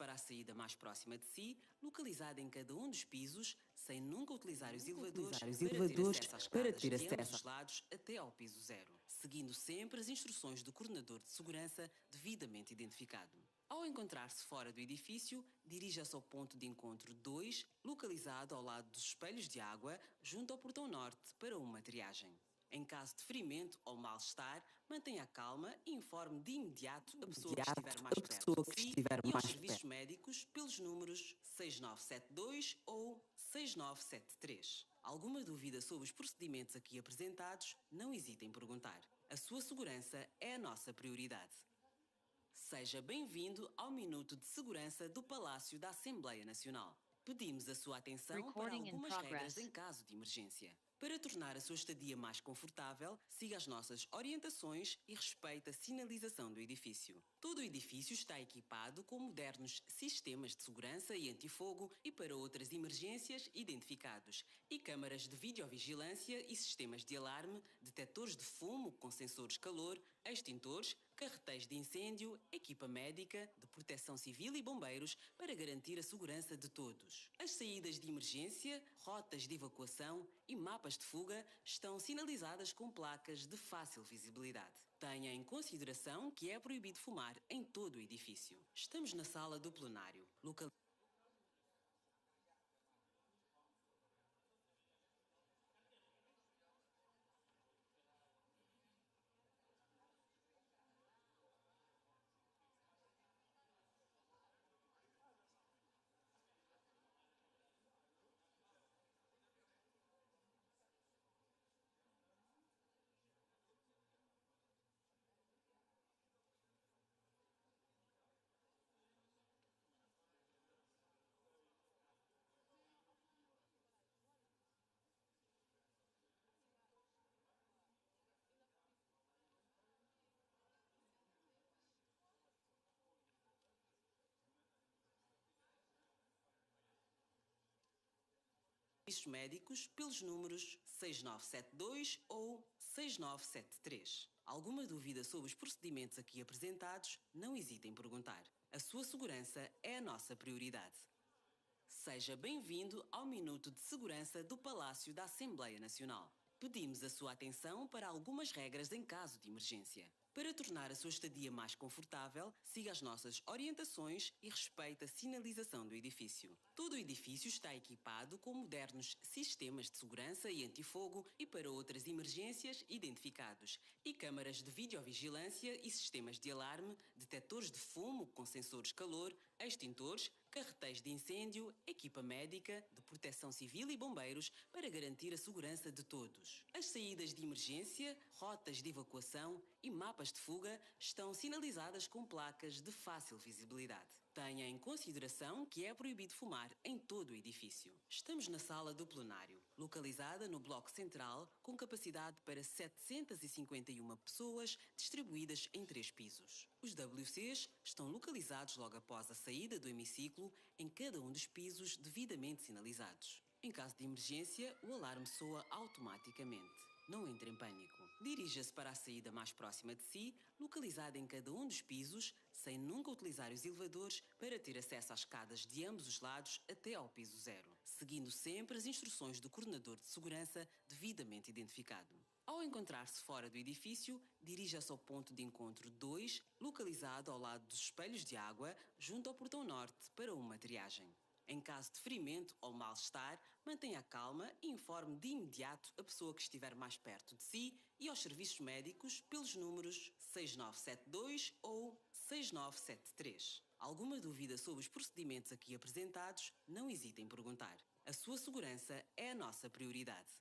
para a saída mais próxima de si, localizada em cada um dos pisos, sem nunca utilizar os elevadores para ter acesso às escadas de ambos os lados até ao piso 0, seguindo sempre as instruções do coordenador de segurança devidamente identificado. Ao encontrar-se fora do edifício, dirija-se ao ponto de encontro 2, localizado ao lado dos espelhos de água, junto ao portão norte, para uma triagem. Em caso de ferimento ou mal-estar, mantenha a calma e informe de imediato a pessoa que estiver mais perto de si e aos serviços médicos pelos números 6972 ou 6973. Alguma dúvida sobre os procedimentos aqui apresentados, não hesite em perguntar. A sua segurança é a nossa prioridade. Seja bem-vindo ao Minuto de Segurança do Palácio da Assembleia Nacional. Pedimos a sua atenção para algumas regras em caso de emergência. Para tornar a sua estadia mais confortável, siga as nossas orientações e respeite a sinalização do edifício. Todo o edifício está equipado com modernos sistemas de segurança e antifogo e para outras emergências identificados, e câmaras de videovigilância e sistemas de alarme, detectores de fumo com sensores calor, extintores, carretéis de incêndio, equipa médica, de proteção civil e bombeiros para garantir a segurança de todos. As saídas de emergência, rotas de evacuação e mapas de fuga estão sinalizadas com placas de fácil visibilidade. Tenha em consideração que é proibido fumar em todo o edifício. Estamos na sala do plenário, serviços médicos pelos números 6972 ou 6973. Alguma dúvida sobre os procedimentos aqui apresentados, não hesite em perguntar. A sua segurança é a nossa prioridade. Seja bem-vindo ao Minuto de Segurança do Palácio da Assembleia Nacional. Pedimos a sua atenção para algumas regras em caso de emergência. Para tornar a sua estadia mais confortável, siga as nossas orientações e respeite a sinalização do edifício. Todo o edifício está equipado com modernos sistemas de segurança e antifogo e para outras emergências identificados, e câmaras de videovigilância e sistemas de alarme, detectores de fumo com sensores calor, extintores, carretéis de incêndio, equipa médica, de proteção civil e bombeiros para garantir a segurança de todos. As saídas de emergência, rotas de evacuação e mapas de fuga estão sinalizadas com placas de fácil visibilidade. Tenha em consideração que é proibido fumar em todo o edifício. Estamos na sala do plenário, localizada no bloco central, com capacidade para 751 pessoas, distribuídas em 3 pisos. Os WCs estão localizados logo após a saída do hemiciclo, em cada um dos pisos devidamente sinalizados. Em caso de emergência, o alarme soa automaticamente. Não entre em pânico. Dirija-se para a saída mais próxima de si, localizada em cada um dos pisos, sem nunca utilizar os elevadores para ter acesso às escadas de ambos os lados até ao piso 0, seguindo sempre as instruções do coordenador de segurança devidamente identificado. Ao encontrar-se fora do edifício, dirija-se ao ponto de encontro 2, localizado ao lado dos espelhos de água, junto ao portão norte, para uma triagem. Em caso de ferimento ou mal-estar, mantenha a calma e informe de imediato a pessoa que estiver mais perto de si e aos serviços médicos pelos números 6972 ou 6973. Alguma dúvida sobre os procedimentos aqui apresentados, não hesite em perguntar. A sua segurança é a nossa prioridade.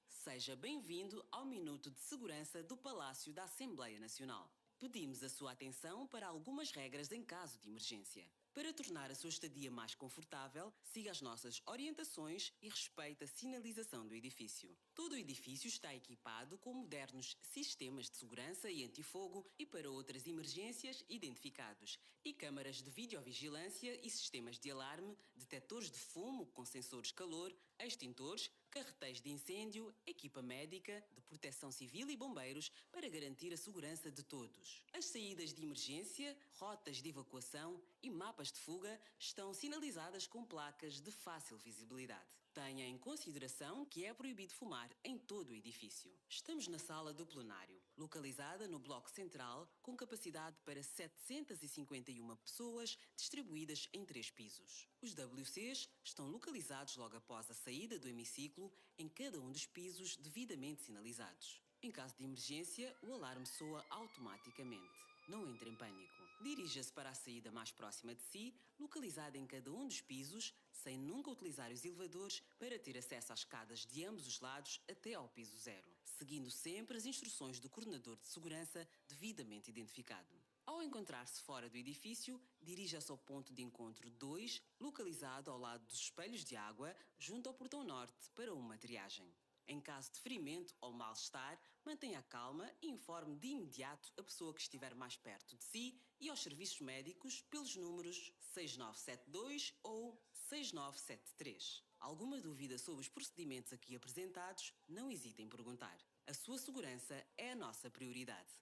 Seja bem-vindo ao Minuto de Segurança do Palácio da Assembleia Nacional. Pedimos a sua atenção para algumas regras em caso de emergência. Para tornar a sua estadia mais confortável, siga as nossas orientações e respeite a sinalização do edifício. Todo o edifício está equipado com modernos sistemas de segurança e antifogo e para outras emergências identificados, e câmaras de videovigilância e sistemas de alarme, detectores de fumo com sensores calor, extintores, carretéis de incêndio, equipa médica, de proteção civil e bombeiros para garantir a segurança de todos. As saídas de emergência, rotas de evacuação e mapas de fuga estão sinalizadas com placas de fácil visibilidade. Tenha em consideração que é proibido fumar em todo o edifício. Estamos na sala do plenário, localizada no bloco central, com capacidade para 751 pessoas, distribuídas em 3 pisos. Os WCs estão localizados logo após a saída do hemiciclo, em cada um dos pisos devidamente sinalizados. Em caso de emergência, o alarme soa automaticamente. Não entre em pânico. Dirija-se para a saída mais próxima de si, localizada em cada um dos pisos, sem nunca utilizar os elevadores para ter acesso às escadas de ambos os lados até ao piso 0, seguindo sempre as instruções do coordenador de segurança devidamente identificado. Ao encontrar-se fora do edifício, dirija-se ao ponto de encontro 2, localizado ao lado dos espelhos de água, junto ao portão norte, para uma triagem. Em caso de ferimento ou mal-estar, mantenha a calma e informe de imediato a pessoa que estiver mais perto de si e aos serviços médicos pelos números 6972 ou 6973. Alguma dúvida sobre os procedimentos aqui apresentados, não hesite em perguntar. A sua segurança é a nossa prioridade.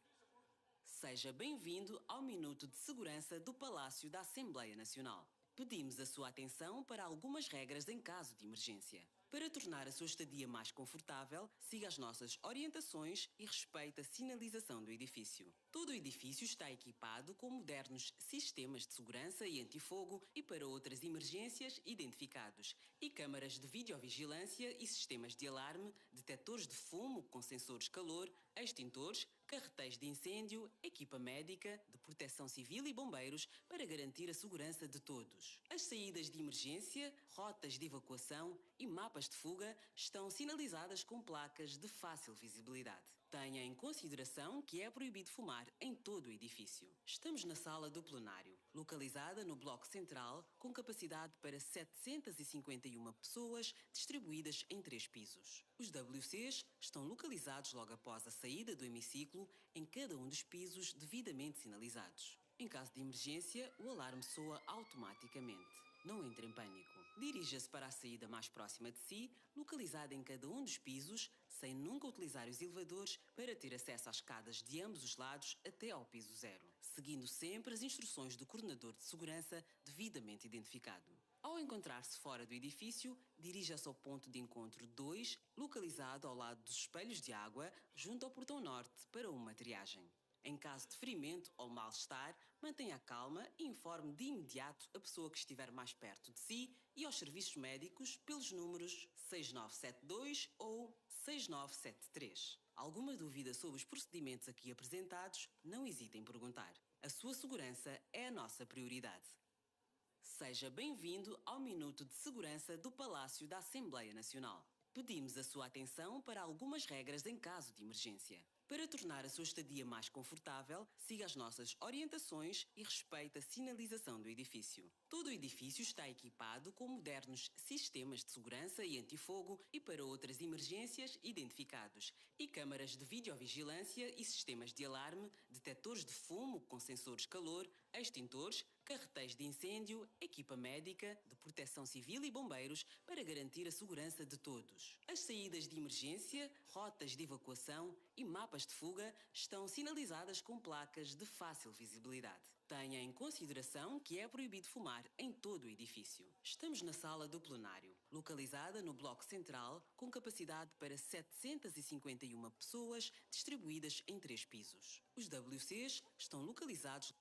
Seja bem-vindo ao Minuto de Segurança do Palácio da Assembleia Nacional. Pedimos a sua atenção para algumas regras em caso de emergência. Para tornar a sua estadia mais confortável, siga as nossas orientações e respeite a sinalização do edifício. Todo o edifício está equipado com modernos sistemas de segurança e antifogo e para outras emergências identificados, e câmaras de videovigilância e sistemas de alarme, detectores de fumo com sensores calor, extintores, carretéis de incêndio, equipa médica, de proteção civil e bombeiros para garantir a segurança de todos. As saídas de emergência, rotas de evacuação e mapas de fuga estão sinalizadas com placas de fácil visibilidade. Tenha em consideração que é proibido fumar em todo o edifício. Estamos na sala do plenário, localizada no bloco central, com capacidade para 751 pessoas, distribuídas em 3 pisos. Os WCs estão localizados logo após a saída do hemiciclo, em cada um dos pisos devidamente sinalizados. Em caso de emergência, o alarme soa automaticamente. Não entre em pânico. Dirija-se para a saída mais próxima de si, localizada em cada um dos pisos, sem nunca utilizar os elevadores para ter acesso às escadas de ambos os lados até ao piso 0, seguindo sempre as instruções do coordenador de segurança devidamente identificado. Ao encontrar-se fora do edifício, dirija-se ao ponto de encontro 2, localizado ao lado dos espelhos de água, junto ao portão norte, para uma triagem. Em caso de ferimento ou mal-estar, mantenha a calma e informe de imediato a pessoa que estiver mais perto de si e aos serviços médicos pelos números 6972 ou 6973. Alguma dúvida sobre os procedimentos aqui apresentados, não hesite em perguntar. A sua segurança é a nossa prioridade. Seja bem-vindo ao Minuto de Segurança do Palácio da Assembleia Nacional. Pedimos a sua atenção para algumas regras em caso de emergência. Para tornar a sua estadia mais confortável, siga as nossas orientações e respeite a sinalização do edifício. Todo o edifício está equipado com modernos sistemas de segurança e antifogo e para outras emergências identificados, e câmaras de videovigilância e sistemas de alarme, detectores de fumo com sensores calor, extintores, carretéis de incêndio, equipa médica, de proteção civil e bombeiros para garantir a segurança de todos. As saídas de emergência, rotas de evacuação e mapas de fuga estão sinalizadas com placas de fácil visibilidade. Tenha em consideração que é proibido fumar em todo o edifício. Estamos na sala do plenário, localizada no bloco central, com capacidade para 751 pessoas, distribuídas em 3 pisos. Os WCs estão localizados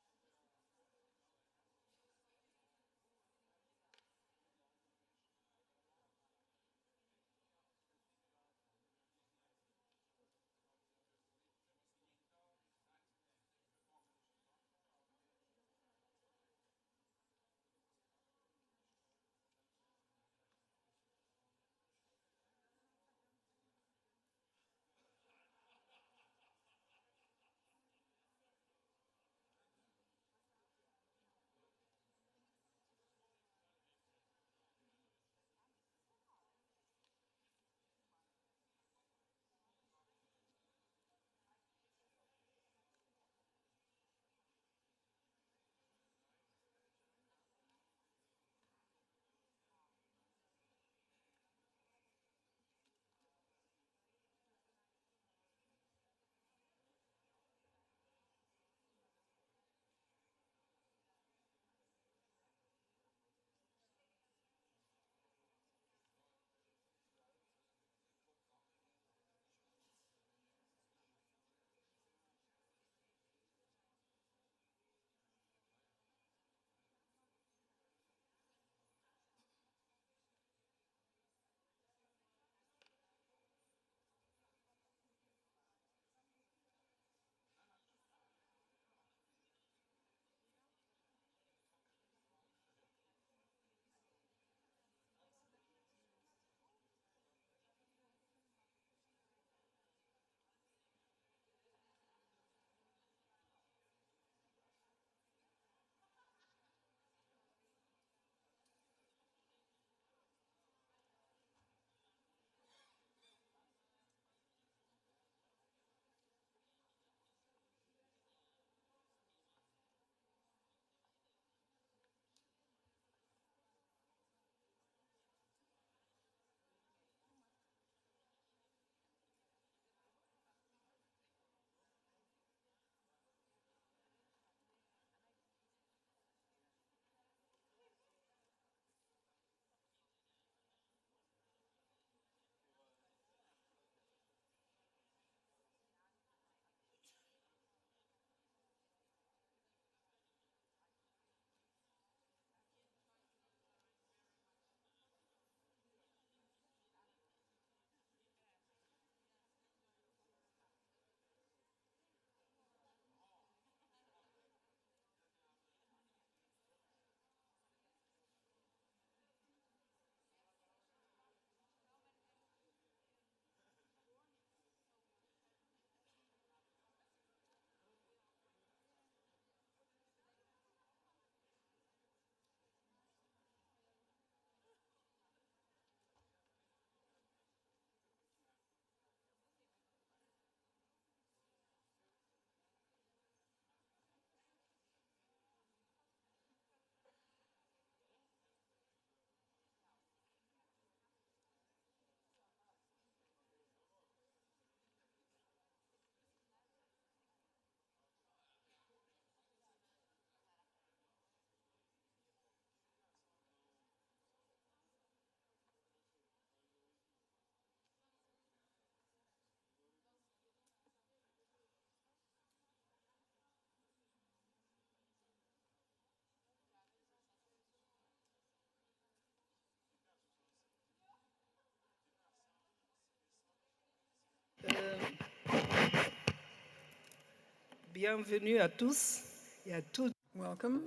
Bienvenue à tous et à toutes. Welcome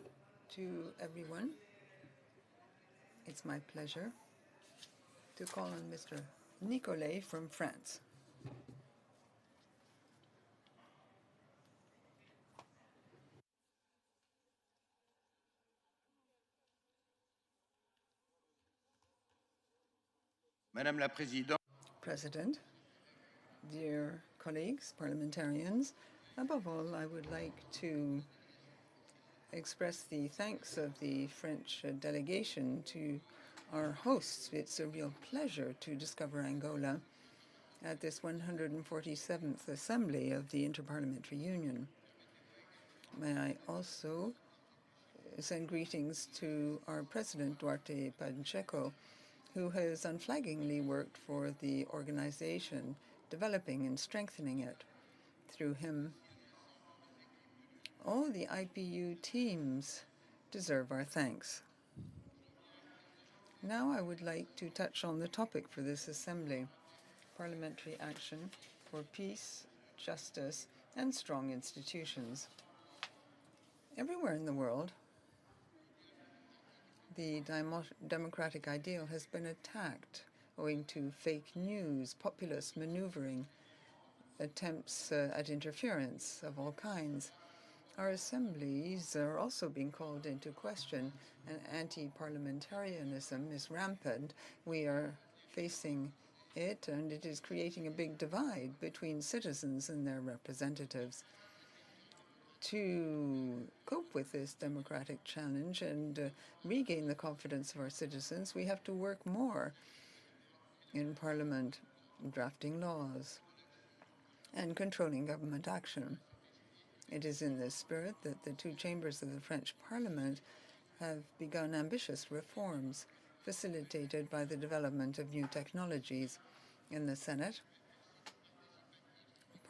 to everyone. It's my pleasure to call on Mr. Nicolet from France. Madame la Présidente, President, dear colleagues, parliamentarians, above all, I would like to express the thanks of the French delegation to our hosts. It's a real pleasure to discover Angola at this 147th Assembly of the Interparliamentary Union. May I also send greetings to our President, Duarte Pacheco, who has unflaggingly worked for the organization, developing and strengthening it. Through him, all the IPU teams deserve our thanks. Now I would like to touch on the topic for this assembly, parliamentary action for peace, justice, and strong institutions. Everywhere in the world, the democratic ideal has been attacked owing to fake news, populist maneuvering, attempts at interference of all kinds. Our assemblies are also being called into question, and anti-parliamentarianism is rampant. We are facing it, and it is creating a big divide between citizens and their representatives. To cope with this democratic challenge and regain the confidence of our citizens, we have to work more in Parliament, drafting laws and controlling government action. It is in this spirit that the two chambers of the French Parliament have begun ambitious reforms facilitated by the development of new technologies. In the Senate,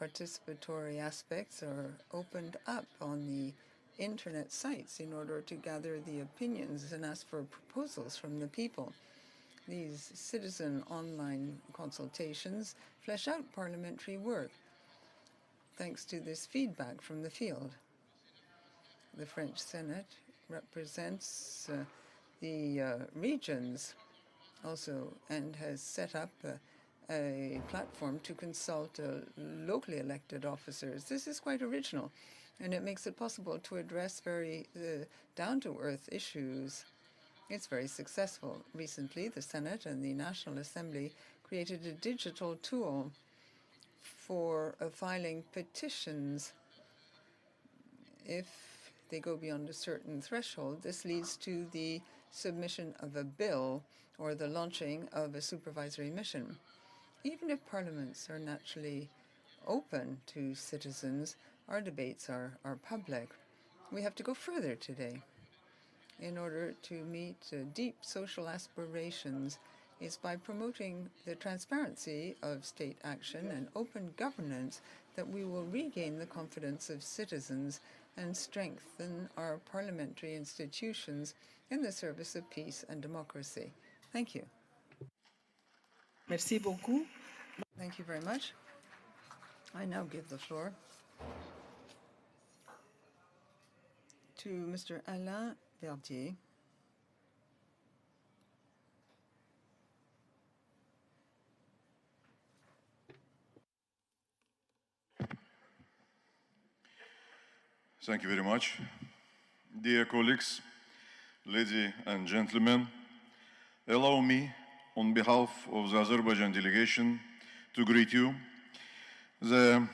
participatory aspects are opened up on the internet sites in order to gather the opinions and ask for proposals from the people. These citizen online consultations flesh out parliamentary work thanks to this feedback from the field. The French Senate represents the regions also and has set up a platform to consult locally elected officers. This is quite original, and it makes it possible to address very down-to-earth issues. It's very successful. Recently, the Senate and the National Assembly created a digital tool for filing petitions. If they go beyond a certain threshold, this leads to the submission of a bill or the launching of a supervisory mission. Even if parliaments are naturally open to citizens, our debates are public. We have to go further today. In order to meet deep social aspirations is by promoting the transparency of state action and open governance that we will regain the confidence of citizens and strengthen our parliamentary institutions in the service of peace and democracy. Thank you. Merci beaucoup. Thank you very much. I now give the floor to Mr. Alain Verdier. Thank you very much. Dear colleagues, ladies and gentlemen, allow me, on behalf of the Azerbaijan delegation, to greet you. The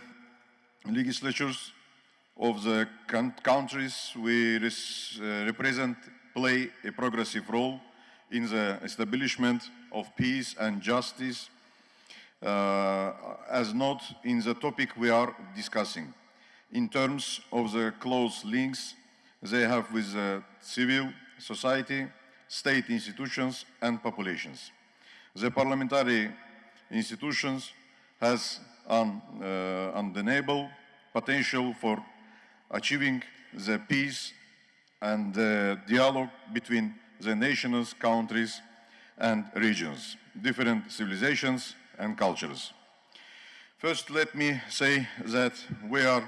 legislatures of the countries we represent play a progressive role in the establishment of peace and justice, as not in the topic we are discussing, in terms of the close links they have with civil society, state institutions, and populations. The parliamentary institutions has an undeniable potential for achieving the peace and the dialogue between the nations, countries, and regions, different civilizations and cultures. First, let me say that we are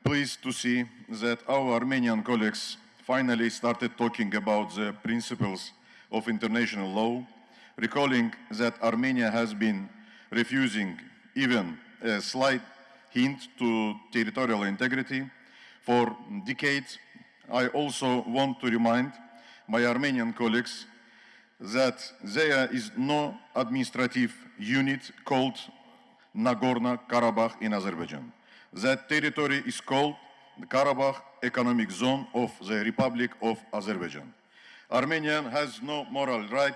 pleased to see that our Armenian colleagues finally started talking about the principles of international law, recalling that Armenia has been refusing even a slight hint to territorial integrity for decades. I also want to remind my Armenian colleagues that there is no administrative unit called Nagorno-Karabakh in Azerbaijan. That territory is called the Karabakh Economic Zone of the Republic of Azerbaijan. Armenia has no moral right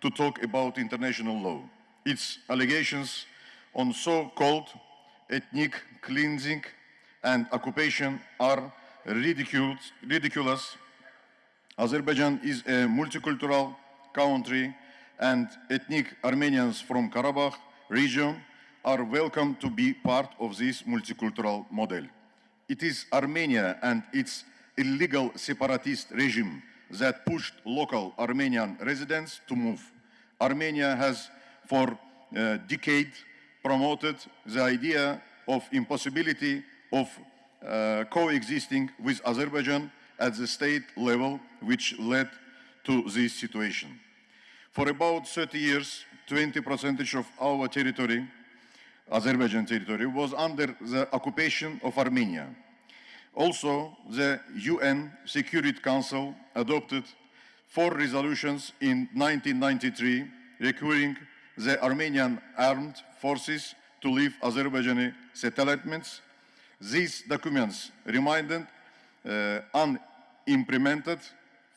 to talk about international law. Its allegations on so-called ethnic cleansing and occupation are ridiculous. Azerbaijan is a multicultural country, and ethnic Armenians from Karabakh region are welcome to be part of this multicultural model. It is Armenia and its illegal separatist regime that pushed local Armenian residents to move. Armenia has for decades promoted the idea of impossibility of coexisting with Azerbaijan at the state level, which led to this situation. For about 30 years, 20% of our territory, Azerbaijan territory, was under the occupation of Armenia. Also, the UN Security Council adopted 4 resolutions in 1993 requiring the Armenian armed forces to leave Azerbaijani settlements. These documents remained unimplemented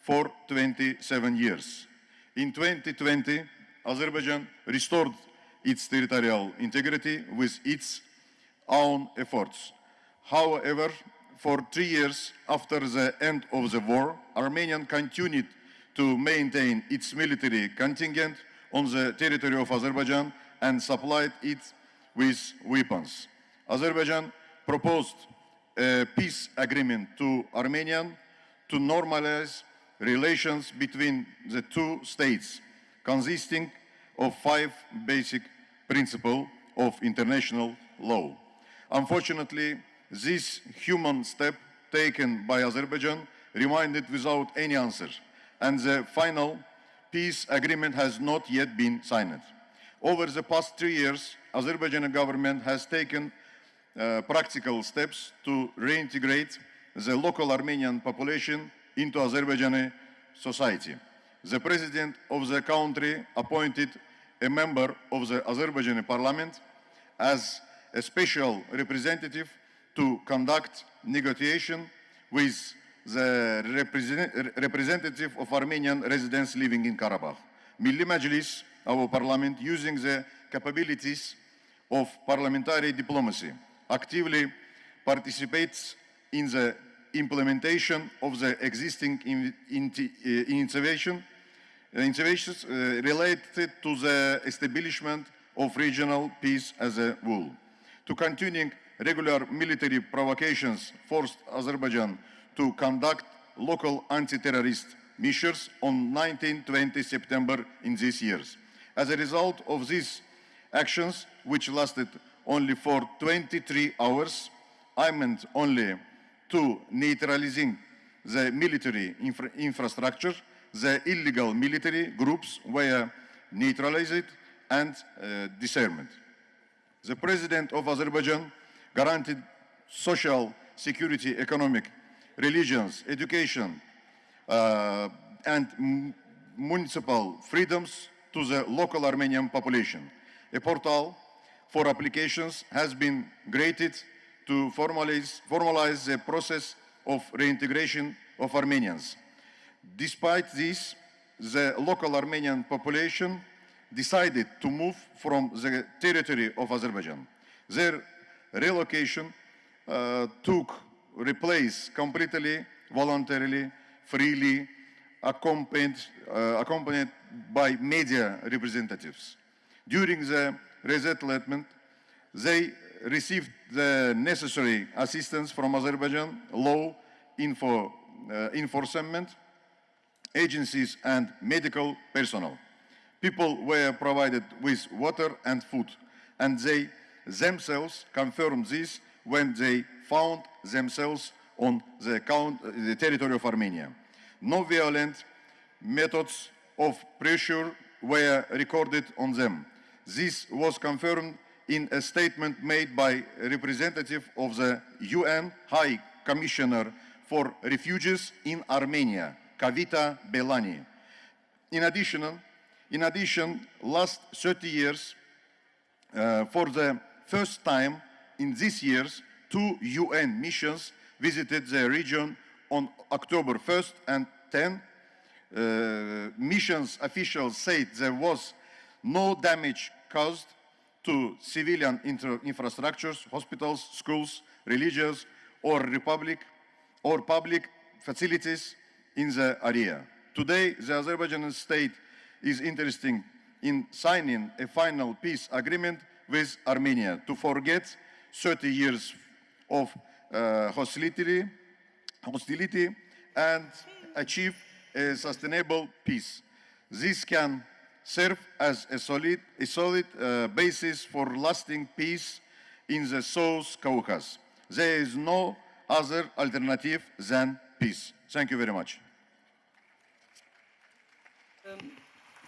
for 27 years. In 2020, Azerbaijan restored its territorial integrity with its own efforts. However, for 3 years after the end of the war, Armenia continued to maintain its military contingent on the territory of Azerbaijan and supplied it with weapons. Azerbaijan proposed a peace agreement to Armenia to normalize relations between the two states, consisting of 5 basic principles of international law. Unfortunately, this human step taken by Azerbaijan remained without any answer, and the final peace agreement has not yet been signed. Over the past 3 years, Azerbaijani government has taken practical steps to reintegrate the local Armenian population into Azerbaijani society. The president of the country appointed a member of the Azerbaijani parliament as a special representative to conduct negotiation with the representative of Armenian residents living in Karabakh. Milli Majlis, our parliament, using the capabilities of parliamentary diplomacy, actively participates in the implementation of the existing innovations related to the establishment of regional peace as a whole. To continuing regular military provocations forced Azerbaijan to conduct local anti-terrorist measures on 19-20 September in these years. As a result of these actions, which lasted only for 23 hours, aimed only to neutralizing the military infrastructure, the illegal military groups were neutralized and disarmed. The President of Azerbaijan guaranteed social security, economic, religions, education, and municipal freedoms to the local Armenian population. A portal for applications has been created to formalize the process of reintegration of Armenians. Despite this, the local Armenian population decided to move from the territory of Azerbaijan. Their relocation took place completely, voluntarily, freely, accompanied by media representatives. During the resettlement, they received the necessary assistance from Azerbaijan law enforcement agencies and medical personnel. People were provided with water and food, and they themselves confirmed this when they found themselves on the territory of Armenia. No violent methods of pressure were recorded on them. This was confirmed in a statement made by a representative of the UN High Commissioner for Refugees in Armenia, Kavita Belani. In addition, last 30 years, for the first time in these years, 2 UN missions visited the region on October 1st and 10th. Missions officials said there was no damage caused to civilian infrastructures, hospitals, schools, religious or public facilities in the area. Today, the Azerbaijani state is interested in signing a final peace agreement with Armenia to forget 30 years of hostility and achieve a sustainable peace. This can serve as a solid basis for lasting peace in the South Caucasus. There is no other alternative than peace. Thank you very much.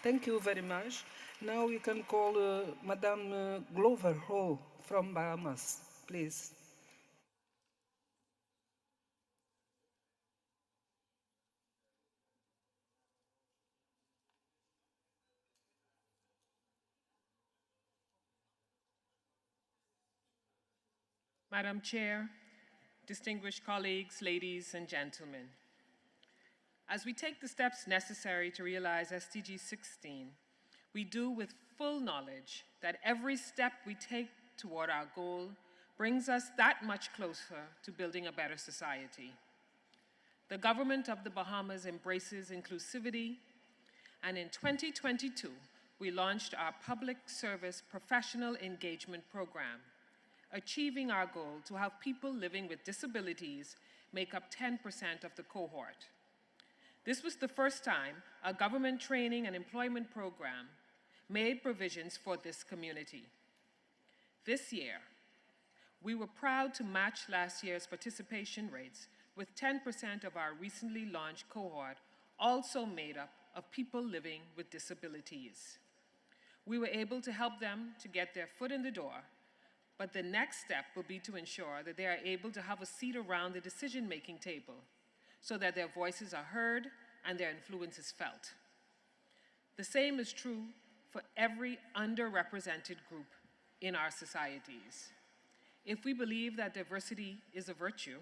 Thank you very much. Now we can call Madame Glover Hall from Bahamas, please. Madam Chair, distinguished colleagues, ladies and gentlemen. As we take the steps necessary to realize SDG 16, we do with full knowledge that every step we take toward our goal brings us that much closer to building a better society. The government of the Bahamas embraces inclusivity, and in 2022, we launched our public service professional engagement program, achieving our goal to have people living with disabilities make up 10% of the cohort. This was the first time a government training and employment program made provisions for this community. This year, we were proud to match last year's participation rates with 10% of our recently launched cohort also made up of people living with disabilities. We were able to help them to get their foot in the door, but the next step will be to ensure that they are able to have a seat around the decision-making table so that their voices are heard and their influence is felt. The same is true for every underrepresented group in our societies. If we believe that diversity is a virtue,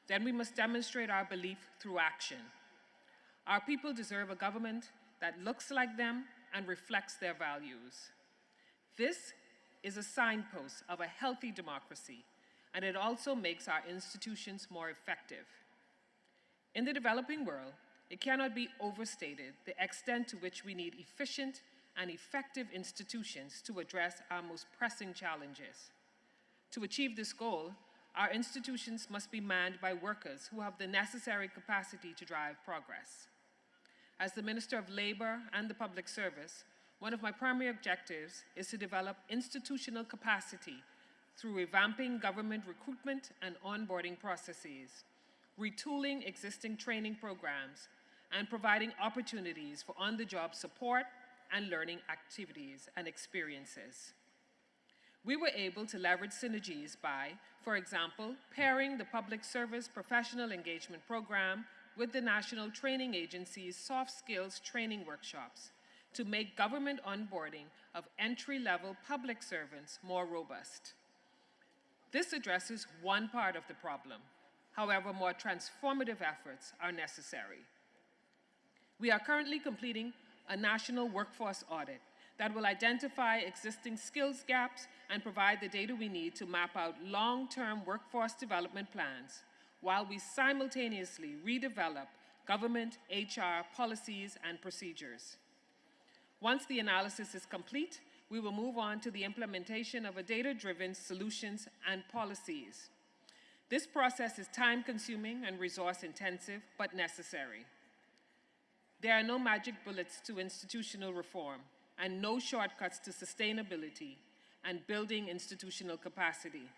then we must demonstrate our belief through action. Our people deserve a government that looks like them and reflects their values. This is a signpost of a healthy democracy, and it also makes our institutions more effective. In the developing world, it cannot be overstated the extent to which we need efficient and effective institutions to address our most pressing challenges. To achieve this goal, our institutions must be manned by workers who have the necessary capacity to drive progress. As the Minister of Labor and the Public Service, one of my primary objectives is to develop institutional capacity through revamping government recruitment and onboarding processes, retooling existing training programs, and providing opportunities for on-the-job support and learning activities and experiences. We were able to leverage synergies by, for example, pairing the Public Service Professional Engagement Program with the National Training Agency's soft skills training workshops to make government onboarding of entry-level public servants more robust. This addresses one part of the problem. However, more transformative efforts are necessary. We are currently completing a national workforce audit that will identify existing skills gaps and provide the data we need to map out long-term workforce development plans while we simultaneously redevelop government HR policies and procedures. Once the analysis is complete, we will move on to the implementation of a data-driven solutions and policies. This process is time-consuming and resource-intensive, but necessary. There are no magic bullets to institutional reform and no shortcuts to sustainability and building institutional capacity.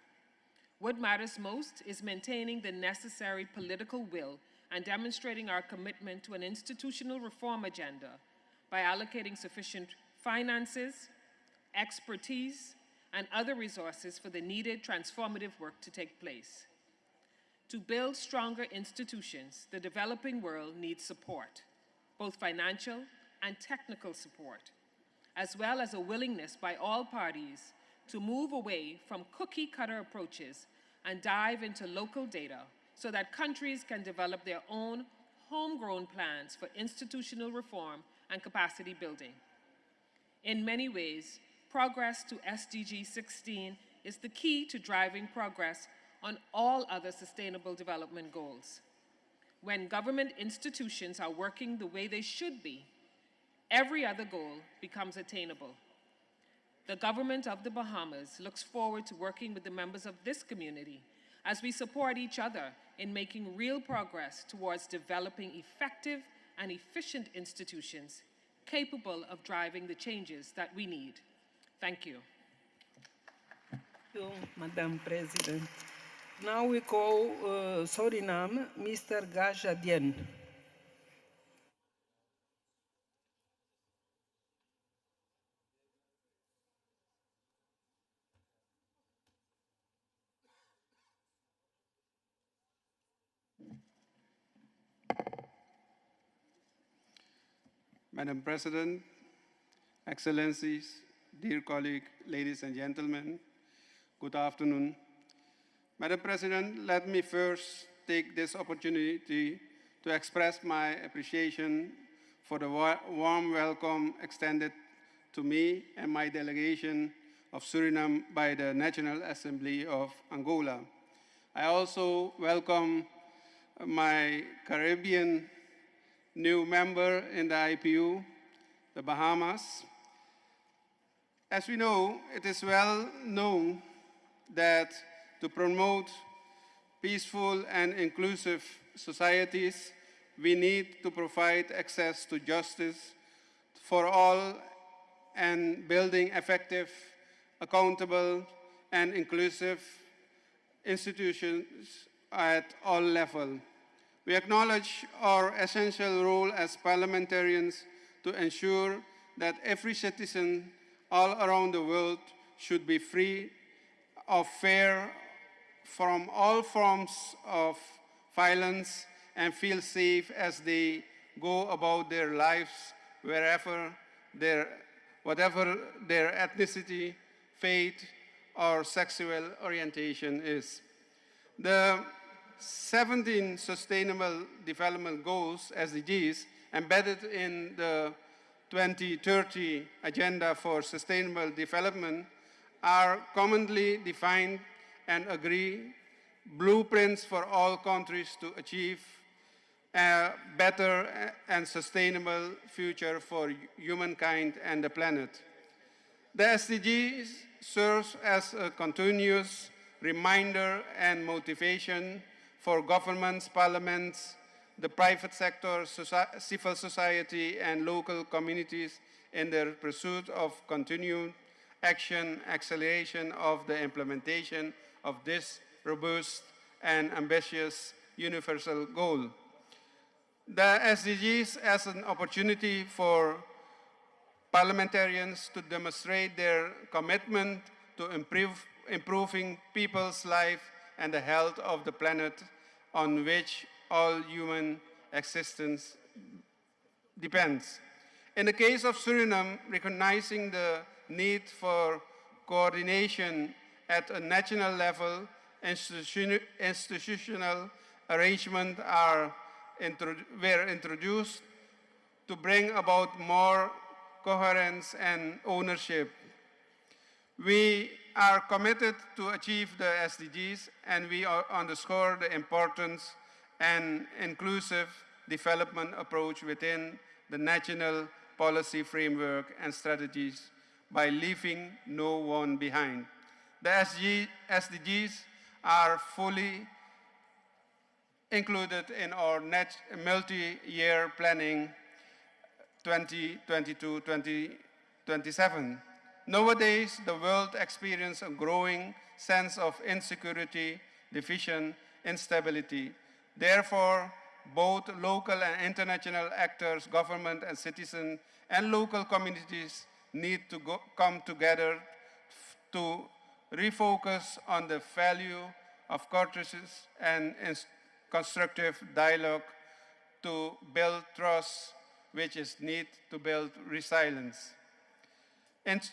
What matters most is maintaining the necessary political will and demonstrating our commitment to an institutional reform agenda by allocating sufficient finances, expertise, and other resources for the needed transformative work to take place. To build stronger institutions, the developing world needs support, both financial and technical support, as well as a willingness by all parties to move away from cookie-cutter approaches and dive into local data so that countries can develop their own homegrown plans for institutional reform and capacity building. In many ways, progress to SDG 16 is the key to driving progress on all other sustainable development goals. When government institutions are working the way they should be, every other goal becomes attainable. The government of the Bahamas looks forward to working with the members of this community as we support each other in making real progress towards developing effective and efficient institutions capable of driving the changes that we need. Thank you. Thank you, Madam President. Now we call Suriname, Mr. Gajadien. Madam President, Excellencies, dear colleagues, ladies and gentlemen, good afternoon. Madam President, let me first take this opportunity to express my appreciation for the warm welcome extended to me and my delegation of Suriname by the National Assembly of Angola. I also welcome my Caribbean new member in the IPU, the Bahamas. As we know, it is well known that to promote peaceful and inclusive societies, we need to provide access to justice for all and building effective, accountable, and inclusive institutions at all levels. We acknowledge our essential role as parliamentarians to ensure that every citizen all around the world should be free of fear from all forms of violence and feel safe as they go about their lives whatever their ethnicity, faith, or sexual orientation is. The 17 Sustainable Development Goals, SDGs, embedded in the 2030 Agenda for Sustainable Development are commonly defined and agree blueprints for all countries to achieve a better and sustainable future for humankind and the planet. The SDGs serves as a continuous reminder and motivation for governments, parliaments, the private sector, civil society, and local communities in their pursuit of continued action, acceleration of the implementation of this robust and ambitious universal goal. The SDGs as an opportunity for parliamentarians to demonstrate their commitment to improving people's life and the health of the planet on which all human existence depends. In the case of Suriname, recognizing the need for coordination at a national level, institutional arrangements were introduced to bring about more coherence and ownership. We are committed to achieve the SDGs, and we underscore the importance and inclusive development approach within the national policy framework and strategies by leaving no one behind. The SDGs are fully included in our multi-year planning 2022-2027. Nowadays, the world experiences a growing sense of insecurity, division, instability. Therefore, both local and international actors, government and citizens, and local communities need to come together to refocus on the value of courteous and constructive dialogue to build trust, which is needed to build resilience.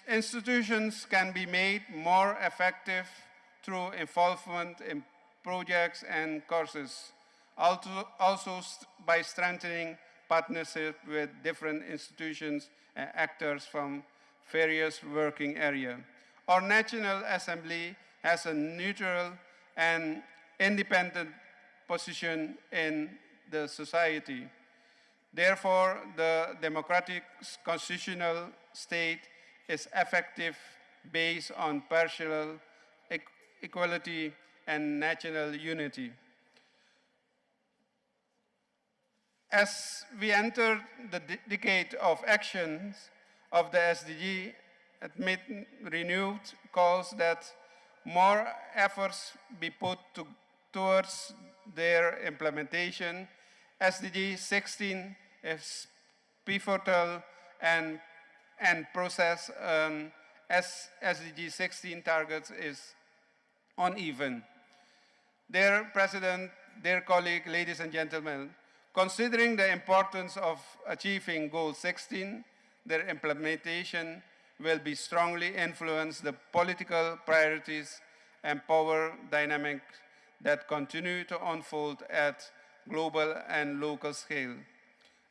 Institutions can be made more effective through involvement in projects and courses, also by strengthening partnership with different institutions and actors from various working areas. Our National Assembly has a neutral and independent position in the society. Therefore, the democratic constitutional state is effective based on partial equality and national unity. As we enter the decade of actions of the SDG, amid renewed calls that more efforts be put towards their implementation, SDG 16 is pivotal and process as SDG 16 targets is uneven. Dear President, dear colleague, ladies and gentlemen, considering the importance of achieving Goal 16, their implementation will be strongly influence the political priorities and power dynamics that continue to unfold at global and local scale.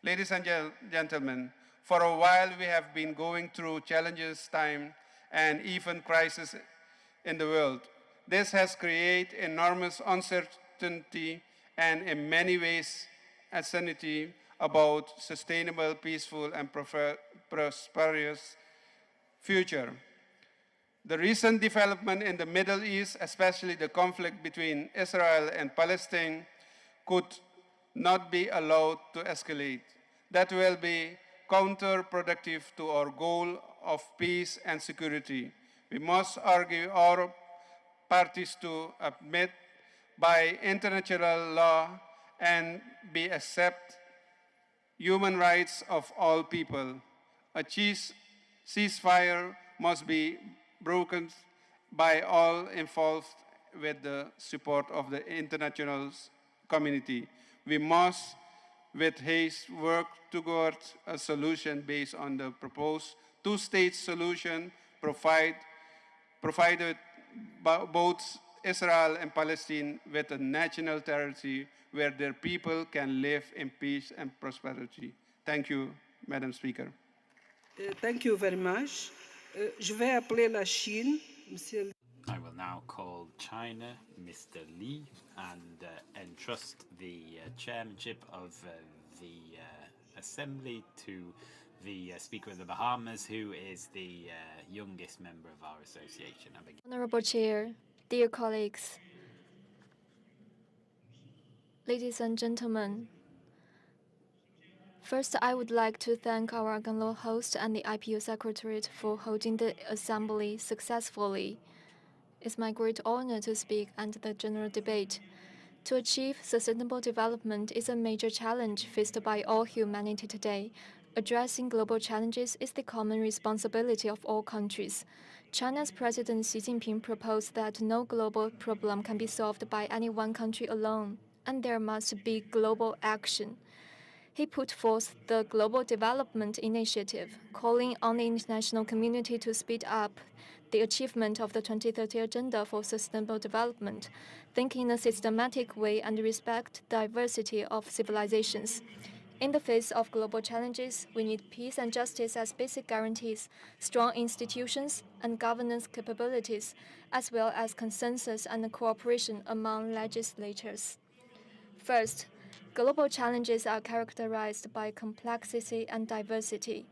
Ladies and gentlemen, for a while we have been going through challenges, time, and even crisis in the world. This has created enormous uncertainty and in many ways uncertainty about sustainable, peaceful, and prosperous future. The recent development in the Middle East, especially the conflict between Israel and Palestine, could not be allowed to escalate. That will be counterproductive to our goal of peace and security. We must argue our parties to admit by international law and be accept human rights of all people. A ceasefire must be broken by all involved with the support of the international community. We must, with haste, work towards a solution based on the proposed two-state solution provided by both Israel and Palestine with a national territory where their people can live in peace and prosperity. Thank you, Madam Speaker. Thank you very much. Je vais appeler la Chine, Monsieur. I will now call China, Mr. Li, and entrust the chairmanship of the Assembly to the Speaker of the Bahamas, who is the youngest member of our association. Honorable Chair, dear colleagues, ladies and gentlemen, first I would like to thank our Angola host and the IPU Secretariat for holding the Assembly successfully. It's my great honor to speak at the general debate. To achieve sustainable development is a major challenge faced by all humanity today. Addressing global challenges is the common responsibility of all countries. China's President Xi Jinping proposed that no global problem can be solved by any one country alone, and there must be global action. He put forth the Global Development Initiative, calling on the international community to speed up the achievement of the 2030 Agenda for Sustainable Development, think in a systematic way and respect diversity of civilizations. In the face of global challenges, we need peace and justice as basic guarantees, strong institutions and governance capabilities, as well as consensus and cooperation among legislators. First, global challenges are characterized by complexity and diversity,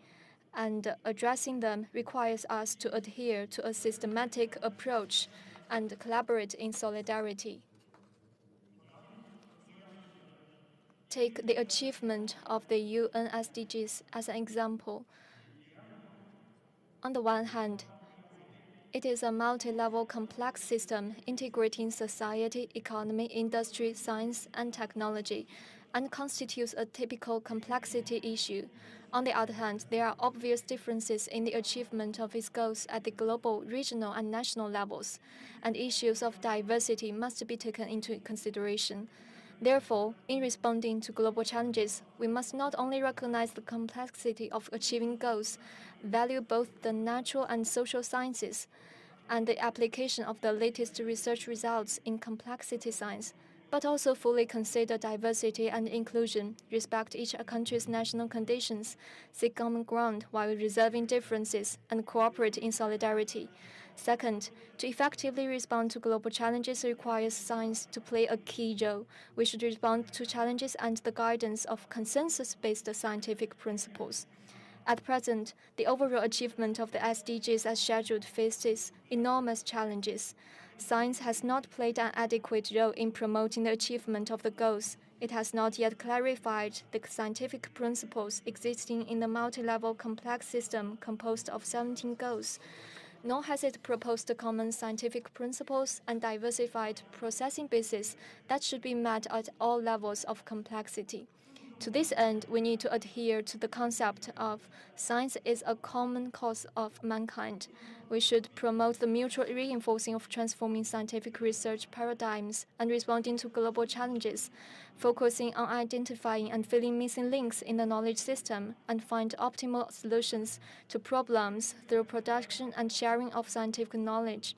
and addressing them requires us to adhere to a systematic approach and collaborate in solidarity. Take the achievement of the UN SDGs as an example. On the one hand, It is a multi-level complex system integrating society, economy, industry, science, and technology, and constitutes a typical complexity issue. On the other hand, there are obvious differences in the achievement of its goals at the global, regional, and national levels, and issues of diversity must be taken into consideration. Therefore, in responding to global challenges, we must not only recognize the complexity of achieving goals, value both the natural and social sciences, and the application of the latest research results in complexity science, but also fully consider diversity and inclusion, respect each country's national conditions, seek common ground while resolving differences, and cooperate in solidarity. Second, to effectively respond to global challenges requires science to play a key role. We should respond to challenges under the guidance of consensus-based scientific principles. At present, the overall achievement of the SDGs as scheduled faces enormous challenges. Science has not played an adequate role in promoting the achievement of the goals. It has not yet clarified the scientific principles existing in the multi-level complex system composed of 17 goals, nor has it proposed common scientific principles and diversified processing bases that should be met at all levels of complexity. To this end, we need to adhere to the concept of science is a common cause of mankind. We should promote the mutual reinforcing of transforming scientific research paradigms and responding to global challenges, focusing on identifying and filling missing links in the knowledge system, and find optimal solutions to problems through production and sharing of scientific knowledge.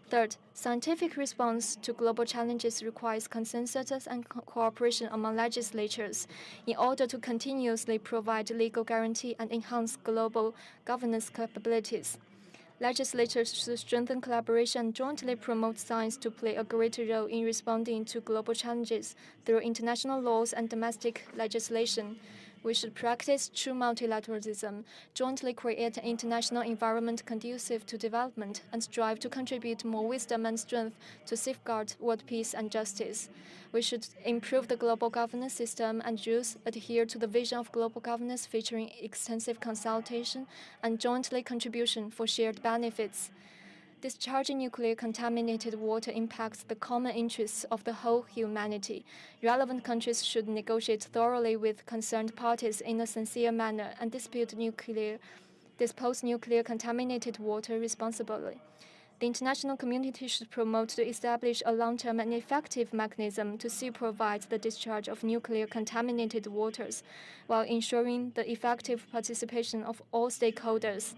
Third, scientific response to global challenges requires consensus and cooperation among legislatures in order to continuously provide legal guarantee and enhance global governance capabilities. Legislatures should strengthen collaboration and jointly promote science to play a greater role in responding to global challenges through international laws and domestic legislation. We should practice true multilateralism, jointly create an international environment conducive to development, and strive to contribute more wisdom and strength to safeguard world peace and justice. We should improve the global governance system and rules, adhere to the vision of global governance featuring extensive consultation and jointly contribution for shared benefits. Discharging nuclear contaminated water impacts the common interests of the whole humanity. Relevant countries should negotiate thoroughly with concerned parties in a sincere manner and dispose nuclear contaminated water responsibly. The international community should promote to establish a long-term and effective mechanism to supervise the discharge of nuclear contaminated waters, while ensuring the effective participation of all stakeholders.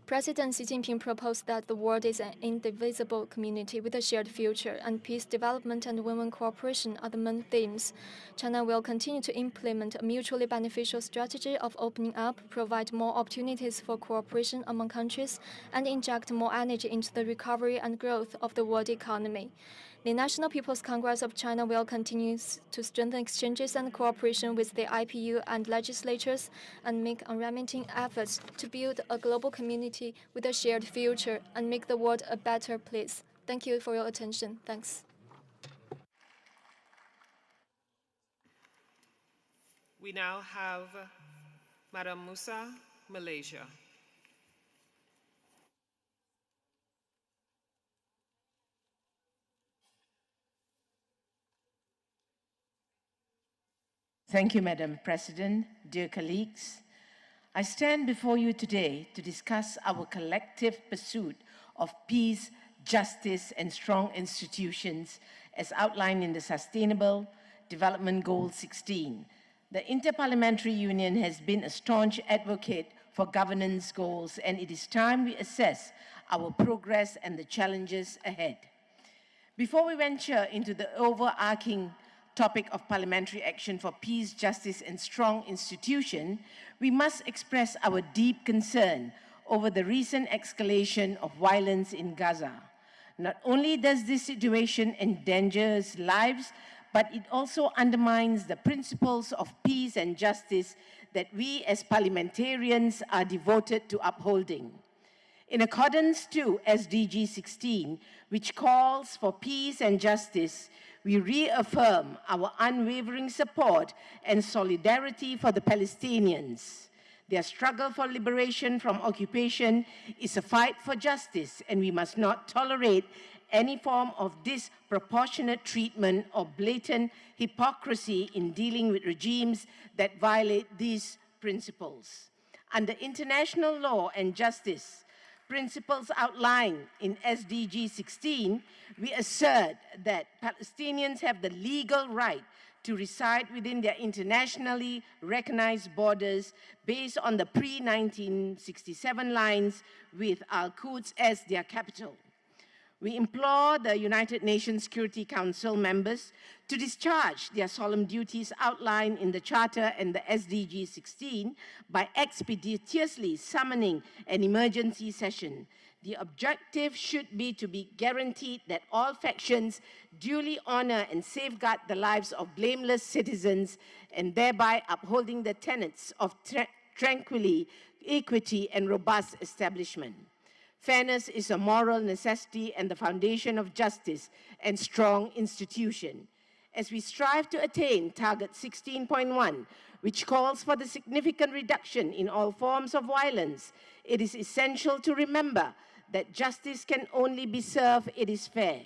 President Xi Jinping proposed that the world is an indivisible community with a shared future, and peace, development, and women cooperation are the main themes. China will continue to implement a mutually beneficial strategy of opening up, provide more opportunities for cooperation among countries, and inject more energy into the recovery and growth of the world economy. The National People's Congress of China will continue to strengthen exchanges and cooperation with the IPU and legislatures and make unremitting efforts to build a global community with a shared future and make the world a better place. Thank you for your attention. Thanks. We now have Madam Musa, Malaysia. Thank you, Madam President, dear colleagues. I stand before you today to discuss our collective pursuit of peace, justice, and strong institutions as outlined in the Sustainable Development Goal 16. The Interparliamentary Union has been a staunch advocate for governance goals, and it is time we assess our progress and the challenges ahead. Before we venture into the overarching topic of parliamentary action for peace, justice, and strong institution, we must express our deep concern over the recent escalation of violence in Gaza. Not only does this situation endanger lives, but it also undermines the principles of peace and justice that we as parliamentarians are devoted to upholding. In accordance to SDG 16, which calls for peace and justice, we reaffirm our unwavering support and solidarity for the Palestinians. Their struggle for liberation from occupation is a fight for justice, and we must not tolerate any form of disproportionate treatment or blatant hypocrisy in dealing with regimes that violate these principles. Under international law and justice, principles outlined in SDG 16, we assert that Palestinians have the legal right to reside within their internationally recognized borders based on the pre-1967 lines with Al-Quds as their capital. We implore the United Nations Security Council members to discharge their solemn duties outlined in the Charter and the SDG 16 by expeditiously summoning an emergency session. The objective should be to be guaranteed that all factions duly honor and safeguard the lives of blameless citizens, and thereby upholding the tenets of tranquility, equity, and robust establishment. Fairness is a moral necessity and the foundation of justice and strong institution. As we strive to attain Target 16.1, which calls for the significant reduction in all forms of violence, it is essential to remember that justice can only be served if it is fair.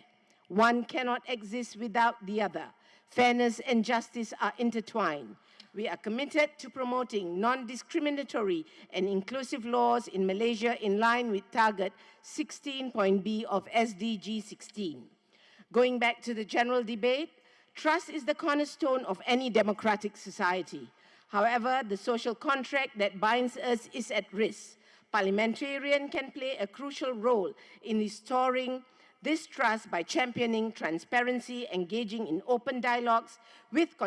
One cannot exist without the other. Fairness and justice are intertwined. We are committed to promoting non-discriminatory and inclusive laws in Malaysia in line with Target 16.b of SDG 16. Going back to the general debate, trust is the cornerstone of any democratic society. However, the social contract that binds us is at risk. Parliamentarians can play a crucial role in restoring this trust by championing transparency, engaging in open dialogues with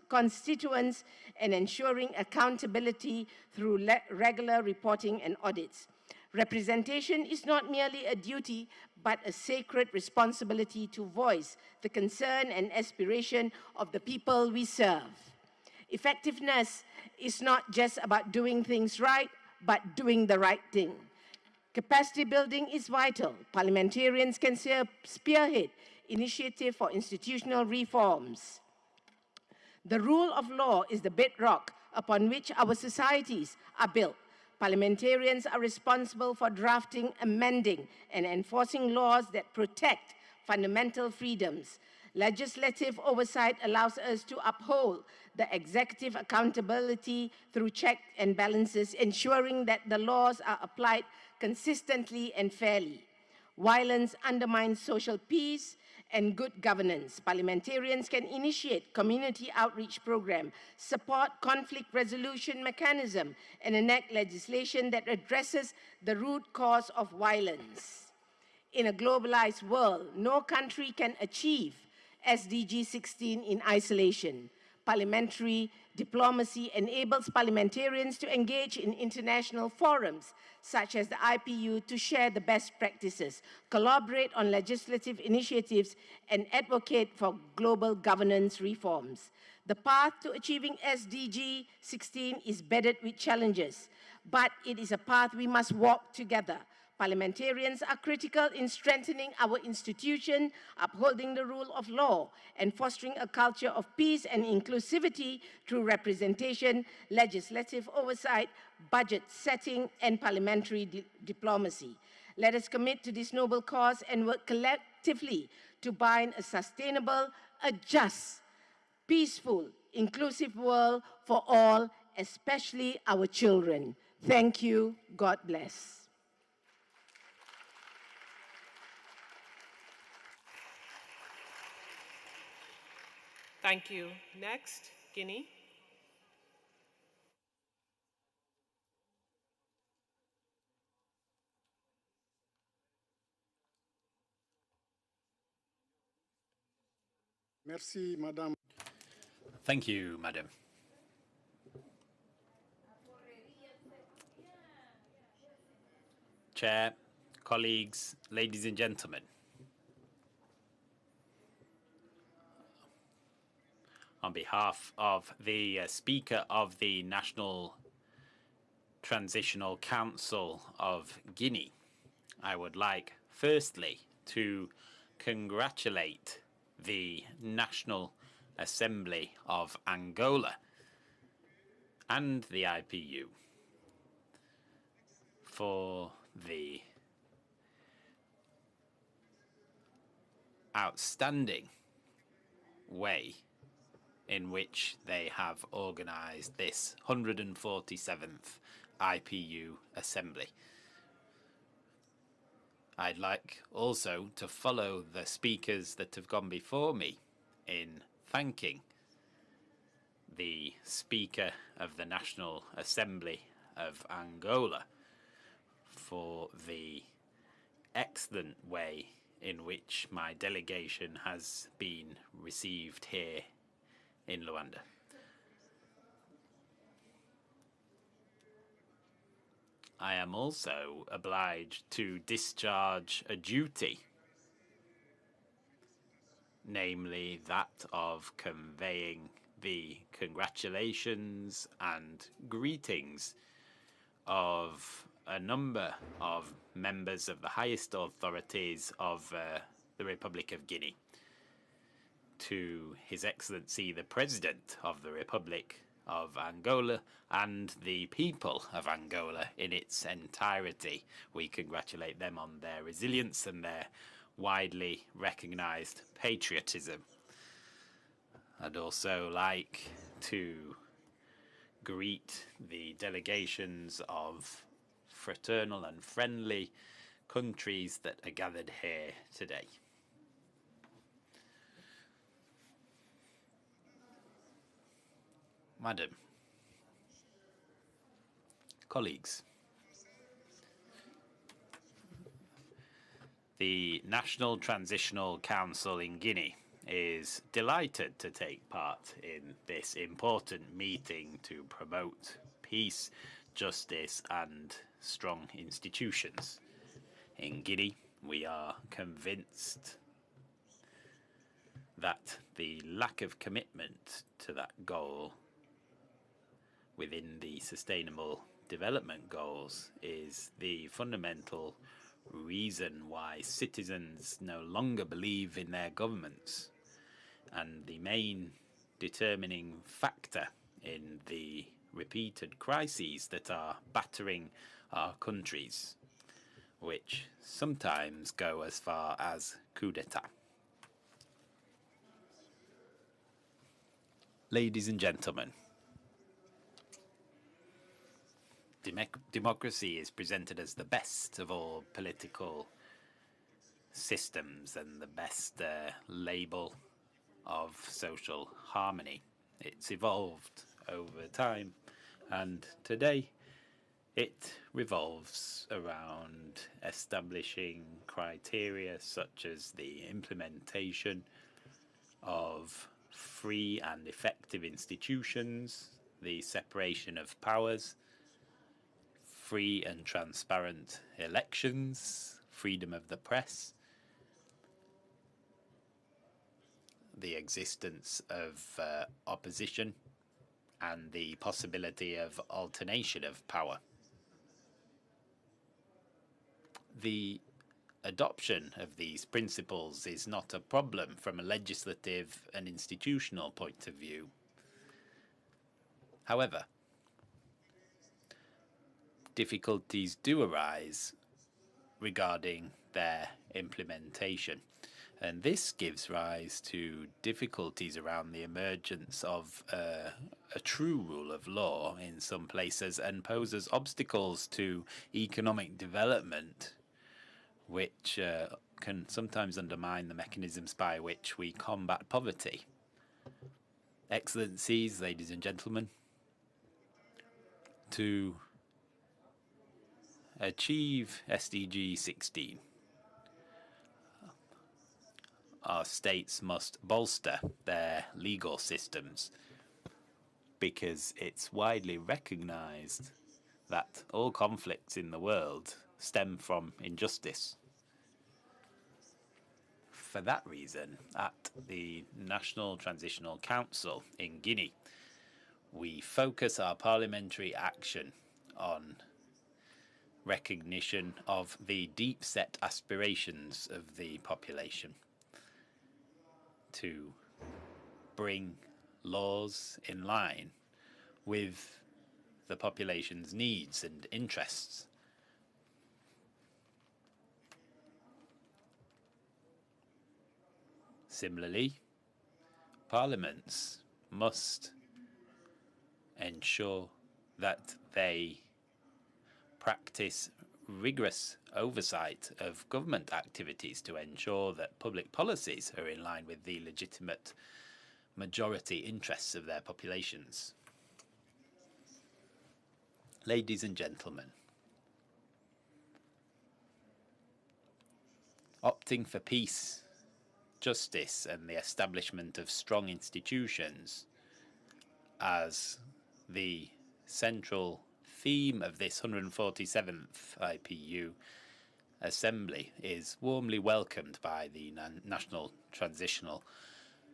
constituents, and ensuring accountability through regular reporting and audits. Representation is not merely a duty, but a sacred responsibility to voice the concern and aspiration of the people we serve. Effectiveness is not just about doing things right, but doing the right thing. Capacity building is vital. Parliamentarians can spearhead initiatives for institutional reforms. The rule of law is the bedrock upon which our societies are built. Parliamentarians are responsible for drafting, amending, and enforcing laws that protect fundamental freedoms. Legislative oversight allows us to uphold the executive accountability through checks and balances, ensuring that the laws are applied consistently and fairly. Violence undermines social peace and good governance. Parliamentarians can initiate community outreach programs, support conflict resolution mechanisms, and enact legislation that addresses the root cause of violence. In a globalized world, no country can achieve SDG 16 in isolation. Parliamentary diplomacy enables parliamentarians to engage in international forums, such as the IPU, to share the best practices, collaborate on legislative initiatives, and advocate for global governance reforms. The path to achieving SDG 16 is bedded with challenges, but it is a path we must walk together. Parliamentarians are critical in strengthening our institution, upholding the rule of law, and fostering a culture of peace and inclusivity through representation, legislative oversight, budget setting, and parliamentary diplomacy. Let us commit to this noble cause and work collectively to bind a sustainable, a just, peaceful, inclusive world for all, especially our children. Thank you. God bless. Thank you. Next, Guinea. Merci, Madame. Thank you, Madam. Chair, colleagues, ladies and gentlemen. On behalf of the Speaker of the National Transitional Council of Guinea, I would like firstly to congratulate the National Assembly of Angola and the IPU for the outstanding way in which they have organised this 147th IPU Assembly. I'd like also to follow the speakers that have gone before me in thanking the Speaker of the National Assembly of Angola for the excellent way in which my delegation has been received here in Luanda. I am also obliged to discharge a duty, namely that of conveying the congratulations and greetings of a number of members of the highest authorities of the Republic of Guinea to His Excellency the President of the Republic of Angola and the people of Angola in its entirety. We congratulate them on their resilience and their widely recognized patriotism. I'd also like to greet the delegations of fraternal and friendly countries that are gathered here today. Madam, colleagues, the National Transitional Council in Guinea is delighted to take part in this important meeting to promote peace, justice and strong institutions. In Guinea, we are convinced that the lack of commitment to that goal within the Sustainable Development Goals is the fundamental reason why citizens no longer believe in their governments, and the main determining factor in the repeated crises that are battering our countries, which sometimes go as far as coup d'etat. Ladies and gentlemen, democracy is presented as the best of all political systems and the best label of social harmony. It's evolved over time, and today it revolves around establishing criteria such as the implementation of free and effective institutions, the separation of powers, free and transparent elections, freedom of the press, the existence of opposition, and the possibility of alternation of power. The adoption of these principles is not a problem from a legislative and institutional point of view. However, difficulties do arise regarding their implementation, and this gives rise to difficulties around the emergence of a true rule of law in some places, and poses obstacles to economic development, which can sometimes undermine the mechanisms by which we combat poverty. Excellencies, ladies and gentlemen, to achieve SDG 16, our states must bolster their legal systems, because it's widely recognized that all conflicts in the world stem from injustice. For that reason, at the National Transitional Council in Guinea, we focus our parliamentary action on recognition of the deep-set aspirations of the population to bring laws in line with the population's needs and interests. Similarly, parliaments must ensure that they practice rigorous oversight of government activities to ensure that public policies are in line with the legitimate majority interests of their populations. Ladies and gentlemen, opting for peace, justice, and the establishment of strong institutions as the central theme of this 147th IPU Assembly is warmly welcomed by the National Transitional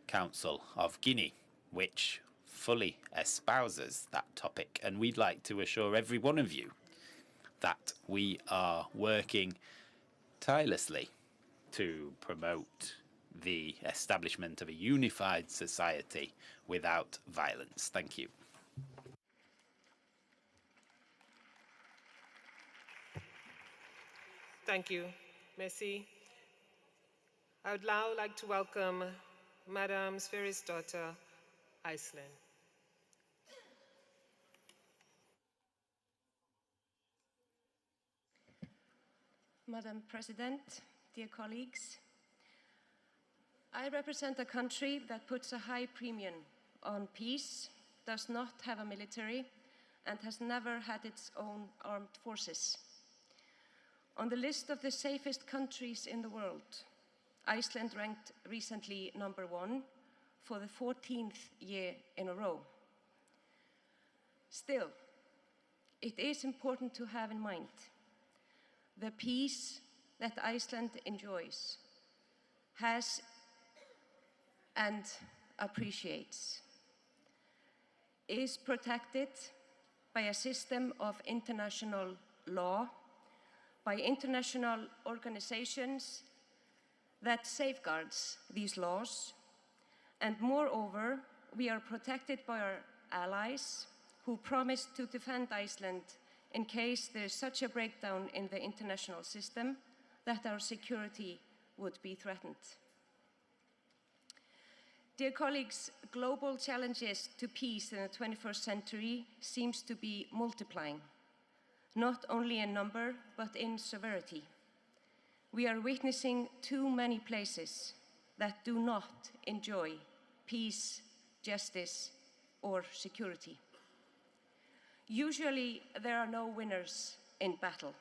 Council of Guinea, which fully espouses that topic, and we'd like to assure every one of you that we are working tirelessly to promote the establishment of a unified society without violence. Thank you. Thank you, Messi. I would now like to welcome Madam Sverris's daughter, Iceland. Madam President, dear colleagues, I represent a country that puts a high premium on peace, does not have a military, and has never had its own armed forces. On the list of the safest countries in the world, Iceland ranked recently #1 for the 14th year in a row. Still, it is important to have in mind the peace that Iceland enjoys, has and appreciates, is protected by a system of international law, by international organizations that safeguards these laws, and moreover, we are protected by our allies who promise to defend Iceland in case there is such a breakdown in the international system that our security would be threatened. Dear colleagues, global challenges to peace in the 21st century seems to be multiplying, not only in number, but in severity. We are witnessing too many places that do not enjoy peace, justice, or security. Usually, there are no winners in battle,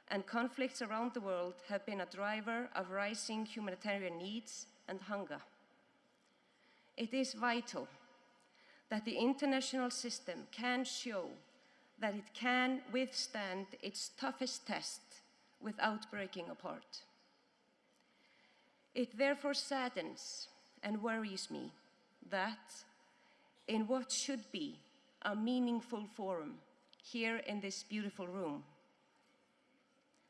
and conflicts around the world have been a driver of rising humanitarian needs and hunger. It is vital that the international system can show that it can withstand its toughest test without breaking apart. It therefore saddens and worries me that in what should be a meaningful forum here in this beautiful room,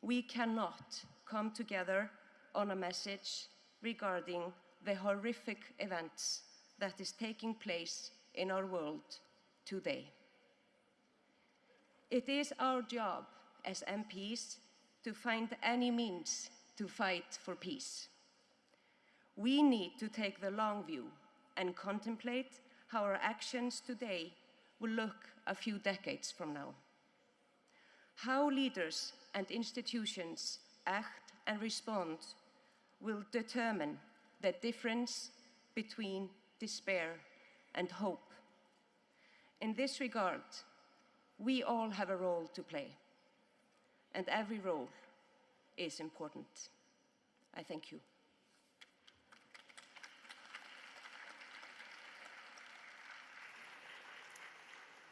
we cannot come together on a message regarding the horrific events that is taking place in our world today. It is our job as MPs to find any means to fight for peace. We need to take the long view and contemplate how our actions today will look a few decades from now. How leaders and institutions act and respond will determine the difference between despair and hope. In this regard, we all have a role to play, and every role is important. I thank you.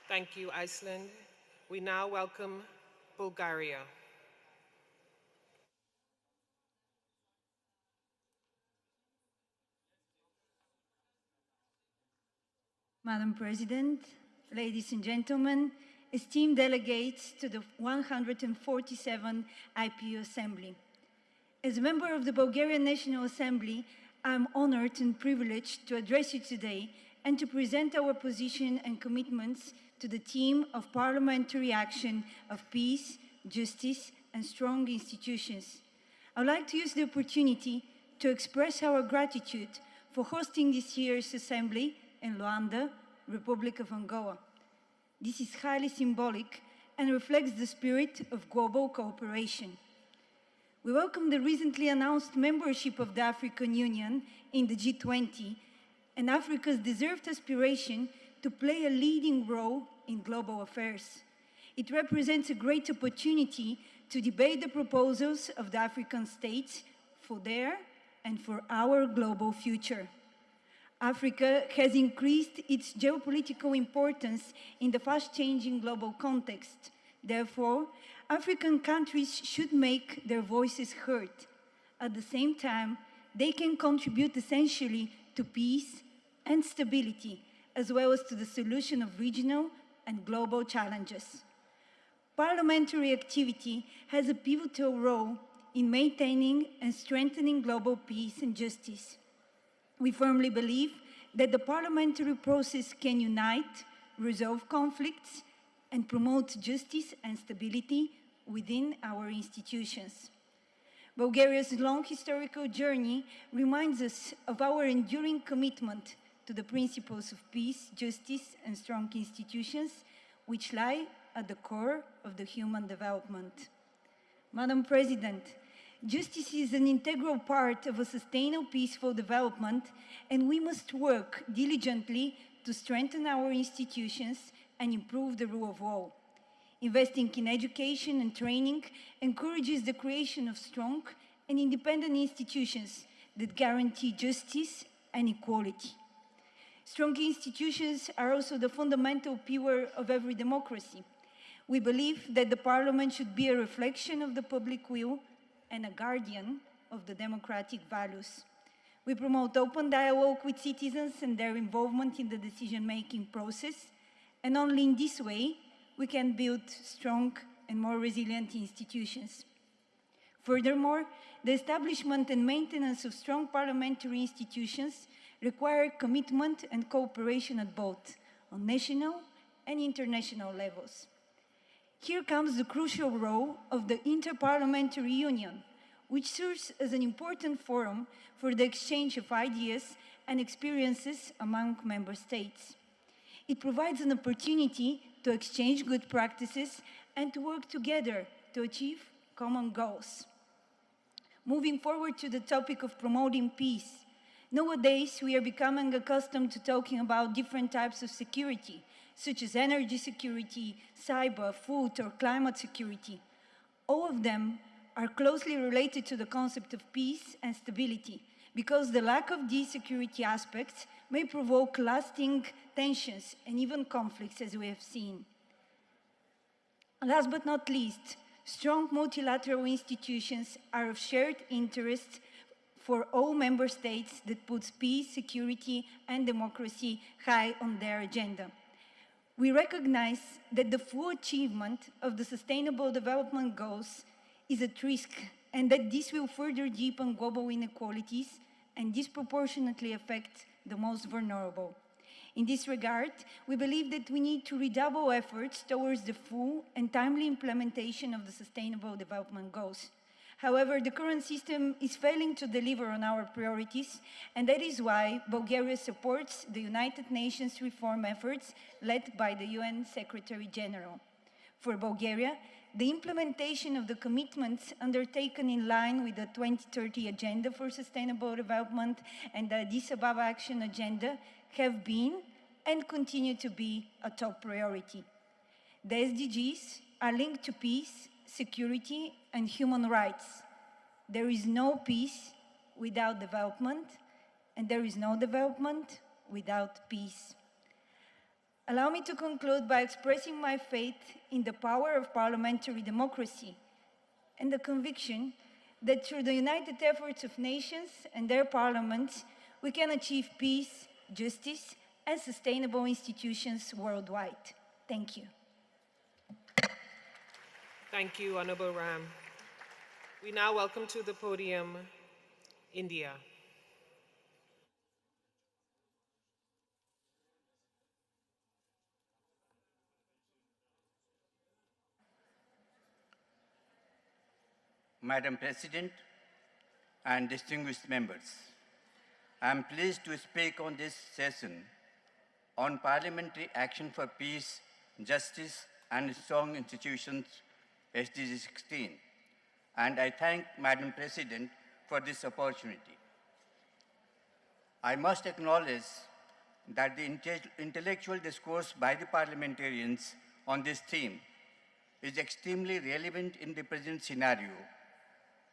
Thank you, Iceland. We now welcome Bulgaria. Madam President, ladies and gentlemen, esteemed delegates to the 147th IPU Assembly. As a member of the Bulgarian National Assembly, I'm honored and privileged to address you today and to present our position and commitments to the theme of parliamentary action of peace, justice, and strong institutions. I would like to use the opportunity to express our gratitude for hosting this year's assembly in Luanda, Republic of Angola. This is highly symbolic and reflects the spirit of global cooperation. We welcome the recently announced membership of the African Union in the G20 and Africa's deserved aspiration to play a leading role in global affairs. It represents a great opportunity to debate the proposals of the African states for their and for our global future. Africa has increased its geopolitical importance in the fast-changing global context. Therefore, African countries should make their voices heard. At the same time, they can contribute essentially to peace and stability, as well as to the solution of regional and global challenges. Parliamentary activity has a pivotal role in maintaining and strengthening global peace and justice. We firmly believe that the parliamentary process can unite, resolve conflicts, and promote justice and stability within our institutions. Bulgaria's long historical journey reminds us of our enduring commitment to the principles of peace, justice, and strong institutions, which lie at the core of the human development. Madam President, justice is an integral part of a sustainable, peaceful development, and we must work diligently to strengthen our institutions and improve the rule of law. Investing in education and training encourages the creation of strong and independent institutions that guarantee justice and equality. Strong institutions are also the fundamental pillar of every democracy. We believe that the Parliament should be a reflection of the public will and a guardian of the democratic values. We promote open dialogue with citizens and their involvement in the decision-making process, and only in this way we can build strong and more resilient institutions. Furthermore, the establishment and maintenance of strong parliamentary institutions require commitment and cooperation at both on national and international levels. Here comes the crucial role of the Interparliamentary Union, which serves as an important forum for the exchange of ideas and experiences among member states. It provides an opportunity to exchange good practices and to work together to achieve common goals. Moving forward to the topic of promoting peace, nowadays we are becoming accustomed to talking about different types of security, such as energy security, cyber, food, or climate security. All of them are closely related to the concept of peace and stability, because the lack of these security aspects may provoke lasting tensions and even conflicts, as we have seen. Last but not least, strong multilateral institutions are of shared interest for all member states that puts peace, security, and democracy high on their agenda. We recognize that the full achievement of the Sustainable Development Goals is at risk, and that this will further deepen global inequalities and disproportionately affect the most vulnerable. In this regard, we believe that we need to redouble efforts towards the full and timely implementation of the Sustainable Development Goals. However, the current system is failing to deliver on our priorities, and that is why Bulgaria supports the United Nations reform efforts led by the UN Secretary General. For Bulgaria, the implementation of the commitments undertaken in line with the 2030 Agenda for Sustainable Development and the Addis Ababa Action Agenda have been and continue to be a top priority. The SDGs are linked to peace, security, and human rights. There is no peace without development, and there is no development without peace. Allow me to conclude by expressing my faith in the power of parliamentary democracy and the conviction that through the united efforts of nations and their parliaments, we can achieve peace, justice, and sustainable institutions worldwide. Thank you. Thank you, Honorable Ram. We now welcome to the podium India. Madam President, and distinguished members, I am pleased to speak on this session on Parliamentary Action for Peace, Justice and Strong Institutions, SDG 16, and I thank Madam President for this opportunity. I must acknowledge that the intellectual discourse by the parliamentarians on this theme is extremely relevant in the present scenario,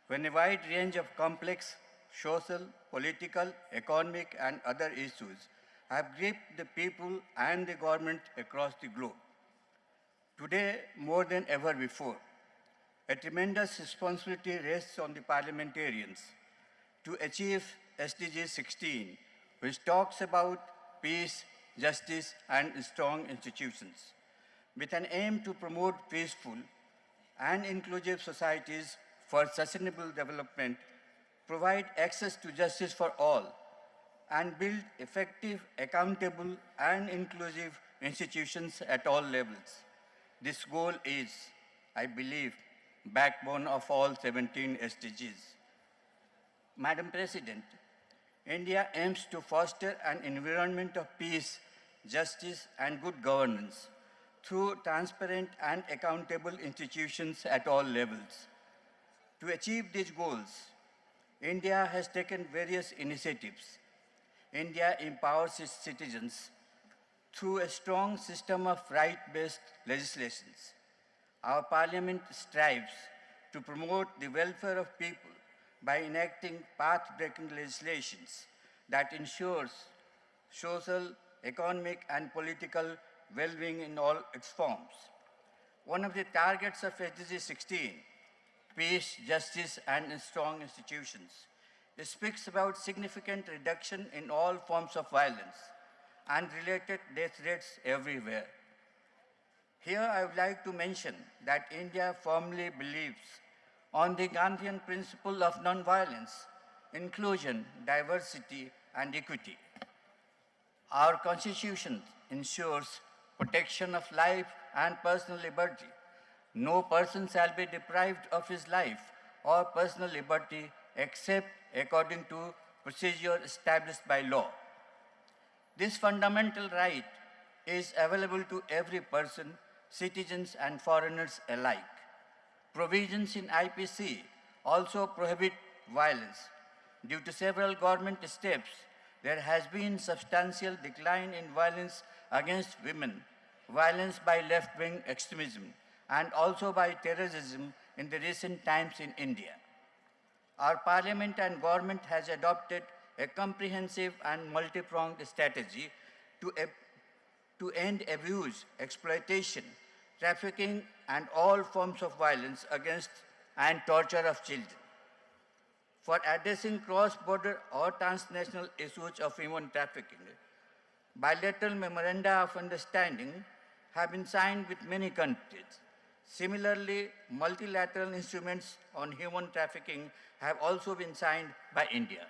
when a wide range of complex social, political, economic, and other issues have gripped the people and the government across the globe. Today, more than ever before, a tremendous responsibility rests on the parliamentarians to achieve SDG 16, which talks about peace, justice, and strong institutions, with an aim to promote peaceful and inclusive societies for sustainable development, provide access to justice for all, and build effective, accountable, and inclusive institutions at all levels. This goal is, I believe, backbone of all 17 SDGs. Madam President, India aims to foster an environment of peace, justice, and good governance through transparent and accountable institutions at all levels. To achieve these goals, India has taken various initiatives. India empowers its citizens through a strong system of right-based legislations. Our parliament strives to promote the welfare of people by enacting path-breaking legislations that ensures social, economic, and political well-being in all its forms. One of the targets of SDG 16, peace, justice, and strong institutions, speaks about significant reduction in all forms of violence and related death rates everywhere. Here I would like to mention that India firmly believes on the Gandhian principle of non-violence, inclusion, diversity, and equity. Our Constitution ensures protection of life and personal liberty. No person shall be deprived of his life or personal liberty except according to procedure established by law. This fundamental right is available to every person, citizens and foreigners alike. Provisions in IPC also prohibit violence. Due to several government steps, there has been substantial decline in violence against women, violence by left-wing extremism, and also by terrorism in the recent times in India. Our parliament and government has adopted a comprehensive and multi-pronged strategy to end abuse, exploitation, trafficking, and all forms of violence against and torture of children. For addressing cross-border or transnational issues of human trafficking, bilateral memoranda of understanding have been signed with many countries. Similarly, multilateral instruments on human trafficking have also been signed by India.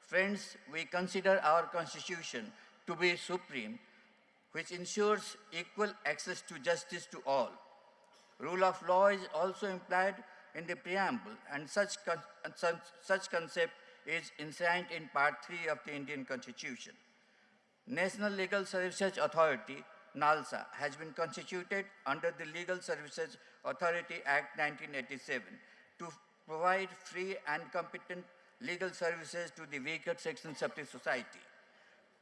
Friends, we consider our Constitution to be supreme, which ensures equal access to justice to all. Rule of law is also implied in the preamble, and such concept is enshrined in Part 3 of the Indian Constitution. National Legal Services Authority, NALSA, has been constituted under the Legal Services Authority Act 1987 to provide free and competent legal services to the weaker sections of the society.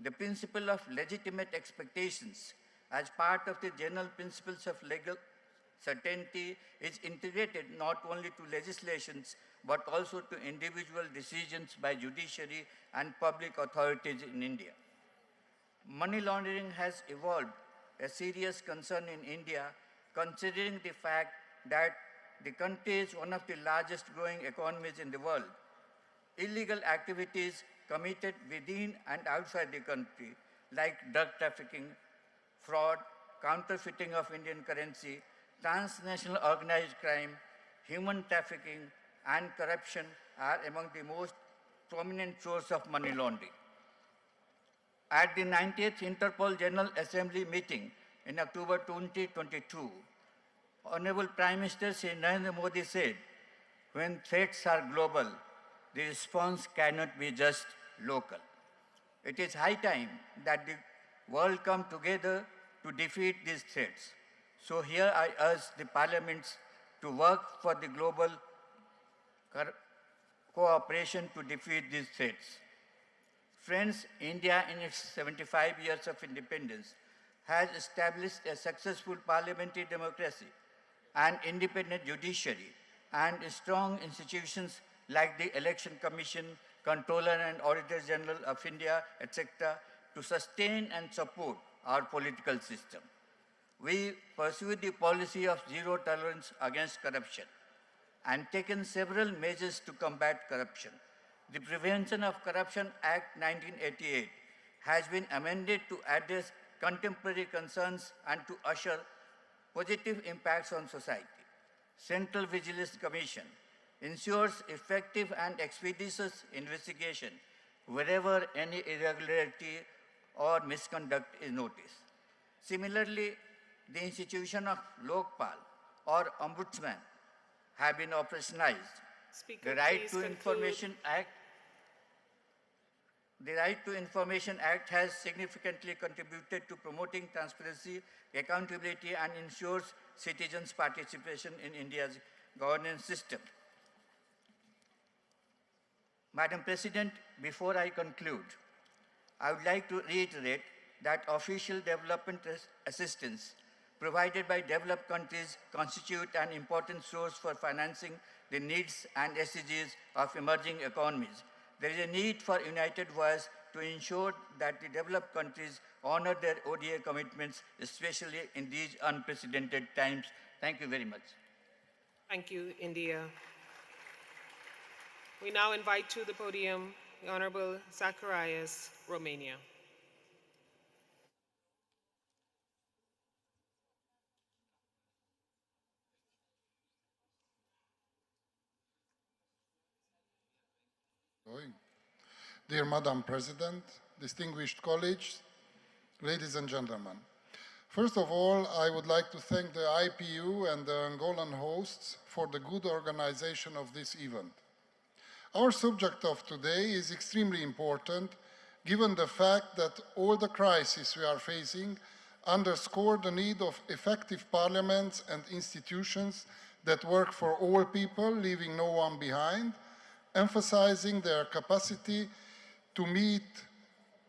The principle of legitimate expectations as part of the general principles of legal certainty is integrated not only to legislations but also to individual decisions by judiciary and public authorities in India. Money laundering has evolved a serious concern in India, considering the fact that the country is one of the largest growing economies in the world. Illegal activities committed within and outside the country, like drug trafficking, fraud, counterfeiting of Indian currency, transnational organized crime, human trafficking, and corruption are among the most prominent sources of money laundering. At the 90th Interpol General Assembly meeting in October 2022, Honorable Prime Minister Shri Narendra Modi said, When threats are global, the response cannot be just local. It is high time that the world come together to defeat these threats. So here I urge the parliaments to work for the global cooperation to defeat these threats. Friends, India in its 75 years of independence has established a successful parliamentary democracy, an independent judiciary, and strong institutions like the Election Commission, Controller and Auditor General of India, etc., to sustain and support our political system. We pursue the policy of zero tolerance against corruption and taken several measures to combat corruption. The Prevention of Corruption Act 1988 has been amended to address contemporary concerns and to usher positive impacts on society. Central Vigilance Commission ensures effective and expeditious investigation wherever any irregularity or misconduct is noticed. Similarly, the institution of Lokpal or Ombudsman have been operationalized. Speaker, The Right to Information Act has significantly contributed to promoting transparency, accountability, and ensures citizens' participation in India's governance system. Madam President, before I conclude, I would like to reiterate that official development assistance provided by developed countries constitute an important source for financing the needs and SDGs of emerging economies. There is a need for united voice to ensure that the developed countries honor their ODA commitments, especially in these unprecedented times. Thank you very much. Thank you, India. We now invite to the podium the Honorable Zacharias, Romania. Dear Madam President, distinguished colleagues, ladies and gentlemen. First of all, I would like to thank the IPU and the Angolan hosts for the good organization of this event. Our subject of today is extremely important, given the fact that all the crises we are facing underscore the need of effective parliaments and institutions that work for all people, leaving no one behind, emphasizing their capacity to meet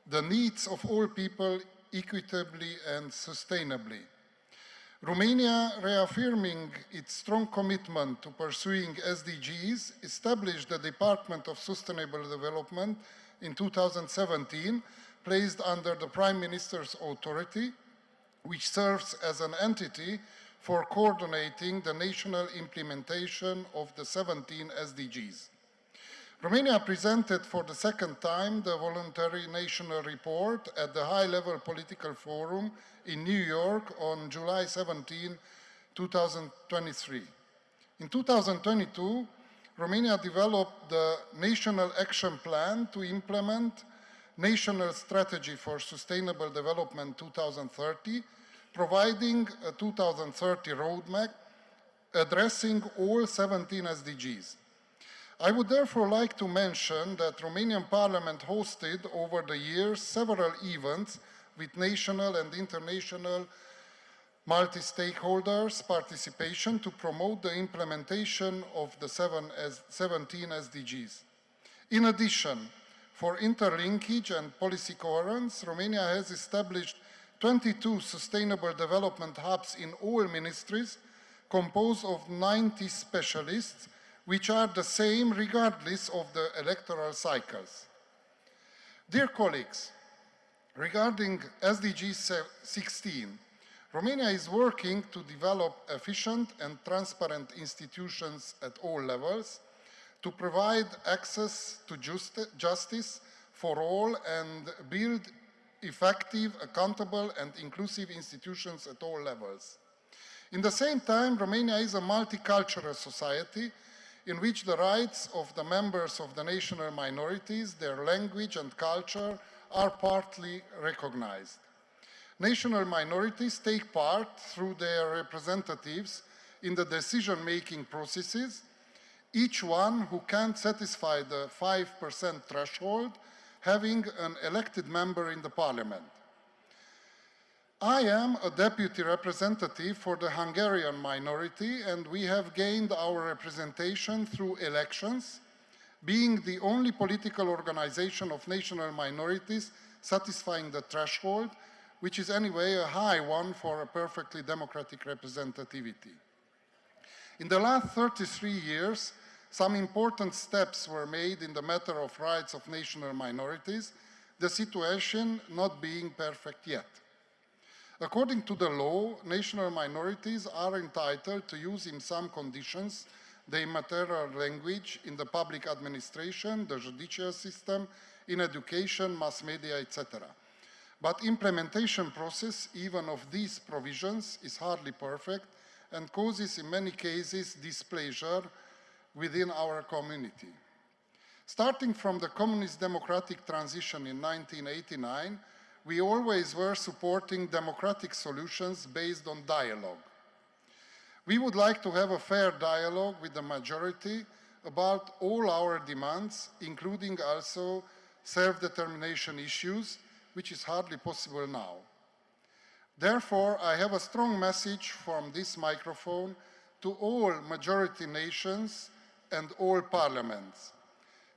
the needs of all people equitably and sustainably. Romania, reaffirming its strong commitment to pursuing SDGs, established the Department of Sustainable Development in 2017, placed under the Prime Minister's authority, which serves as an entity for coordinating the national implementation of the 17 SDGs. Romania presented for the second time the voluntary national report at the high-level political forum in New York on July 17, 2023. In 2022, Romania developed the National Action Plan to implement National Strategy for Sustainable Development 2030, providing a 2030 roadmap addressing all 17 SDGs. I would therefore like to mention that Romanian Parliament hosted over the years several events with national and international multi-stakeholders participation to promote the implementation of the 17 SDGs. In addition, for interlinkage and policy coherence, Romania has established 22 sustainable development hubs in all ministries, composed of 90 specialists, which are the same regardless of the electoral cycles. Dear colleagues, regarding SDG 16, Romania is working to develop efficient and transparent institutions at all levels, to provide access to justice for all and build effective, accountable and inclusive institutions at all levels. In the same time, Romania is a multicultural society in which the rights of the members of the national minorities, their language and culture are partly recognized. National minorities take part through their representatives in the decision-making processes, each one who can't satisfy the 5% threshold having an elected member in the parliament. I am a deputy representative for the Hungarian minority, and we have gained our representation through elections, being the only political organization of national minorities satisfying the threshold, which is anyway a high one for a perfectly democratic representativity. In the last 33 years, some important steps were made in the matter of rights of national minorities, the situation not being perfect yet. According to the law, national minorities are entitled to use in some conditions their maternal language in the public administration, the judicial system, in education, mass media, etc. But implementation process, even of these provisions, is hardly perfect and causes in many cases displeasure within our community. Starting from the communist democratic transition in 1989, we always were supporting democratic solutions based on dialogue. We would like to have a fair dialogue with the majority about all our demands, including also self-determination issues, which is hardly possible now. Therefore, I have a strong message from this microphone to all majority nations and all parliaments.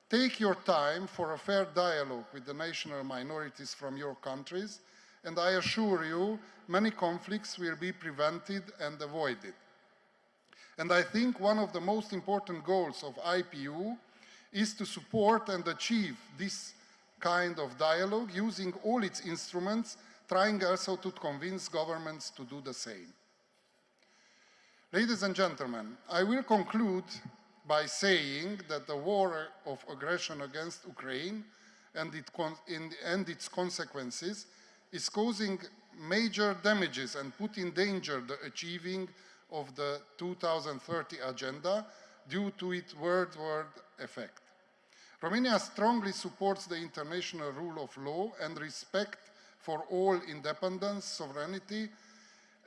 Take your time for a fair dialogue with the national minorities from your countries, and I assure you many conflicts will be prevented and avoided. And I think one of the most important goals of IPU is to support and achieve this kind of dialogue using all its instruments, trying also to convince governments to do the same. Ladies and gentlemen, I will conclude by saying that the war of aggression against Ukraine and its consequences is causing major damages and put in danger the achieving of the 2030 agenda due to its world-wide effect. Romania strongly supports the international rule of law and respect for all independence, sovereignty,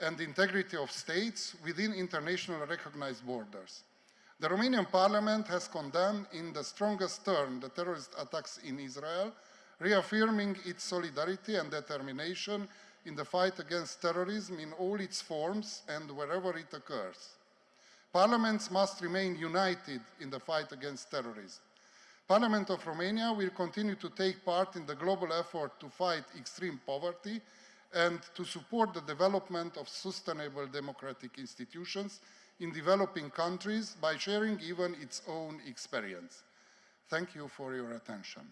and integrity of states within internationally recognized borders. The Romanian Parliament has condemned in the strongest terms the terrorist attacks in Israel, reaffirming its solidarity and determination in the fight against terrorism in all its forms and wherever it occurs. Parliaments must remain united in the fight against terrorism. Parliament of Romania will continue to take part in the global effort to fight extreme poverty and to support the development of sustainable democratic institutions in developing countries by sharing even its own experience. Thank you for your attention.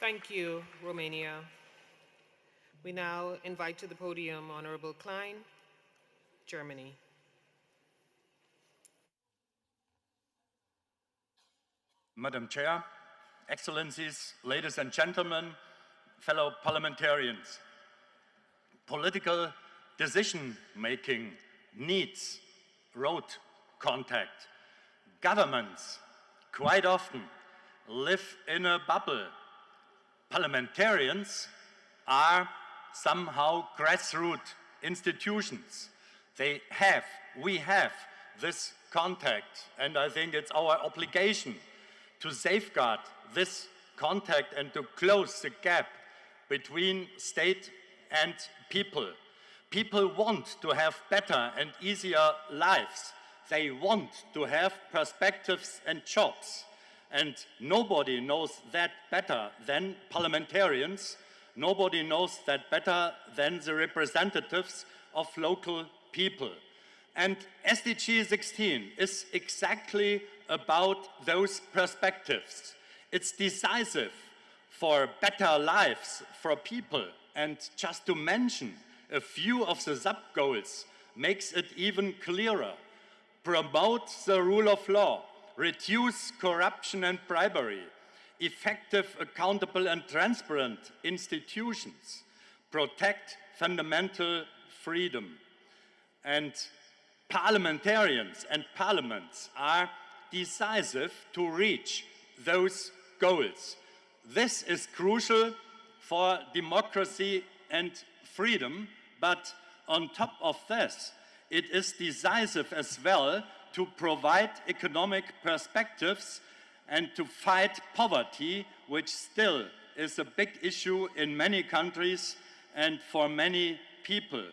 Thank you, Romania. We now invite to the podium Honorable Klein, Germany. Madam Chair, Excellencies, ladies and gentlemen, fellow parliamentarians, political decision-making needs road contact. Governments quite often live in a bubble. Parliamentarians are somehow grassroots institutions. We have this contact, and I think it's our obligation to safeguard this contact and to close the gap between state and people. People want to have better and easier lives. They want to have perspectives and jobs. And nobody knows that better than parliamentarians. Nobody knows that better than the representatives of local people. And SDG 16 is exactly about those perspectives. It's decisive for better lives for people. And just to mention a few of the sub-goals makes it even clearer. Promote the rule of law, reduce corruption and bribery, effective, accountable and transparent institutions, protect fundamental freedom. And parliamentarians and parliaments are decisive to reach those goals. This is crucial for democracy and freedom, but on top of this, it is decisive as well to provide economic perspectives and to fight poverty, which still is a big issue in many countries and for many people.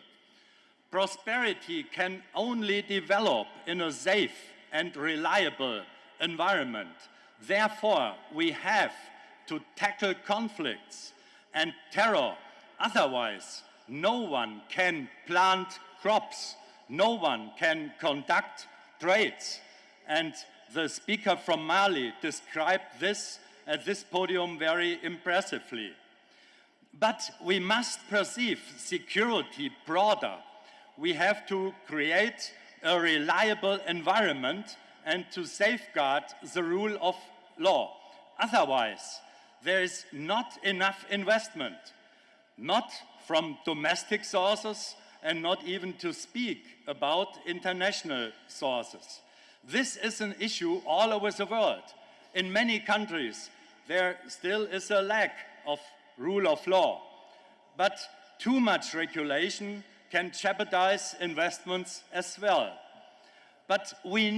Prosperity can only develop in a safe and reliable environment. Therefore, we have to tackle conflicts and terror. Otherwise, no one can plant crops, no one can conduct trades. And the speaker from Mali described this at this podium very impressively. But we must perceive security broader. We have to create a reliable environment and to safeguard the rule of law. Otherwise, there is not enough investment, not from domestic sources and not even to speak about international sources. This is an issue all over the world. In many countries, there still is a lack of rule of law, but too much regulation can jeopardize investments as well. But we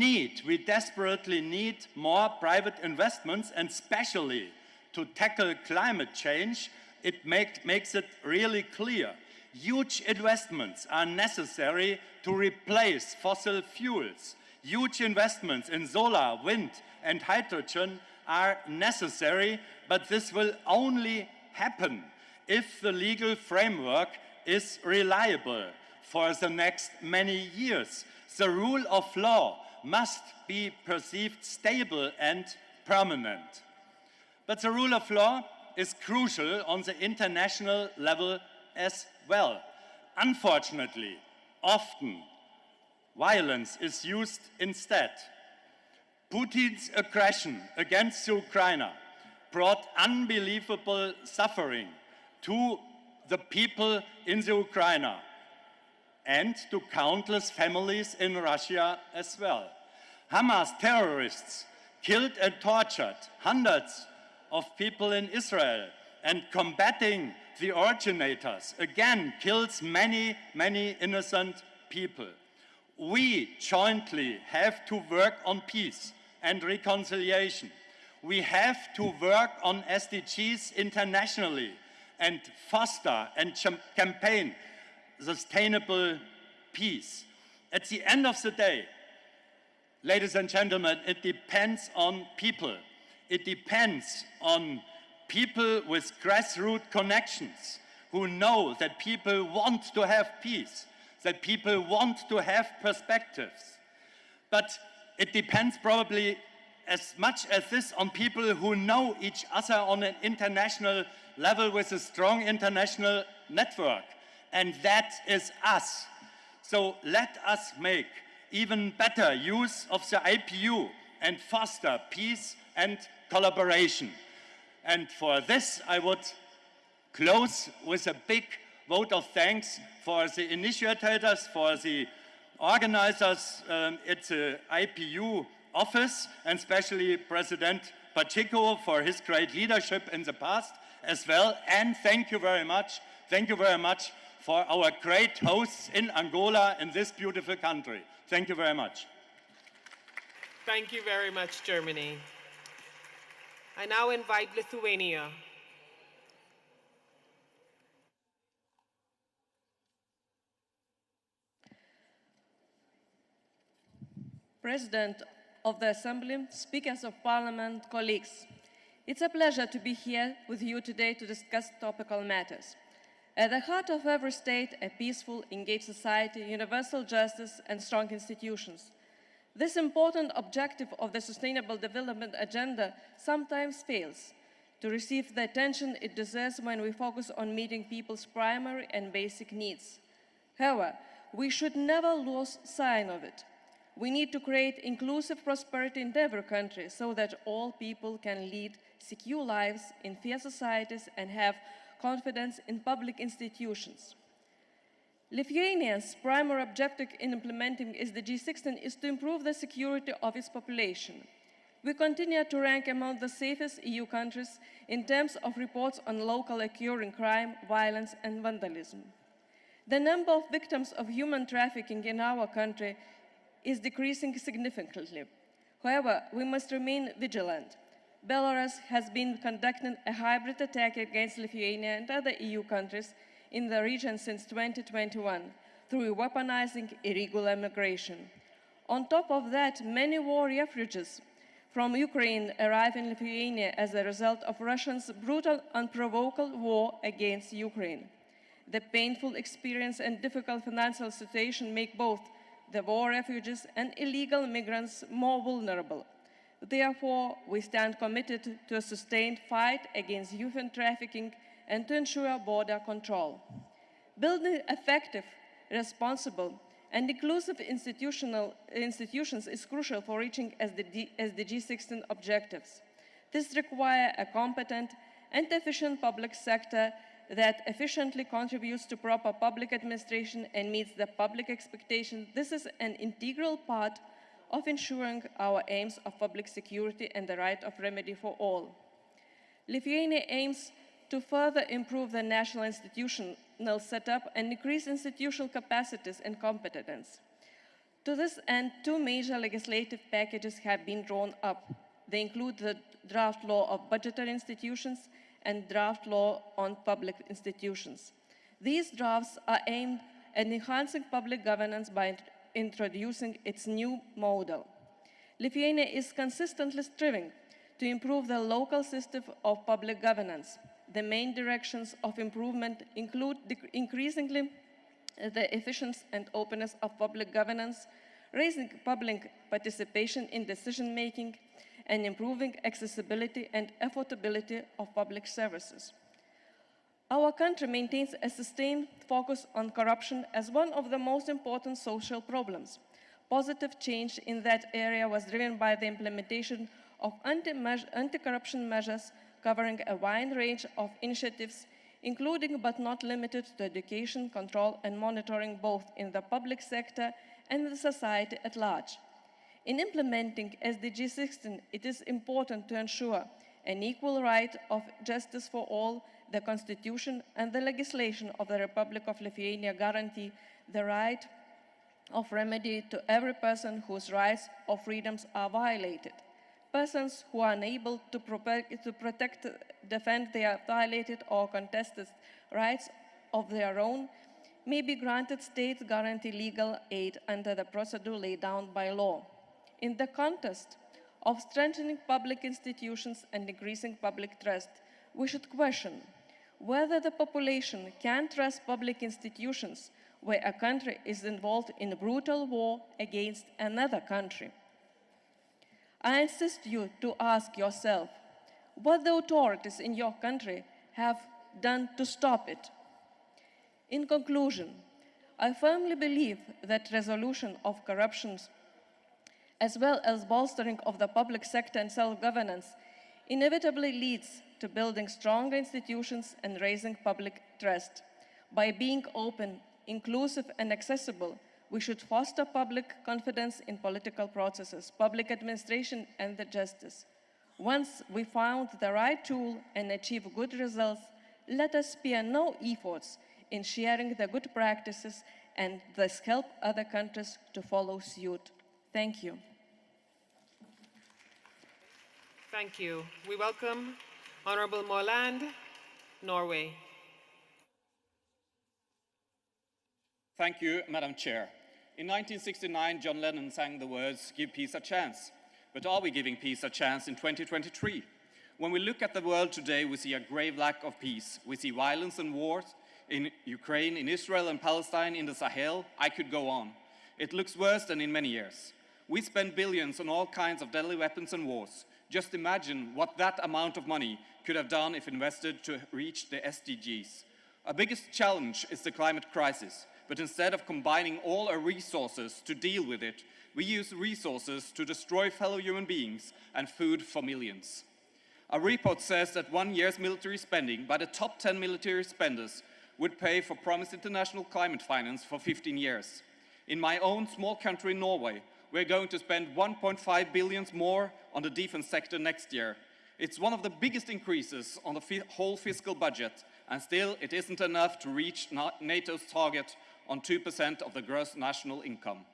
desperately need more private investments, and especially to tackle climate change, it makes it really clear. Huge investments are necessary to replace fossil fuels. Huge investments in solar, wind, and hydrogen are necessary, but this will only happen if the legal framework is reliable for the next many years. The rule of law must be perceived stable and permanent. But the rule of law is crucial on the international level as well. Unfortunately, often violence is used instead. Putin's aggression against Ukraine brought unbelievable suffering to the people in the Ukraine and to countless families in Russia as well. Hamas terrorists killed and tortured hundreds of people in Israel, and combating the originators again kills many, many innocent people. We jointly have to work on peace and reconciliation. We have to work on SDGs internationally and foster and campaign sustainable peace. At the end of the day, ladies and gentlemen, it depends on people. It depends on people with grassroots connections who know that people want to have peace, that people want to have perspectives. But it depends probably as much as this on people who know each other on an international level with a strong international network. And that is us. So let us make even better use of the IPU and foster peace and collaboration. And for this, I would close with a big vote of thanks for the initiators, for the organizers at the IPU office, and especially President Pacheco for his great leadership in the past as well. And thank you very much for our great hosts in Angola, in this beautiful country. Thank you very much. Thank you very much, Germany. I now invite Lithuania. President of the Assembly, speakers of Parliament, colleagues, it's a pleasure to be here with you today to discuss topical matters. At the heart of every state, a peaceful, engaged society, universal justice, and strong institutions. This important objective of the Sustainable Development Agenda sometimes fails to receive the attention it deserves when we focus on meeting people's primary and basic needs. However, we should never lose sight of it. We need to create inclusive prosperity in every country so that all people can lead secure lives in fair societies and have confidence in public institutions. Lithuania's primary objective in implementing SDG 16 is to improve the security of its population. We continue to rank among the safest EU countries in terms of reports on local occurring crime, violence, and vandalism. The number of victims of human trafficking in our country is decreasing significantly. However, we must remain vigilant. Belarus has been conducting a hybrid attack against Lithuania and other EU countries in the region since 2021 through weaponizing irregular migration. On top of that, many war refugees from Ukraine arrive in Lithuania as a result of Russia's brutal, unprovoked war against Ukraine. The painful experience and difficult financial situation make both the war refugees and illegal migrants more vulnerable. Therefore, we stand committed to a sustained fight against human trafficking and to ensure border control. Building effective, responsible, and inclusive institutions is crucial for reaching SDG 16 objectives. This requires a competent and efficient public sector that efficiently contributes to proper public administration and meets the public expectation. This is an integral part of ensuring our aims of public security and the right of remedy for all. Lithuania aims to further improve the national institutional setup and increase institutional capacities and competence. To this end, two major legislative packages have been drawn up. They include the draft law of budgetary institutions and draft law on public institutions. These drafts are aimed at enhancing public governance by introducing its new model. Lithuania is consistently striving to improve the local system of public governance. The main directions of improvement include increasingly the efficiency and openness of public governance, raising public participation in decision-making, and improving accessibility and affordability of public services. Our country maintains a sustained focus on corruption as one of the most important social problems. Positive change in that area was driven by the implementation of anti-corruption measures covering a wide range of initiatives, including but not limited to education, control, and monitoring both in the public sector and the society at large. In implementing SDG 16, it is important to ensure an equal right of justice for all. The Constitution and the legislation of the Republic of Lithuania guarantee the right of remedy to every person whose rights or freedoms are violated. Persons who are unable to protect, defend their violated or contested rights of their own may be granted state-guaranteed legal aid under the procedure laid down by law. In the context of strengthening public institutions and increasing public trust, we should question whether the population can trust public institutions where a country is involved in a brutal war against another country. I insist you to ask yourself what the authorities in your country have done to stop it. In conclusion, I firmly believe that resolution of corruption, as well as bolstering of the public sector and self-governance, inevitably leads to building stronger institutions and raising public trust. By being open, inclusive, and accessible, we should foster public confidence in political processes, public administration, and the justice. Once we found the right tool and achieve good results, let us spare no efforts in sharing the good practices and thus help other countries to follow suit. Thank you. Thank you. We welcome Honorable Moland, Norway. Thank you, Madam Chair. In 1969, John Lennon sang the words, "Give peace a chance." But are we giving peace a chance in 2023? When we look at the world today, we see a grave lack of peace. We see violence and wars in Ukraine, in Israel and Palestine, in the Sahel. I could go on. It looks worse than in many years. We spend billions on all kinds of deadly weapons and wars. Just imagine what that amount of money could have done if invested to reach the SDGs. Our biggest challenge is the climate crisis. But instead of combining all our resources to deal with it, we use resources to destroy fellow human beings and food for millions. A report says that 1 year's military spending by the top 10 military spenders would pay for promised international climate finance for 15 years. In my own small country, Norway, we're going to spend 1.5 billion more on the defense sector next year. It's one of the biggest increases on the whole fiscal budget, and still it isn't enough to reach NATO's target on 2% of the gross national income.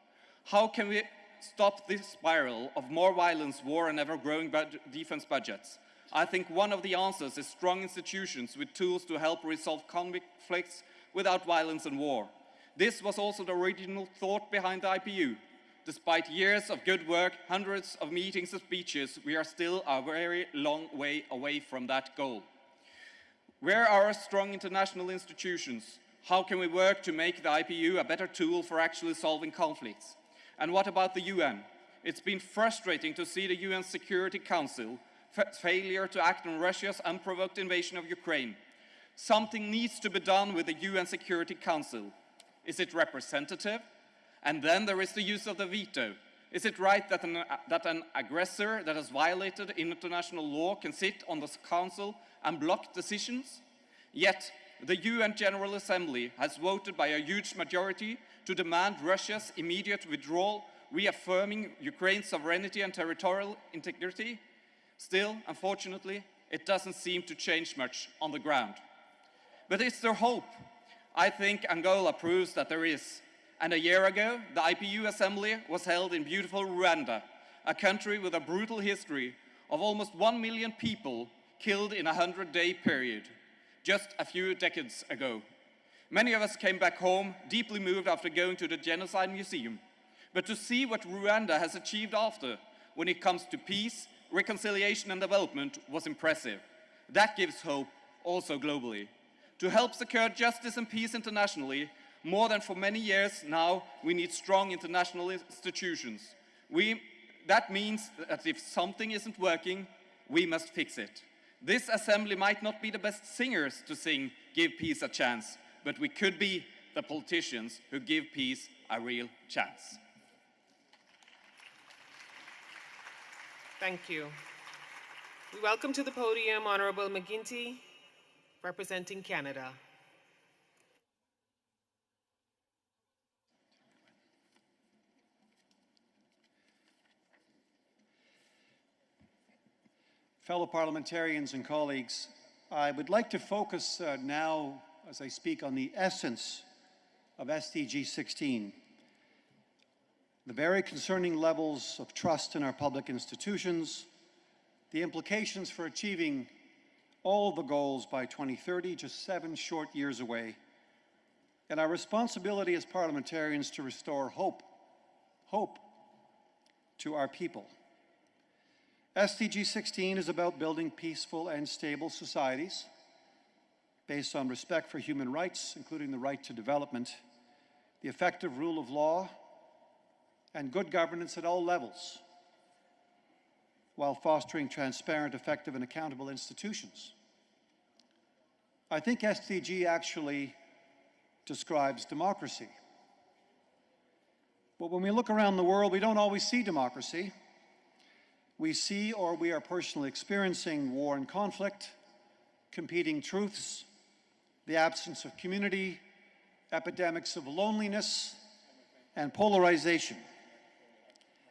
How can we stop this spiral of more violence, war, and ever-growing defense budgets? I think one of the answers is strong institutions with tools to help resolve conflicts without violence and war. This was also the original thought behind the IPU. Despite years of good work, hundreds of meetings and speeches, we are still a very long way away from that goal. Where are our strong international institutions? How can we work to make the IPU a better tool for actually solving conflicts? And what about the UN? It's been frustrating to see the UN Security Council failure to act on Russia's unprovoked invasion of Ukraine. Something needs to be done with the UN Security Council. Is it representative? And then there is the use of the veto. Is it right that an aggressor that has violated international law can sit on the council and block decisions? Yet, the UN General Assembly has voted by a huge majority to demand Russia's immediate withdrawal, reaffirming Ukraine's sovereignty and territorial integrity. Still, unfortunately, it doesn't seem to change much on the ground. But is there hope? I think Angola proves that there is. And a year ago, the IPU Assembly was held in beautiful Luanda, a country with a brutal history of almost 1 million people killed in a 100-day period, just a few decades ago. Many of us came back home deeply moved after going to the Genocide Museum. But to see what Rwanda has achieved after, when it comes to peace, reconciliation and development, was impressive. That gives hope also globally. To help secure justice and peace internationally, more than for many years now, we need strong international institutions. That means that if something isn't working, we must fix it. This assembly might not be the best singers to sing "Give Peace a Chance," but we could be the politicians who give peace a real chance. Thank you. We welcome to the podium Honorable McGuinty, representing Canada. Fellow parliamentarians and colleagues, I would like to focus now, as I speak, on the essence of SDG 16, the very concerning levels of trust in our public institutions, the implications for achieving all the goals by 2030, just 7 short years away, and our responsibility as parliamentarians to restore hope to our people. SDG 16 is about building peaceful and stable societies based on respect for human rights, including the right to development, the effective rule of law, and good governance at all levels, while fostering transparent, effective, and accountable institutions. I think SDG actually describes democracy. But when we look around the world, we don't always see democracy. We see, or we are personally experiencing, war and conflict, competing truths, the absence of community, epidemics of loneliness, and polarization.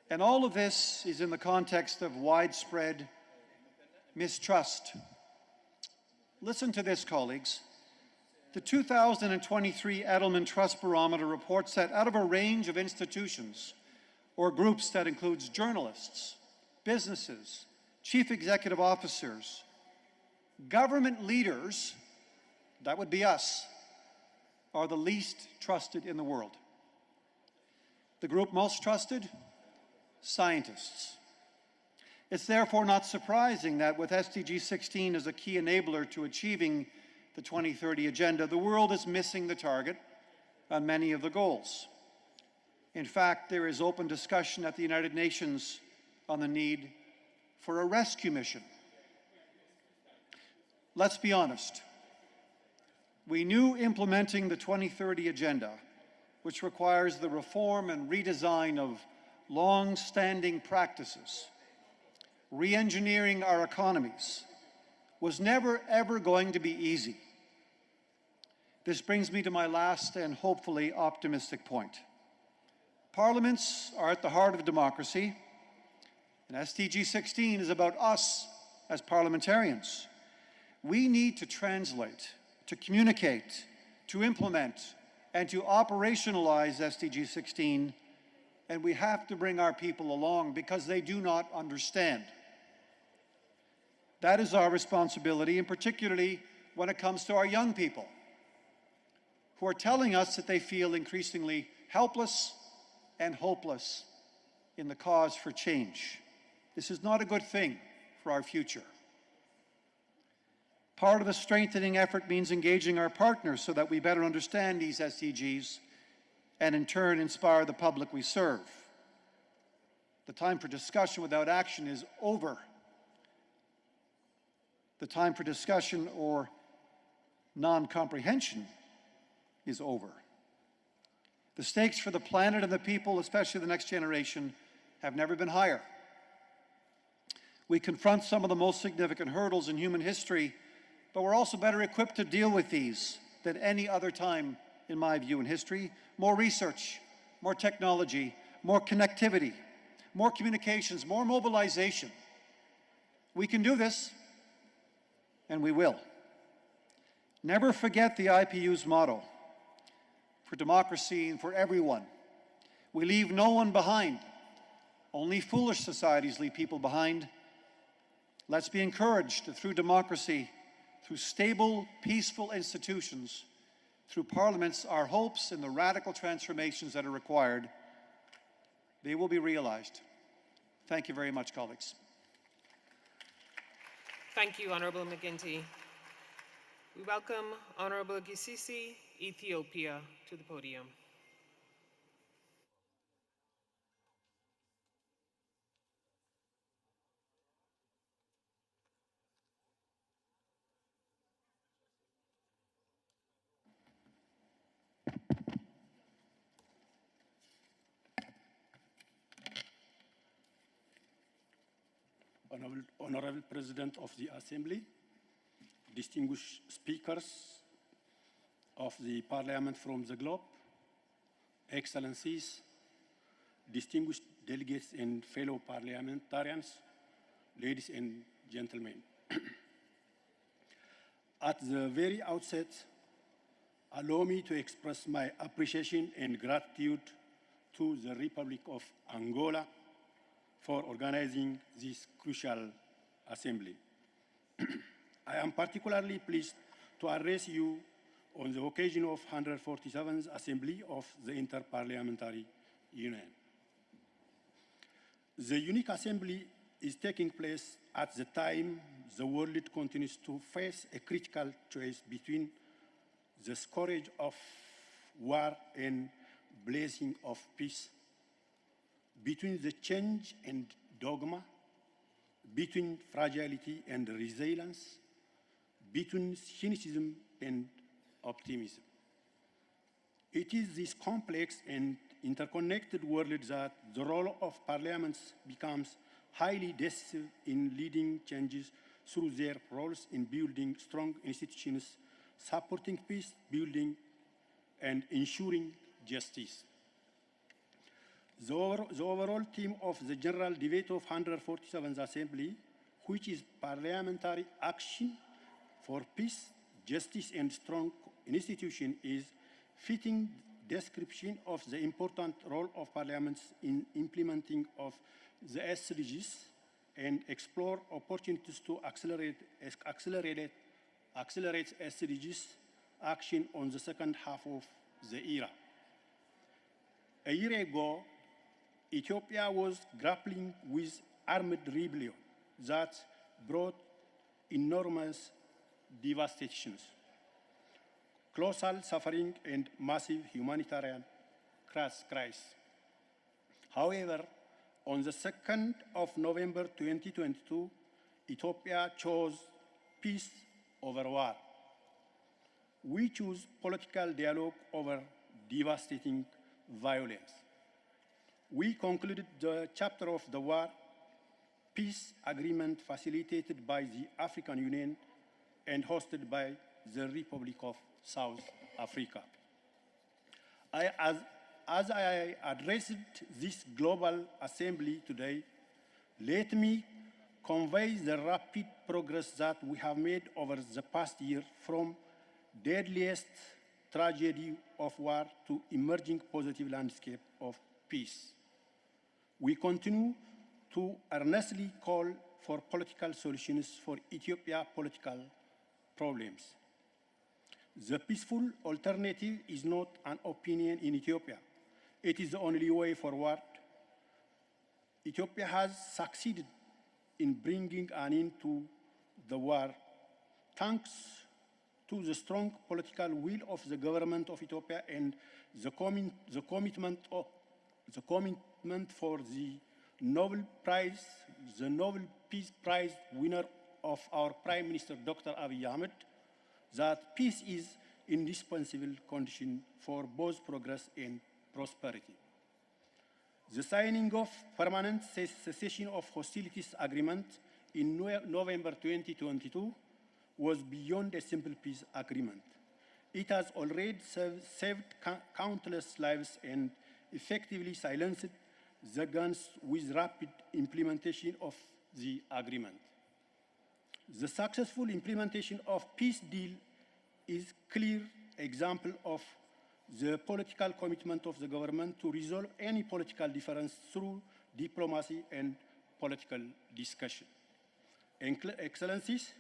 And all of this is in the context of widespread mistrust. Listen to this, colleagues. The 2023 Edelman Trust Barometer reports that out of a range of institutions or groups that includes journalists, businesses, chief executive officers, government leaders, that would be us, are the least trusted in the world. The group most trusted? Scientists. It's therefore not surprising that with SDG 16 as a key enabler to achieving the 2030 agenda, the world is missing the target on many of the goals. In fact, there is open discussion at the United Nations on the need for a rescue mission. Let's be honest. We knew implementing the 2030 agenda, which requires the reform and redesign of long-standing practices, re-engineering our economies, was never, ever going to be easy. This brings me to my last and hopefully optimistic point. Parliaments are at the heart of democracy, and SDG 16 is about us as parliamentarians. We need to translate, to communicate, to implement, and to operationalize SDG 16, and we have to bring our people along because they do not understand. That is our responsibility, and particularly when it comes to our young people, who are telling us that they feel increasingly helpless and hopeless in the cause for change. This is not a good thing for our future. Part of the strengthening effort means engaging our partners so that we better understand these SDGs and in turn inspire the public we serve. The time for discussion without action is over. The time for discussion or non-comprehension is over. The stakes for the planet and the people, especially the next generation, have never been higher. We confront some of the most significant hurdles in human history, but we're also better equipped to deal with these than any other time, in my view, in history. More research, more technology, more connectivity, more communications, more mobilization. We can do this, and we will. Never forget the IPU's motto, for democracy and for everyone. We leave no one behind. Only foolish societies leave people behind. Let's be encouraged that through democracy, through stable, peaceful institutions, through parliaments, our hopes and the radical transformations that are required, they will be realized. Thank you very much, colleagues. Thank you, Honorable McGuinty. We welcome Honorable Gisisi, Ethiopia, to the podium. Honorable President of the Assembly, distinguished speakers of the Parliament from the globe, Excellencies, distinguished delegates and fellow parliamentarians, ladies and gentlemen. At the very outset, allow me to express my appreciation and gratitude to the Republic of Angola for organizing this crucial assembly. I am particularly pleased to address you on the occasion of 147th Assembly of the Inter-Parliamentary Union. The unique assembly is taking place at the time the world continues to face a critical choice between the scourge of war and blessing of peace, between the change and dogma, between fragility and resilience, between cynicism and optimism. It is this complex and interconnected world that the role of parliaments becomes highly decisive in leading changes through their roles in building strong institutions, supporting peace building, and ensuring justice. The overall theme of the general debate of 147th Assembly, which is parliamentary action for peace, justice, and strong institution, is fitting description of the important role of parliaments in implementing of the SDGs and explore opportunities to accelerate SDGs action on the second half of the era. A year ago, Ethiopia was grappling with armed rebellion that brought enormous devastations, colossal suffering, and massive humanitarian crisis. However, on the 2nd of November 2022, Ethiopia chose peace over war. We choose political dialogue over devastating violence. We concluded the chapter of the war peace agreement facilitated by the African Union and hosted by the Republic of South Africa. As I addressed this global assembly today, let me conveys the rapid progress that we have made over the past year from deadliest tragedy of war to emerging positive landscape of peace. We continue to earnestly call for political solutions for Ethiopia's political problems. The peaceful alternative is not an opinion in Ethiopia. It is the only way forward. Ethiopia has succeeded in bringing an end to the war thanks to the strong political will of the government of Ethiopia and the commitment for the Nobel Prize, the Nobel Peace Prize winner of our Prime Minister, Dr. Abiy Ahmed, that peace is indispensable condition for both progress and prosperity. The signing of permanent cessation of hostilities agreement in November 2022 was beyond a simple peace agreement. It has already saved countless lives and effectively silenced the guns with rapid implementation of the agreement. The successful implementation of peace deal is a clear example of the political commitment of the government to resolve any political difference through diplomacy and political discussion. Excellencies,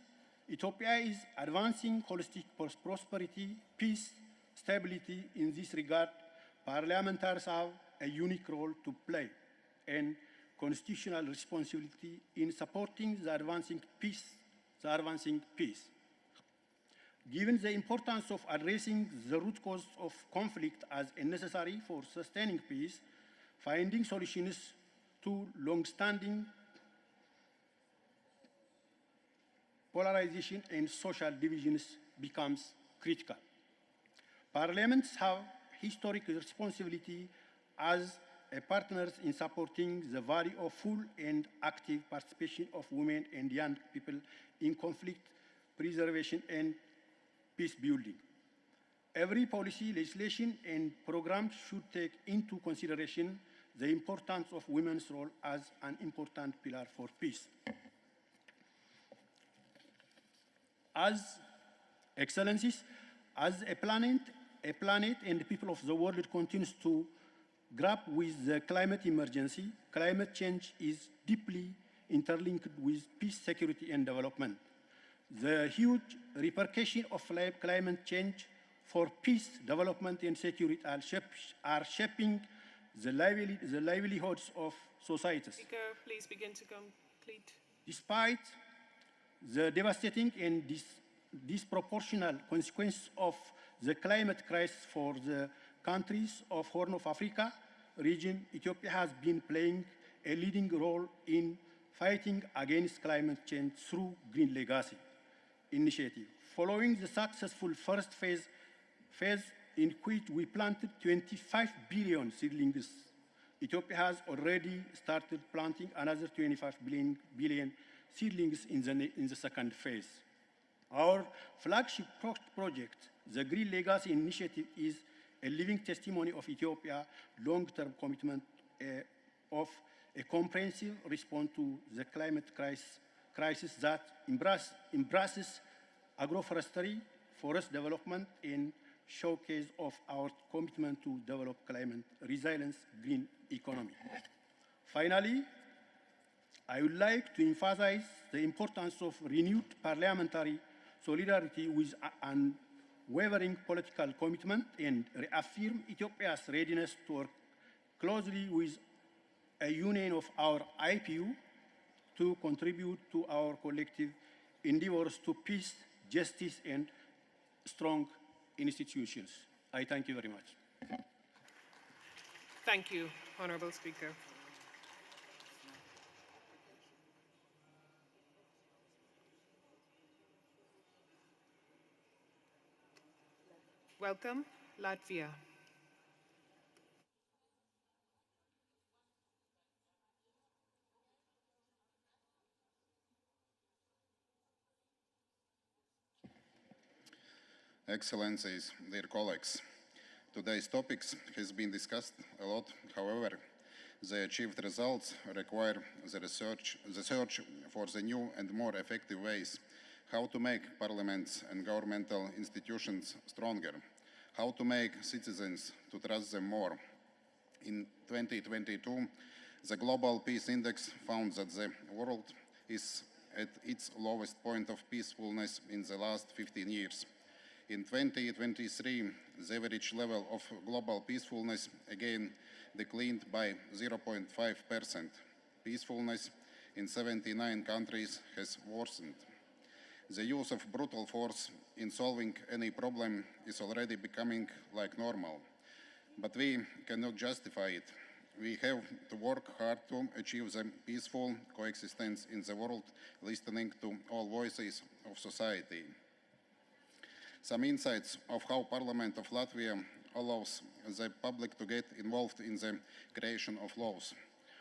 Ethiopia is advancing holistic prosperity, peace, stability. In this regard, parliamentarians have a unique role to play and constitutional responsibility in supporting the advancing peace. Given the importance of addressing the root cause of conflict as necessary for sustaining peace, finding solutions to long-standing polarization and social divisions becomes critical. Parliaments have historic responsibility as partners in supporting the value of full and active participation of women and young people in conflict preservation and peace building. Every policy, legislation, and program should take into consideration the importance of women's role as an important pillar for peace. As Excellencies, as a planet and the people of the world continues to grapple with the climate emergency, climate change is deeply interlinked with peace, security, and development. The huge repercussions of climate change for peace, development, and security are shaping the livelihoods of societies. Speaker, please begin to complete. Despite the devastating and disproportionate consequences of the climate crisis for the countries of Horn of Africa region, Ethiopia has been playing a leading role in fighting against climate change through Green Legacy initiative. Following the successful first phase in which we planted 25 billion seedlings, Ethiopia has already started planting another 25 billion seedlings in the second phase. Our flagship project, the Green Legacy Initiative, is a living testimony of Ethiopia's long-term commitment of a comprehensive response to the climate crisis that embraces agroforestry, forest development, and showcase of our commitment to develop climate resilience green economy. Finally, I would like to emphasize the importance of renewed parliamentary solidarity with unwavering political commitment and reaffirm Ethiopia's readiness to work closely with a union of our IPU to contribute to our collective endeavors to peace, justice, and strong institutions. I thank you very much. Thank you, Honorable Speaker. Welcome, Latvia. Excellencies, dear colleagues, today's topics has been discussed a lot. However, the achieved results require the search for the new and more effective ways how to make parliaments and governmental institutions stronger, how to make citizens to trust them more. In 2022, the Global Peace Index found that the world is at its lowest point of peacefulness in the last 15 years. In 2023, the average level of global peacefulness again declined by 0.5%. Peacefulness in 79 countries has worsened. The use of brutal force in solving any problem is already becoming like normal, but we cannot justify it. We have to work hard to achieve the peaceful coexistence in the world, listening to all voices of society. Some insights of how Parliament of Latvia allows the public to get involved in the creation of laws.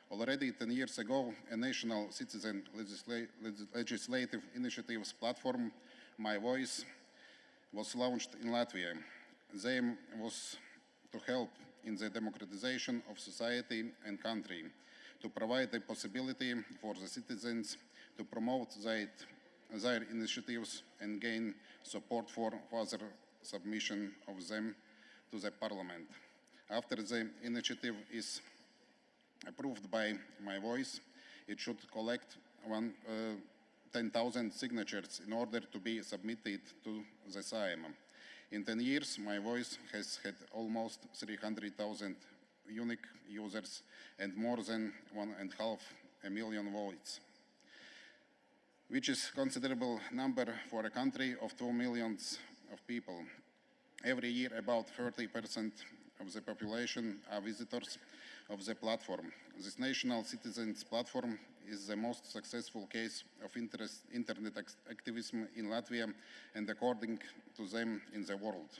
Already 10 years ago, a national citizen legislative initiatives platform, My Voice, was launched in Latvia. The aim was to help in the democratization of society and country, to provide the possibility for the citizens to promote their initiatives and gain support for further submission of them to the Parliament. After the initiative is approved by My Voice, it should collect 10,000 signatures in order to be submitted to the Sejm. In 10 years, My Voice has had almost 300,000 unique users and more than 1.5 million votes, which is a considerable number for a country of 2 million people. Every year, about 30% of the population are visitors of the platform. This national citizens platform is the most successful case of internet activism in Latvia and according to them in the world.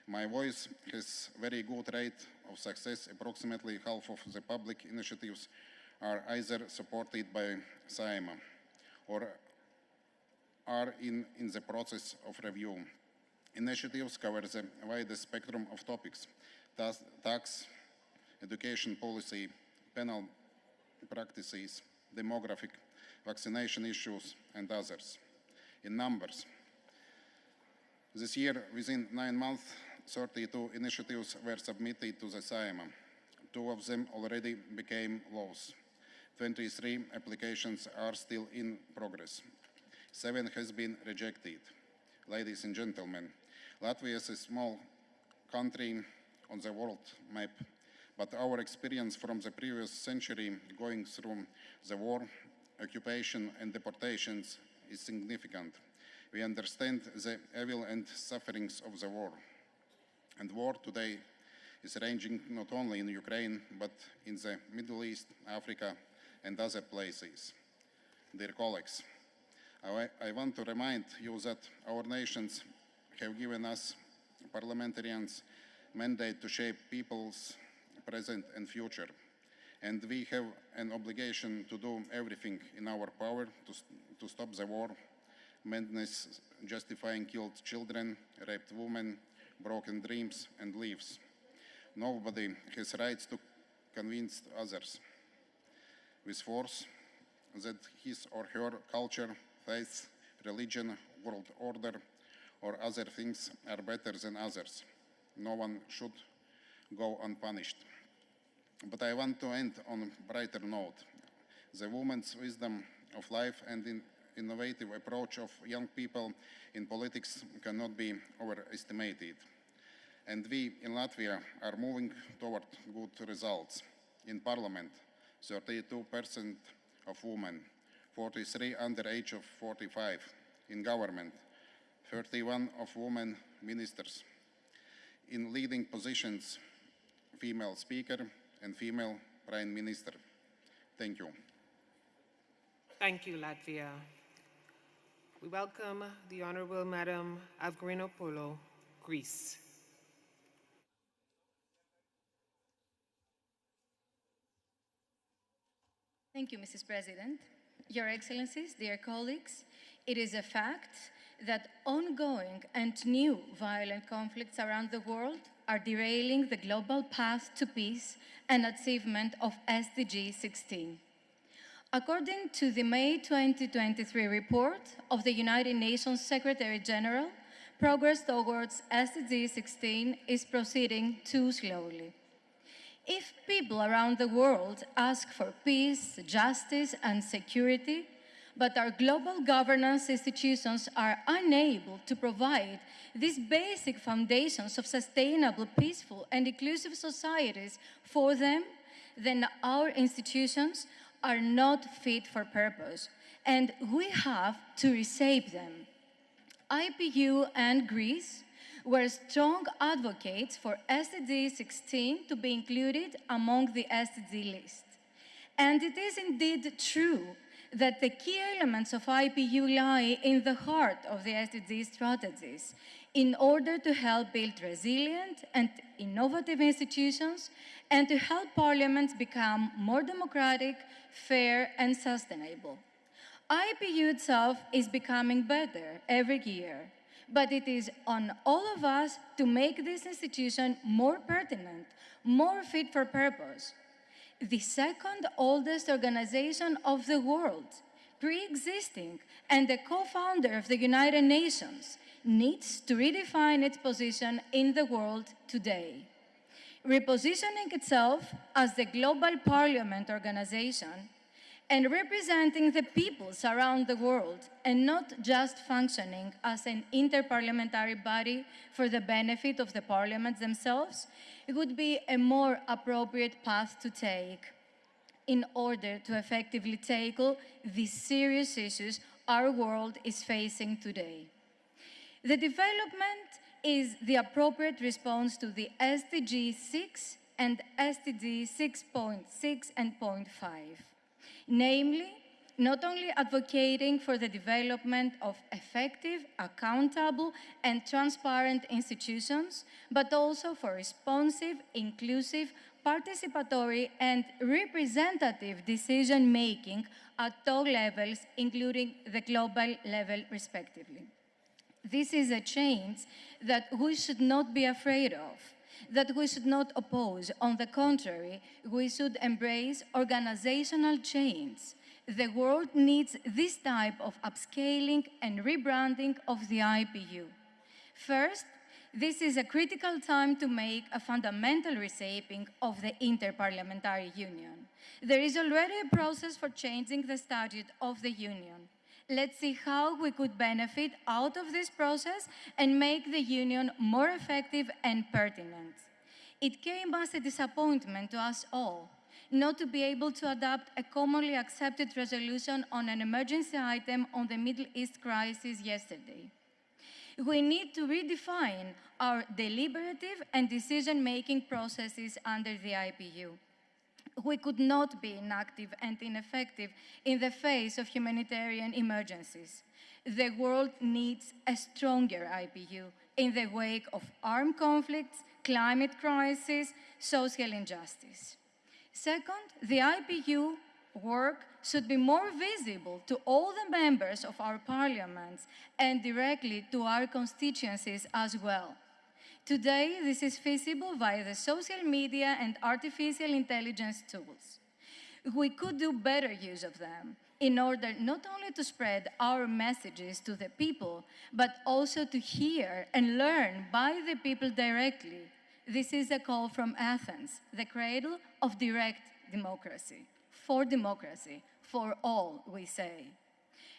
My Voice has very good rate of success. Approximately half of the public initiatives are either supported by Sejm or are in the process of review. Initiatives cover the widest spectrum of topics: tax, education policy, penal practices, demographic, vaccination issues, and others. In numbers, this year, within 9 months, 32 initiatives were submitted to the Sejm. 2 of them already became laws. 23 applications are still in progress. 7 has been rejected. Ladies and gentlemen, Latvia is a small country on the world map, but our experience from the previous century going through the war, occupation and deportations is significant. We understand the evil and sufferings of the war. And war today is raging not only in Ukraine, but in the Middle East, Africa, and other places. Dear colleagues, I want to remind you that our nations have given us parliamentarians mandate to shape people's present and future. And we have an obligation to do everything in our power to stop the war, madness justifying killed children, raped women, broken dreams and lives. Nobody has rights to convince others with force that his or her culture, faith, religion, world order, or other things are better than others. No one should go unpunished. But I want to end on a brighter note. The woman's wisdom of life and the innovative approach of young people in politics cannot be overestimated. And we in Latvia are moving toward good results. In Parliament, 32% of women, 43 under age of 45. In government, 31 of women ministers. In leading positions, female speaker and female prime minister. Thank you. Thank you, Latvia. We welcome the Honorable Madam Avgerinopoulou, Greece. Thank you, Mrs. President. Your Excellencies, dear colleagues, it is a fact that ongoing and new violent conflicts around the world are derailing the global path to peace and achievement of SDG 16. According to the May 2023 report of the United Nations Secretary General, progress towards SDG 16 is proceeding too slowly. If people around the world ask for peace, justice, and security, but our global governance institutions are unable to provide these basic foundations of sustainable, peaceful, and inclusive societies for them, then our institutions are not fit for purpose, and we have to reshape them. IPU and Greece were strong advocates for SDG 16 to be included among the SDG list. And it is indeed true that the key elements of IPU lie in the heart of the SDG strategies in order to help build resilient and innovative institutions and to help parliaments become more democratic, fair, and sustainable. IPU itself is becoming better every year, but it is on all of us to make this institution more pertinent, more fit for purpose. The second oldest organization of the world, pre-existing and the co-founder of the United Nations, needs to redefine its position in the world today. Repositioning itself as the global parliament organization and representing the peoples around the world and not just functioning as an interparliamentary body for the benefit of the parliaments themselves, it would be a more appropriate path to take in order to effectively tackle the serious issues our world is facing today. The development is the appropriate response to the SDG 6 and SDG 6.6 and 0.5. Namely, not only advocating for the development of effective, accountable, and transparent institutions, but also for responsive, inclusive, participatory, and representative decision-making at all levels, including the global level, respectively. This is a change that we should not be afraid of, that we should not oppose. On the contrary, we should embrace organizational change. The world needs this type of upscaling and rebranding of the IPU. First, this is a critical time to make a fundamental reshaping of the Interparliamentary Union. There is already a process for changing the statute of the Union. Let's see how we could benefit out of this process and make the Union more effective and pertinent. It came as a disappointment to us all not to be able to adopt a commonly accepted resolution on an emergency item on the Middle East crisis yesterday. We need to redefine our deliberative and decision-making processes under the IPU. We could not be inactive and ineffective in the face of humanitarian emergencies. The world needs a stronger IPU in the wake of armed conflicts, climate crisis, social injustice. Second, the IPU work should be more visible to all the members of our parliaments and directly to our constituencies as well. Today, this is feasible via the social media and artificial intelligence tools. We could do better use of them in order not only to spread our messages to the people, but also to hear and learn by the people directly. This is a call from Athens, the cradle of direct democracy, for all, we say.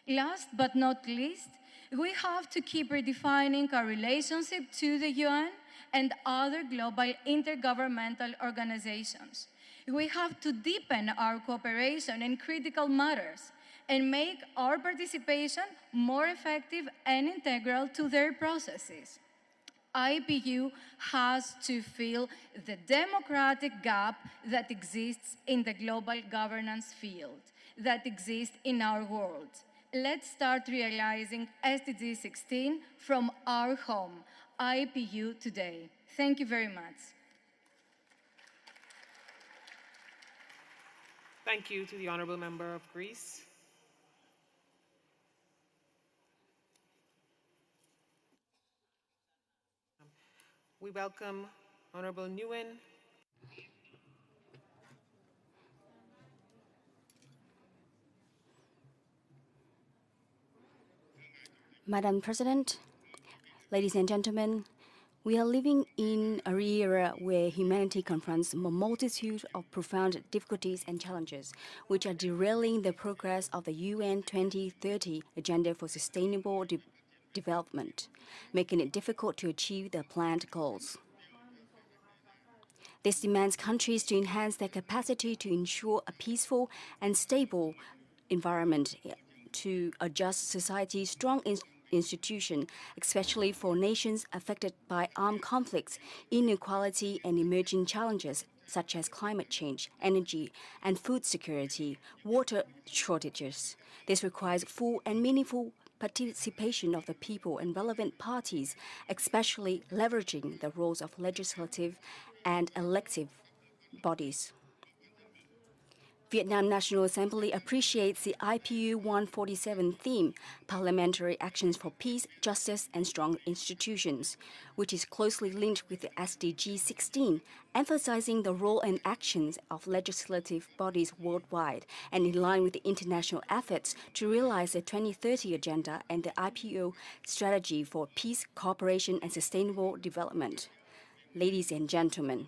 Last but not least, we have to keep redefining our relationship to the UN and other global intergovernmental organizations. We have to deepen our cooperation in critical matters and make our participation more effective and integral to their processes. IPU has to fill the democratic gap that exists in the global governance field, that exists in our world. Let's start realizing SDG 16 from our home, IPU today. Thank you very much. Thank you to the Honourable Member of Greece. We welcome Honourable Nguyen. Madam President, ladies and gentlemen, we are living in a era where humanity confronts a multitude of profound difficulties and challenges, which are derailing the progress of the UN 2030 Agenda for Sustainable Development, making it difficult to achieve the planned goals. This demands countries to enhance their capacity to ensure a peaceful and stable environment, to adjust society's strong institution, especially for nations affected by armed conflicts, inequality, and emerging challenges such as climate change, energy and food security, water shortages. This requires full and meaningful participation of the people and relevant parties, especially leveraging the roles of legislative and elective bodies. Vietnam National Assembly appreciates the IPU 147 theme, Parliamentary Actions for Peace, Justice and Strong Institutions, which is closely linked with the SDG 16, emphasizing the role and actions of legislative bodies worldwide and in line with the international efforts to realize the 2030 Agenda and the IPU Strategy for Peace, Cooperation and Sustainable Development. Ladies and gentlemen,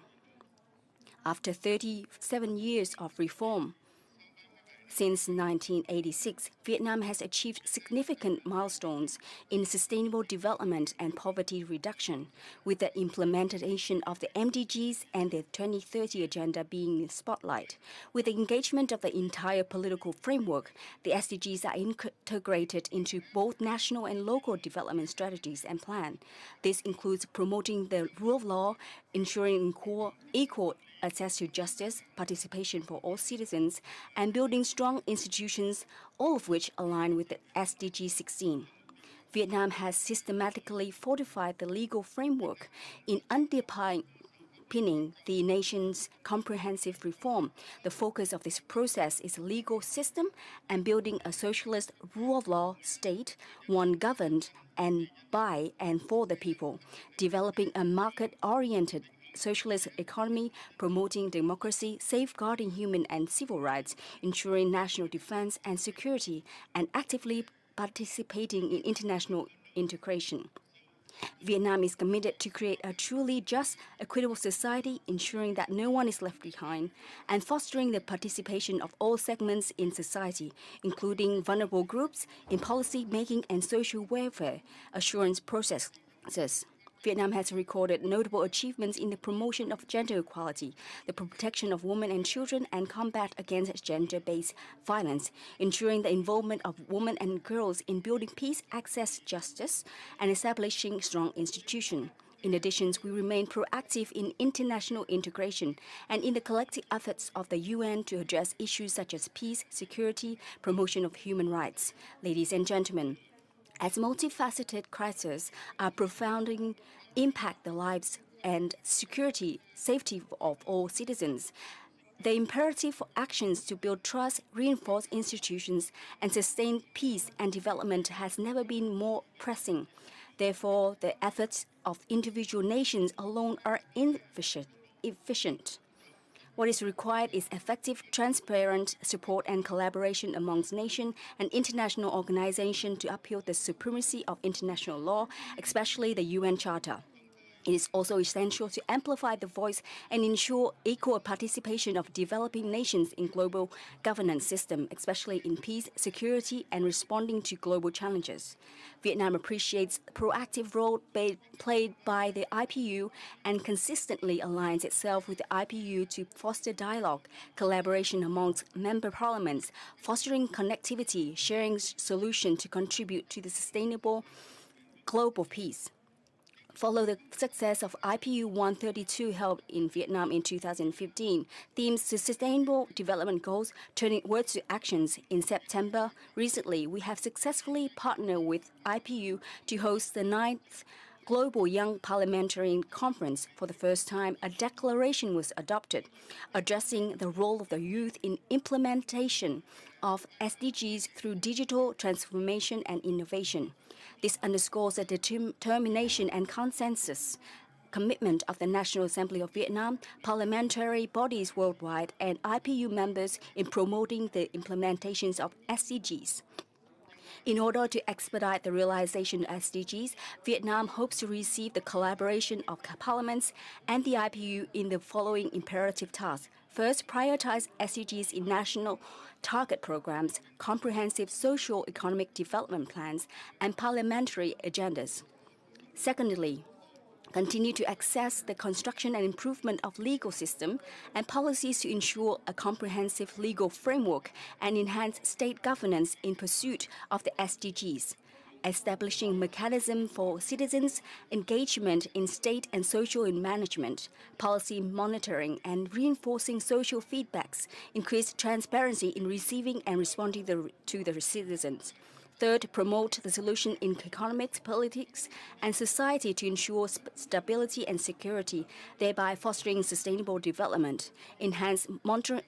after 37 years of reform, since 1986, Vietnam has achieved significant milestones in sustainable development and poverty reduction, with the implementation of the MDGs and the 2030 Agenda being in the spotlight. With the engagement of the entire political framework, the SDGs are integrated into both national and local development strategies and plans. This includes promoting the rule of law, ensuring equal access to justice, participation for all citizens, and building strong institutions, all of which align with the SDG 16. Vietnam has systematically fortified the legal framework in underpinning the nation's comprehensive reform. The focus of this process is legal system and building a socialist rule of law state, one governed and by and for the people, developing a market-oriented socialist economy, promoting democracy, safeguarding human and civil rights, ensuring national defense and security, and actively participating in international integration. Vietnam is committed to create a truly just, equitable society, ensuring that no one is left behind, and fostering the participation of all segments in society, including vulnerable groups, in policy making and social welfare assurance processes. Vietnam has recorded notable achievements in the promotion of gender equality, the protection of women and children, and combat against gender-based violence, ensuring the involvement of women and girls in building peace, access, justice, and establishing strong institutions. In addition, we remain proactive in international integration and in the collective efforts of the UN to address issues such as peace, security, promotion of human rights. Ladies and gentlemen, as multifaceted crises are profoundly impact the lives and safety of all citizens, the imperative for actions to build trust, reinforce institutions, and sustain peace and development has never been more pressing. Therefore, the efforts of individual nations alone are insufficient. What is required is effective, transparent support and collaboration amongst nations and international organizations to uphold the supremacy of international law, especially the UN Charter. It is also essential to amplify the voice and ensure equal participation of developing nations in global governance system, especially in peace, security, and responding to global challenges. Vietnam appreciates the proactive role played by the IPU and consistently aligns itself with the IPU to foster dialogue, collaboration amongst member parliaments, fostering connectivity, sharing solutions to contribute to the sustainable global peace. Follow the success of IPU 132 held in Vietnam in 2015, themes to sustainable development goals, turning words to actions. In September, recently, we have successfully partnered with IPU to host the 9th Global Young Parliamentarian Conference. For the first time, a declaration was adopted, addressing the role of the youth in implementation of SDGs through digital transformation and innovation. This underscores the determination and consensus commitment of the National Assembly of Vietnam, parliamentary bodies worldwide, and IPU members in promoting the implementations of SDGs. In order to expedite the realization of SDGs, Vietnam hopes to receive the collaboration of parliaments and the IPU in the following imperative tasks. First, prioritize SDGs in national target programs, comprehensive socio-economic development plans, and parliamentary agendas. Secondly, continue to assess the construction and improvement of legal system and policies to ensure a comprehensive legal framework and enhance state governance in pursuit of the SDGs. Establishing mechanism for citizens' engagement in state and social management, policy monitoring, and reinforcing social feedbacks, increase transparency in receiving and responding to the citizens. Third, promote the solution in economics, politics, and society to ensure stability and security, thereby fostering sustainable development. Enhance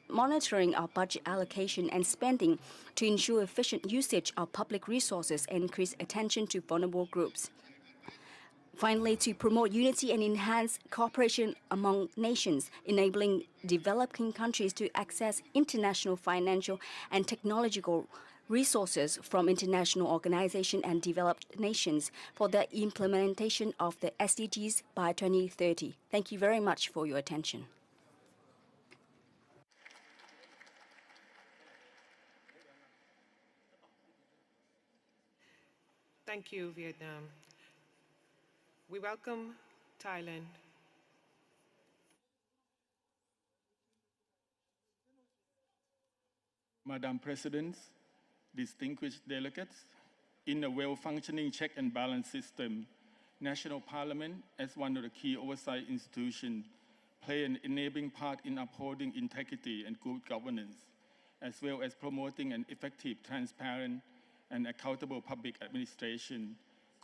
monitoring of budget allocation and spending to ensure efficient usage of public resources and increase attention to vulnerable groups. Finally, to promote unity and enhance cooperation among nations, enabling developing countries to access international financial and technological resources from international organizations and developed nations for the implementation of the SDGs by 2030. Thank you very much for your attention. Thank you, Vietnam. We welcome Thailand. Madam President, distinguished delegates, in a well-functioning check and balance system, National Parliament, as one of the key oversight institutions, play an enabling part in upholding integrity and good governance, as well as promoting an effective, transparent, and accountable public administration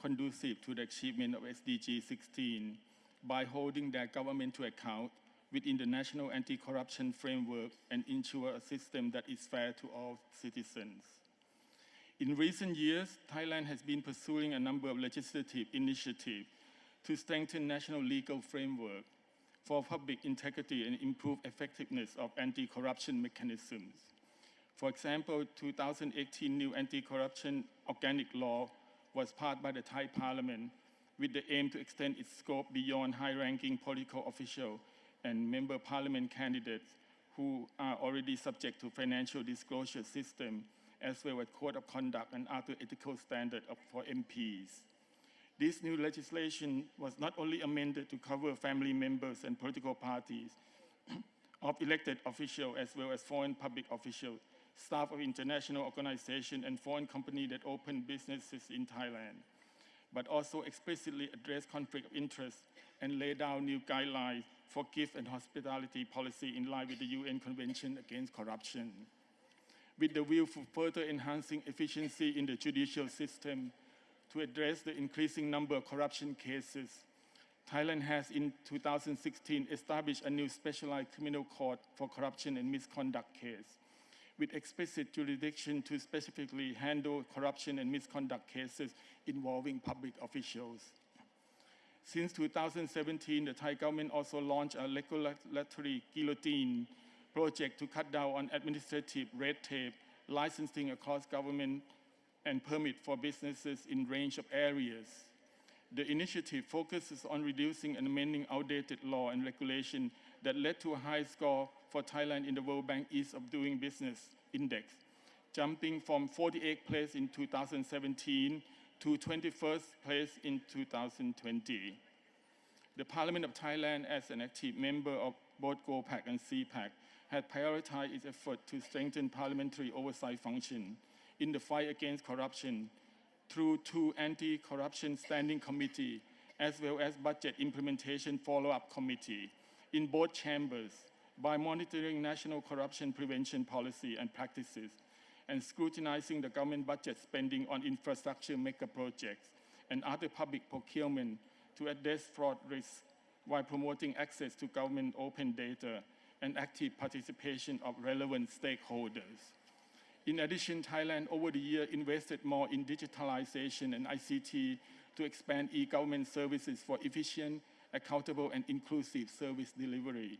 conducive to the achievement of SDG 16 by holding their government to account within the national anti-corruption framework and ensure a system that is fair to all citizens. In recent years, Thailand has been pursuing a number of legislative initiatives to strengthen national legal framework for public integrity and improve effectiveness of anti-corruption mechanisms. For example, 2018 new anti-corruption organic law was passed by the Thai Parliament with the aim to extend its scope beyond high-ranking political officials and member parliament candidates who are already subject to financial disclosure system, as well as code of conduct and other ethical standards for MPs. This new legislation was not only amended to cover family members and political parties of elected officials, as well as foreign public officials, staff of international organizations, and foreign companies that open businesses in Thailand, but also explicitly address conflict of interest and lay down new guidelines for gift and hospitality policy in line with the UN Convention Against Corruption. With the view for further enhancing efficiency in the judicial system to address the increasing number of corruption cases, Thailand has in 2016 established a new specialized criminal court for corruption and misconduct cases, with explicit jurisdiction to specifically handle corruption and misconduct cases involving public officials. Since 2017, the Thai government also launched a regulatory guillotine project to cut down on administrative red tape, licensing across government, and permit for businesses in a range of areas. The initiative focuses on reducing and amending outdated law and regulation that led to a high score for Thailand in the World Bank Ease of Doing Business Index, jumping from 48th place in 2017 to 21st place in 2020. The Parliament of Thailand, as an active member of both GOPAC and CPAC, had prioritized its effort to strengthen parliamentary oversight function in the fight against corruption through 2 anti-corruption standing committees, as well as budget implementation follow-up committee in both chambers by monitoring national corruption prevention policy and practices and scrutinizing the government budget spending on infrastructure mega projects and other public procurement to address fraud risks while promoting access to government open data and active participation of relevant stakeholders. In addition, Thailand over the year invested more in digitalization and ICT to expand e-government services for efficient, accountable, and inclusive service delivery,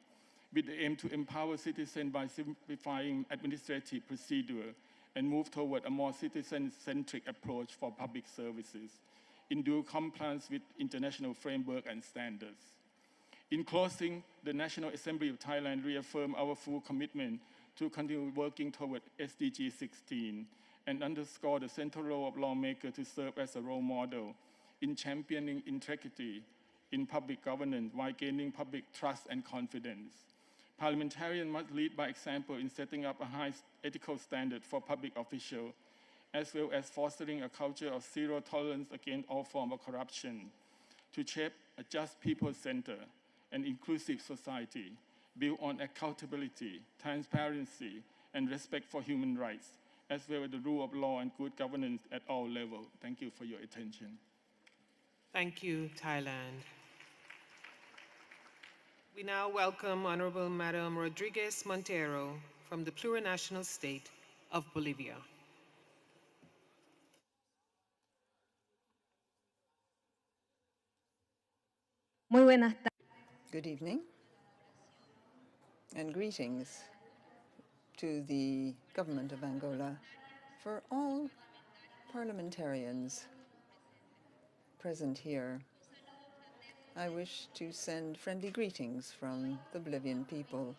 with the aim to empower citizens by simplifying administrative procedure and move toward a more citizen-centric approach for public services in due compliance with international framework and standards. In closing, the National Assembly of Thailand reaffirmed our full commitment to continue working toward SDG 16 and underscore the central role of lawmakers to serve as a role model in championing integrity in public governance while gaining public trust and confidence. Parliamentarians must lead by example in setting up a high ethical standard for public officials, as well as fostering a culture of zero tolerance against all forms of corruption, to shape a just people-centered and inclusive society built on accountability, transparency, and respect for human rights, as well as the rule of law and good governance at all levels. Thank you for your attention. Thank you, Thailand. We now welcome Honorable Madam Rodriguez Montero from the plurinational state of Bolivia. Muy buenas tardes. Good evening and greetings to the Government of Angola. For all parliamentarians present here, I wish to send friendly greetings from the Bolivian people.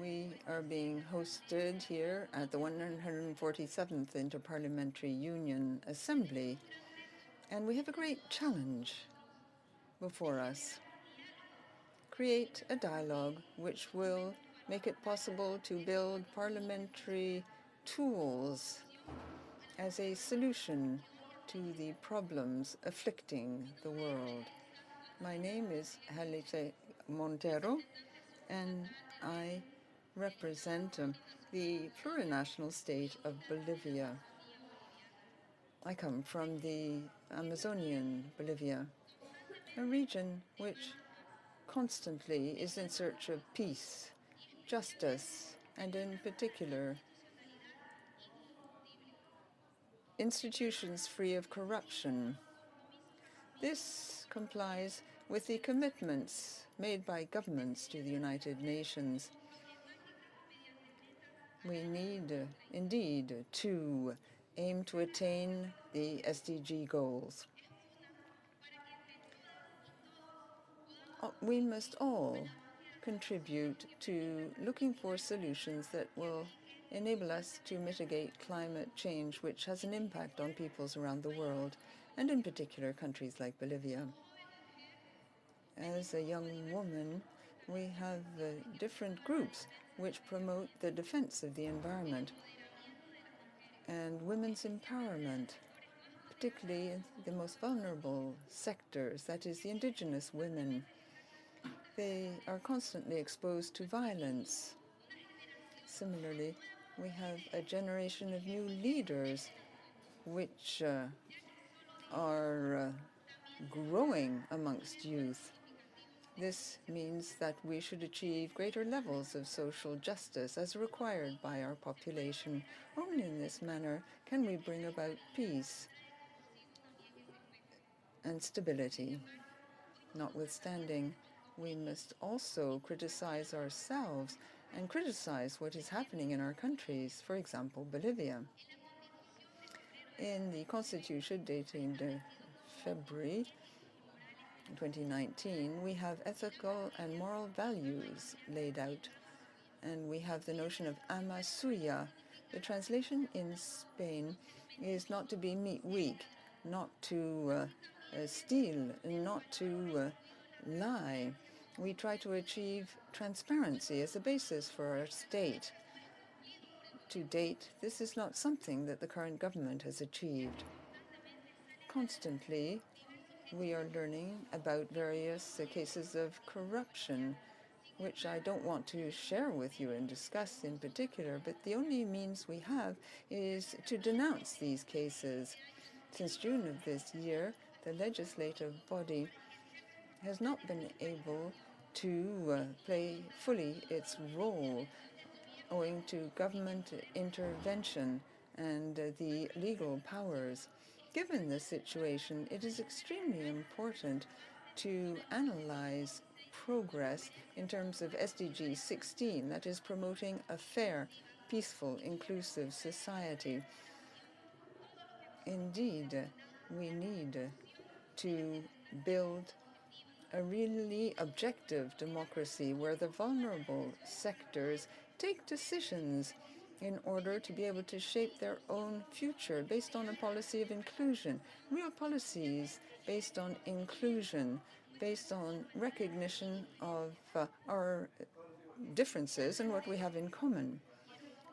We are being hosted here at the 147th Interparliamentary Union Assembly, and we have a great challenge before us. Create a dialogue which will make it possible to build parliamentary tools as a solution to the problems afflicting the world. My name is Halite Montero, and I represent the plurinational state of Bolivia. I come from the Amazonian Bolivia, a region which constantly is in search of peace, justice, and in particular, institutions free of corruption. This complies with the commitments made by governments to the United Nations. We need, indeed, to aim to attain the SDG goals. We must all contribute to looking for solutions that will enable us to mitigate climate change, which has an impact on peoples around the world, and in particular countries like Bolivia. As a young woman, we have different groups which promote the defense of the environment and women's empowerment, particularly in the most vulnerable sectors, that is, the indigenous women. They are constantly exposed to violence. Similarly, we have a generation of new leaders which are growing amongst youth. This means that we should achieve greater levels of social justice as required by our population. Only in this manner can we bring about peace and stability. Notwithstanding, we must also criticize ourselves and criticize what is happening in our countries, for example, Bolivia. In the Constitution dating February 2019, we have ethical and moral values laid out, and we have the notion of ama suya. The translation in Spain is not to be weak, not to steal, not to lie. We try to achieve transparency as a basis for our state. To date, this is not something that the current government has achieved. Constantly, we are learning about various cases of corruption, which I don't want to share with you and discuss in particular, but the only means we have is to denounce these cases. Since June of this year, the legislative body has not been able to play fully its role owing to government intervention and the legal powers. Given this situation, it is extremely important to analyze progress in terms of SDG 16, that is promoting a fair, peaceful, inclusive society. Indeed, we need to build a really objective democracy where the vulnerable sectors take decisions in order to be able to shape their own future based on a policy of inclusion, real policies based on inclusion, based on recognition of our differences and what we have in common.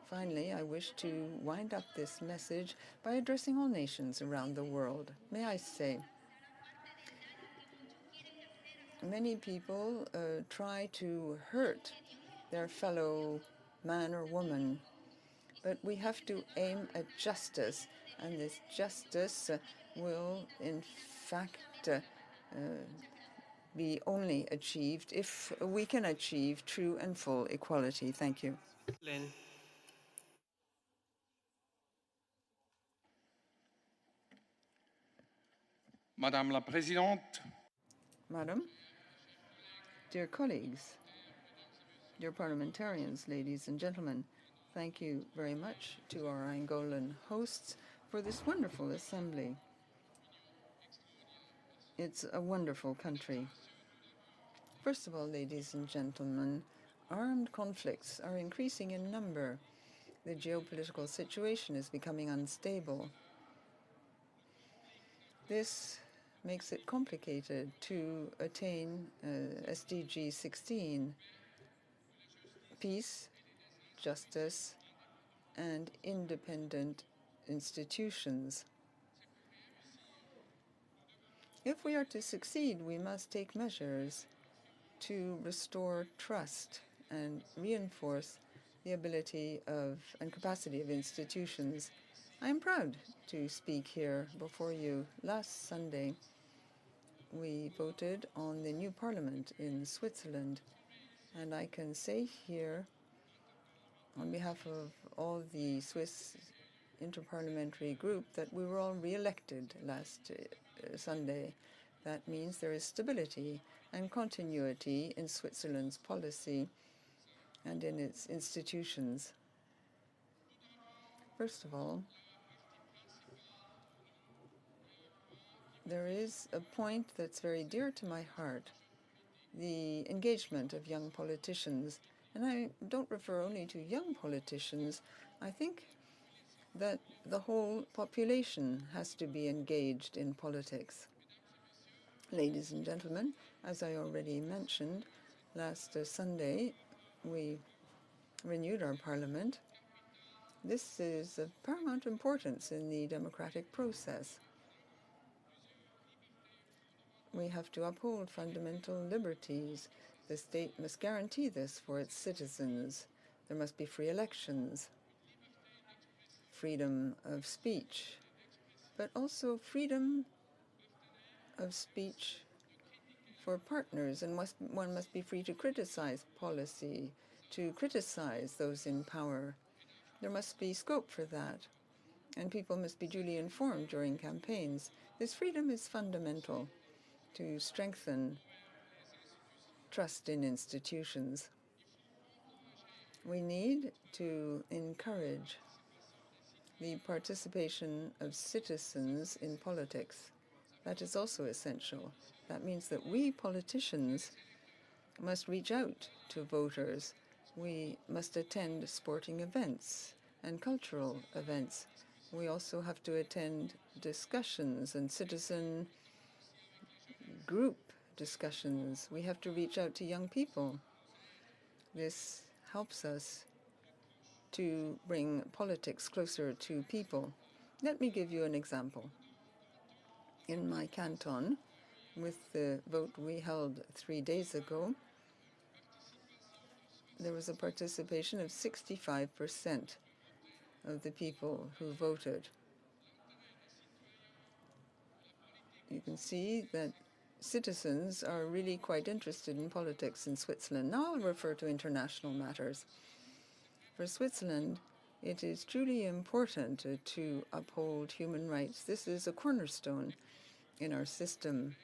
Finally, I wish to wind up this message by addressing all nations around the world. May I say, many people try to hurt their fellow man or woman, but we have to aim at justice, and this justice will, in fact, be only achieved if we can achieve true and full equality. Thank you. Lynn. Madame la Présidente, Madam, dear colleagues, dear parliamentarians, ladies and gentlemen, thank you very much to our Angolan hosts for this wonderful assembly. It's a wonderful country. First of all, ladies and gentlemen, armed conflicts are increasing in number. The geopolitical situation is becoming unstable. This makes it complicated to attain SDG 16, peace, justice, and independent institutions. If we are to succeed, we must take measures to restore trust and reinforce the ability of and capacity of institutions. I am proud to speak here before you. Last Sunday, we voted on the new parliament in Switzerland, and I can say here, on behalf of all the Swiss interparliamentary group, that we were all re-elected last Sunday. That means there is stability and continuity in Switzerland's policy and in its institutions. First of all, there is a point that's very dear to my heart, the engagement of young politicians. And I don't refer only to young politicians. I think that the whole population has to be engaged in politics. Ladies and gentlemen, as I already mentioned, last Sunday we renewed our parliament. This is of paramount importance in the democratic process. We have to uphold fundamental liberties. The state must guarantee this for its citizens. There must be free elections, freedom of speech, but also freedom of speech for partners, and one must be free to criticize policy, to criticize those in power. There must be scope for that, and people must be duly informed during campaigns. This freedom is fundamental to strengthen trust in institutions. We need to encourage the participation of citizens in politics. That is also essential. That means that we politicians must reach out to voters. We must attend sporting events and cultural events. We also have to attend discussions and citizen group discussions. We have to reach out to young people. This helps us to bring politics closer to people. Let me give you an example. In my canton, with the vote we held 3 days ago, there was a participation of 65% of the people who voted. You can see that citizens are really quite interested in politics in Switzerland. Now I'll refer to international matters. For Switzerland, it is truly important to uphold human rights. This is a cornerstone in our system,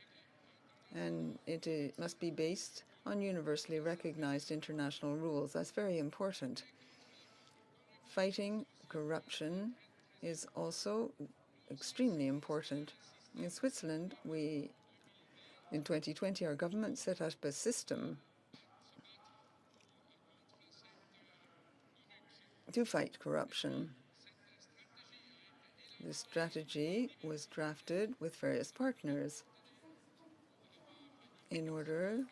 and it must be based on universally recognized international rules. That's very important. Fighting corruption is also extremely important. In Switzerland, in 2020, our government set up a system to fight corruption. The strategy was drafted with various partners in order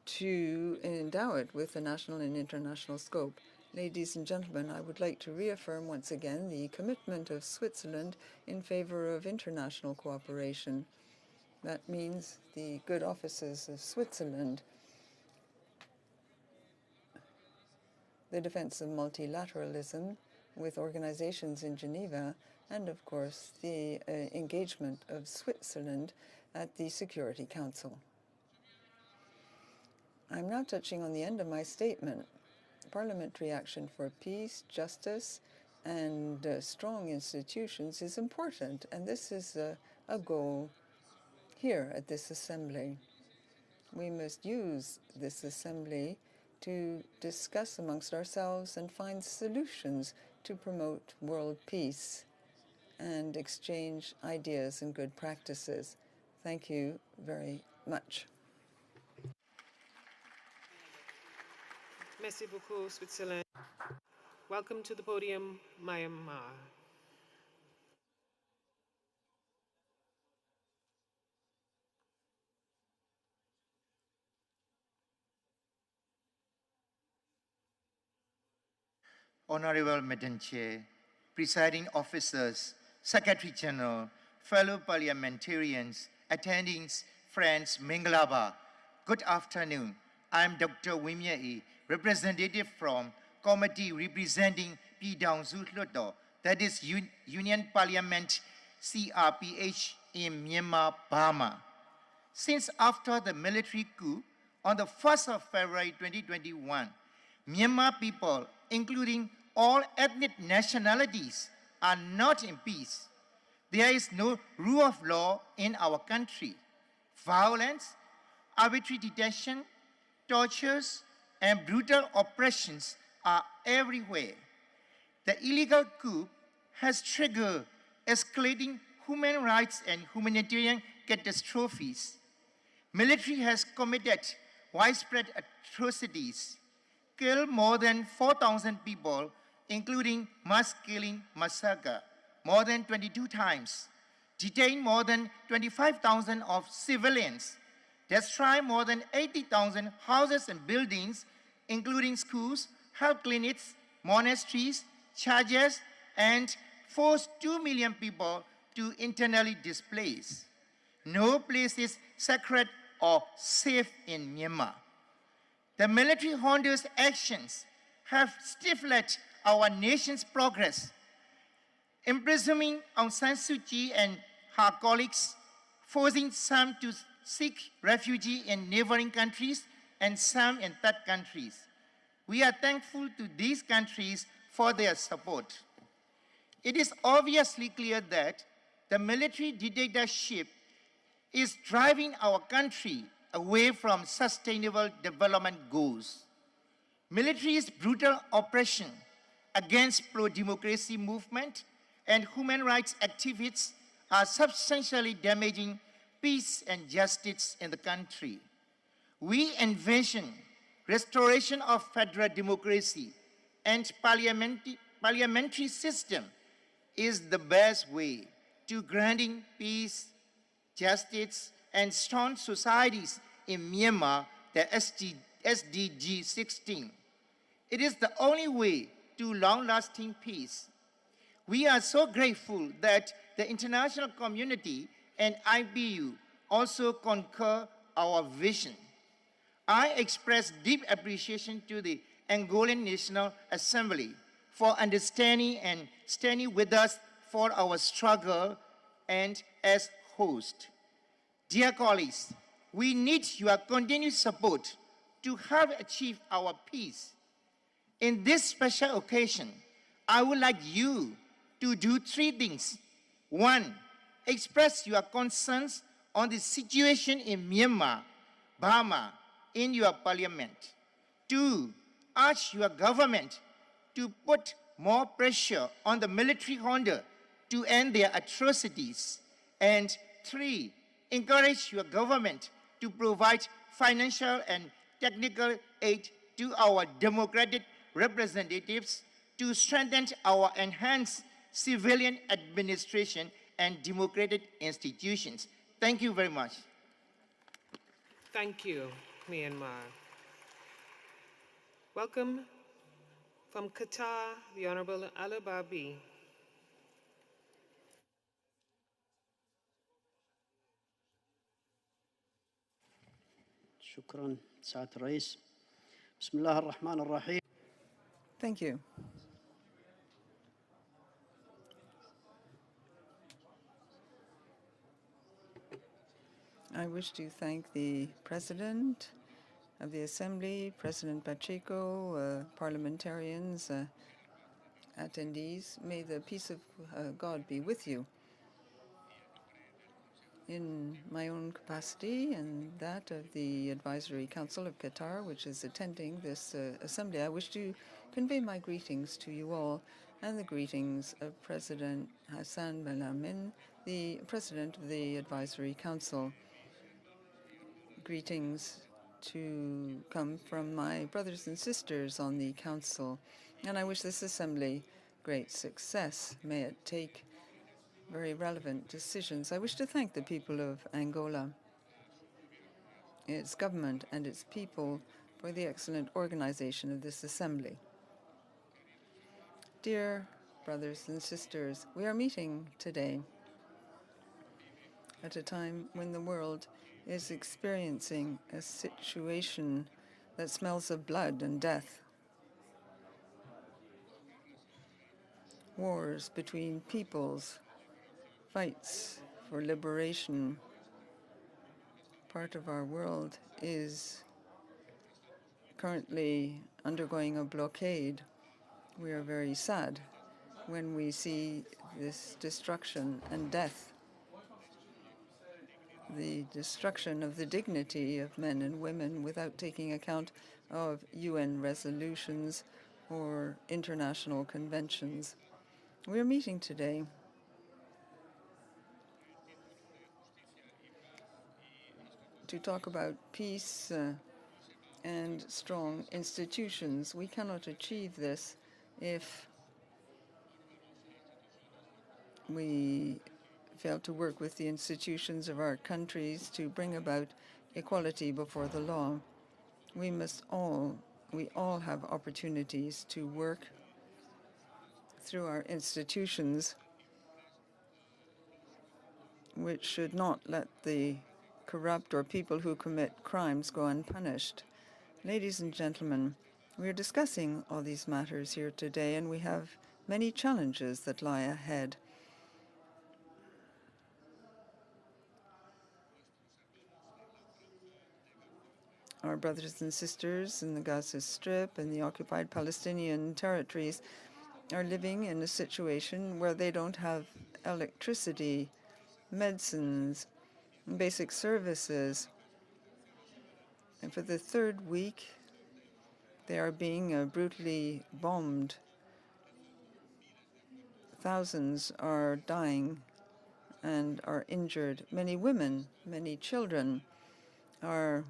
to endow it with a national and international scope. Ladies and gentlemen, I would like to reaffirm once again the commitment of Switzerland in favor of international cooperation. That means the good offices of Switzerland, the defense of multilateralism with organizations in Geneva, and of course the engagement of Switzerland at the Security Council. I'm now touching on the end of my statement. Parliamentary action for peace, justice, and strong institutions is important, and this is a goal here at this Assembly. We must use this Assembly to discuss amongst ourselves and find solutions to promote world peace and exchange ideas and good practices. Thank you very much. Merci beaucoup, Switzerland. Welcome to the podium, Myanmar. Honorable Madam Chair, presiding officers, Secretary General, fellow parliamentarians, attendings, friends, Mingalaba, good afternoon. I am Dr. Wimye, representative from committee representing Pidangzu Hluto, that is Union Parliament CRPH in Myanmar, Bahamas. Since after the military coup on the 1st of February 2021, Myanmar people, including all ethnic nationalities, are not in peace. There is no rule of law in our country. Violence, arbitrary detention, tortures, and brutal oppressions are everywhere. The illegal coup has triggered escalating human rights and humanitarian catastrophes. Military has committed widespread atrocities, killed more than 4,000 people, including mass killing massacre, more than 22 times, detained more than 25,000 of civilians, destroyed more than 80,000 houses and buildings, including schools, health clinics, monasteries, churches, and forced 2 million people to internally displace. No place is sacred or safe in Myanmar. The military junta's actions have stifled our nation's progress, imprisoning Aung San Suu Kyi and her colleagues, forcing some to seek refuge in neighboring countries and some in third countries. We are thankful to these countries for their support. It is obviously clear that the military dictatorship is driving our country away from sustainable development goals. Military's brutal oppression against pro-democracy movement and human rights activists are substantially damaging peace and justice in the country. We envision restoration of federal democracy and parliamentary system is the best way to granting peace, justice, and strong societies in Myanmar, the SDG 16. It is the only way to long-lasting peace. We are so grateful that the international community and IPU also concur our vision. I express deep appreciation to the Angolan National Assembly for understanding and standing with us for our struggle and as host. Dear colleagues, we need your continued support to help achieve our peace. In this special occasion, I would like you to do 3 things. 1, express your concerns on the situation in Myanmar, Burma, in your parliament. 2, urge your government to put more pressure on the military junta to end their atrocities. And 3, encourage your government to provide financial and technical aid to our democratic representatives to strengthen our enhanced civilian administration and democratic institutions. Thank you very much. Thank you, Myanmar. Welcome from Qatar, the Honorable Ali Babi. شكرا سعادة الرئيس. بسم الله الرحمن الرحيم. Thank you. I wish to thank the President of the Assembly, President Pacheco, parliamentarians, attendees. May the peace of God be with you. In my own capacity and that of the Advisory Council of Qatar, which is attending this assembly, I wish to convey my greetings to you all and the greetings of President Hassan Belamin, the President of the Advisory Council. Greetings to come from my brothers and sisters on the Council, and I wish this assembly great success. May it take very relevant decisions. I wish to thank the people of Angola, its government and its people for the excellent organization of this assembly. Dear brothers and sisters, we are meeting today at a time when the world is experiencing a situation that smells of blood and death. Wars between peoples, fights for liberation. Part of our world is currently undergoing a blockade. We are very sad when we see this destruction and death, the destruction of the dignity of men and women without taking account of UN resolutions or international conventions. We are meeting today to talk about peace and strong institutions. We cannot achieve this if we fail to work with the institutions of our countries to bring about equality before the law. We all have opportunities to work through our institutions, which should not let the corrupt or people who commit crimes go unpunished. Ladies and gentlemen, we are discussing all these matters here today, and we have many challenges that lie ahead. Our brothers and sisters in the Gaza Strip and the occupied Palestinian territories are living in a situation where they don't have electricity, medicines, basic services. And for the third week, they are being brutally bombed. Thousands are dying and are injured. Many women, many children are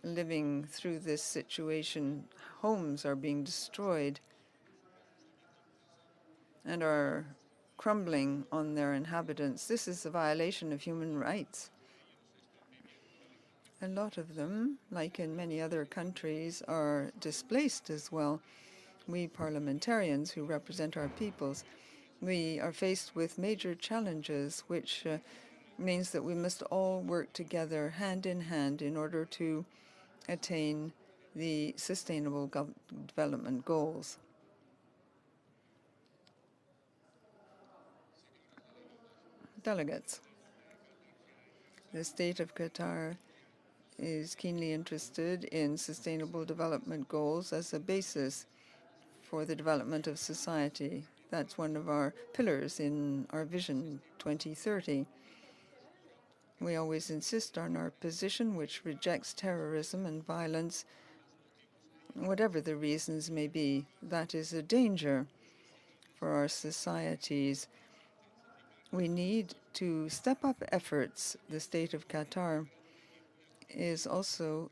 living through this situation. Homes are being destroyed and are crumbling on their inhabitants. This is a violation of human rights. A lot of them, like in many other countries, are displaced as well. We parliamentarians who represent our peoples, we are faced with major challenges, which means that we must all work together hand in hand in order to attain the Sustainable Development Goals. Delegates, the state of Qatar is keenly interested in Sustainable Development Goals as a basis for the development of society. That's one of our pillars in our Vision 2030. We always insist on our position, which rejects terrorism and violence Whatever the reasons may be, that is a danger for our societies. We need to step up efforts. The state of Qatar is also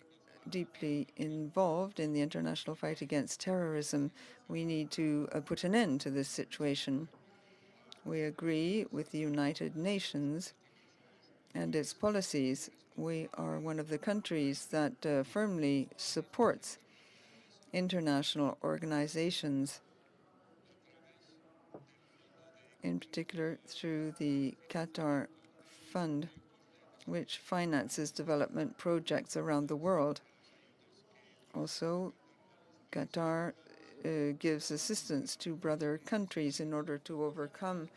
deeply involved in the international fight against terrorism. We need to put an end to this situation. We agree with the United Nations and its policies. We are one of the countries that firmly supports international organizations, in particular through the Qatar Fund, which finances development projects around the world. Also, Qatar gives assistance to brother countries in order to overcome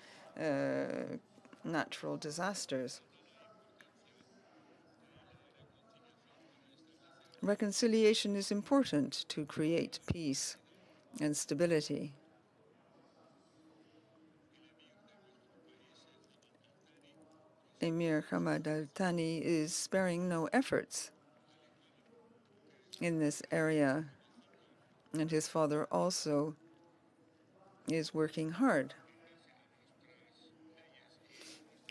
natural disasters. Reconciliation is important to create peace and stability. Emir Hamad Al Thani is sparing no efforts in this area, and his father also is working hard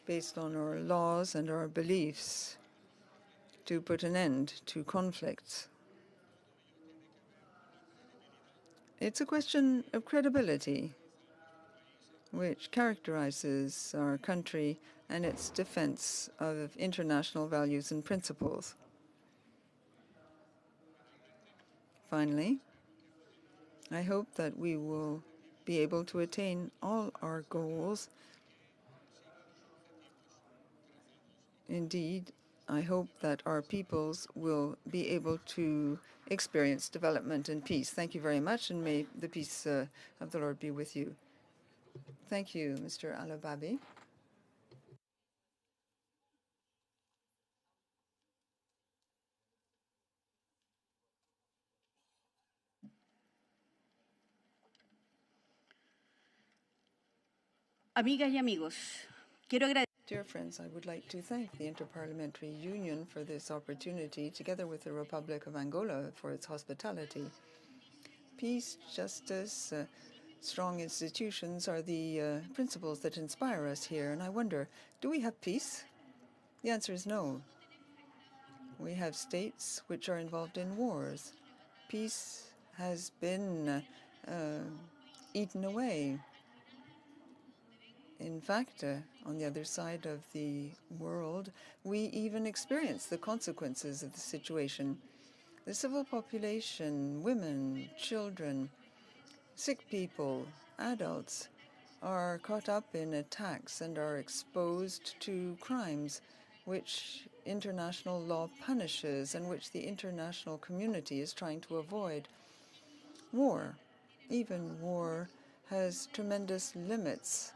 based on our laws and our beliefs to put an end to conflicts. It's a question of credibility, which characterizes our country and its defense of international values and principles. Finally, I hope that we will be able to attain all our goals. Indeed, I hope that our peoples will be able to experience development and peace. Thank you very much, and may the peace of the Lord be with you. Thank you, Mr. Alababi. Amigas y amigos, quiero agradecer. Dear friends, I would like to thank the Interparliamentary Union for this opportunity, together with the Republic of Angola for its hospitality. Peace, justice, strong institutions are the principles that inspire us here. And I wonder, do we have peace? The answer is no. We have states which are involved in wars. Peace has been eaten away. In fact, on the other side of the world, we even experience the consequences of the situation. The civil population, women, children, sick people, adults, are caught up in attacks and are exposed to crimes which international law punishes and which the international community is trying to avoid. War, even war, has tremendous limits.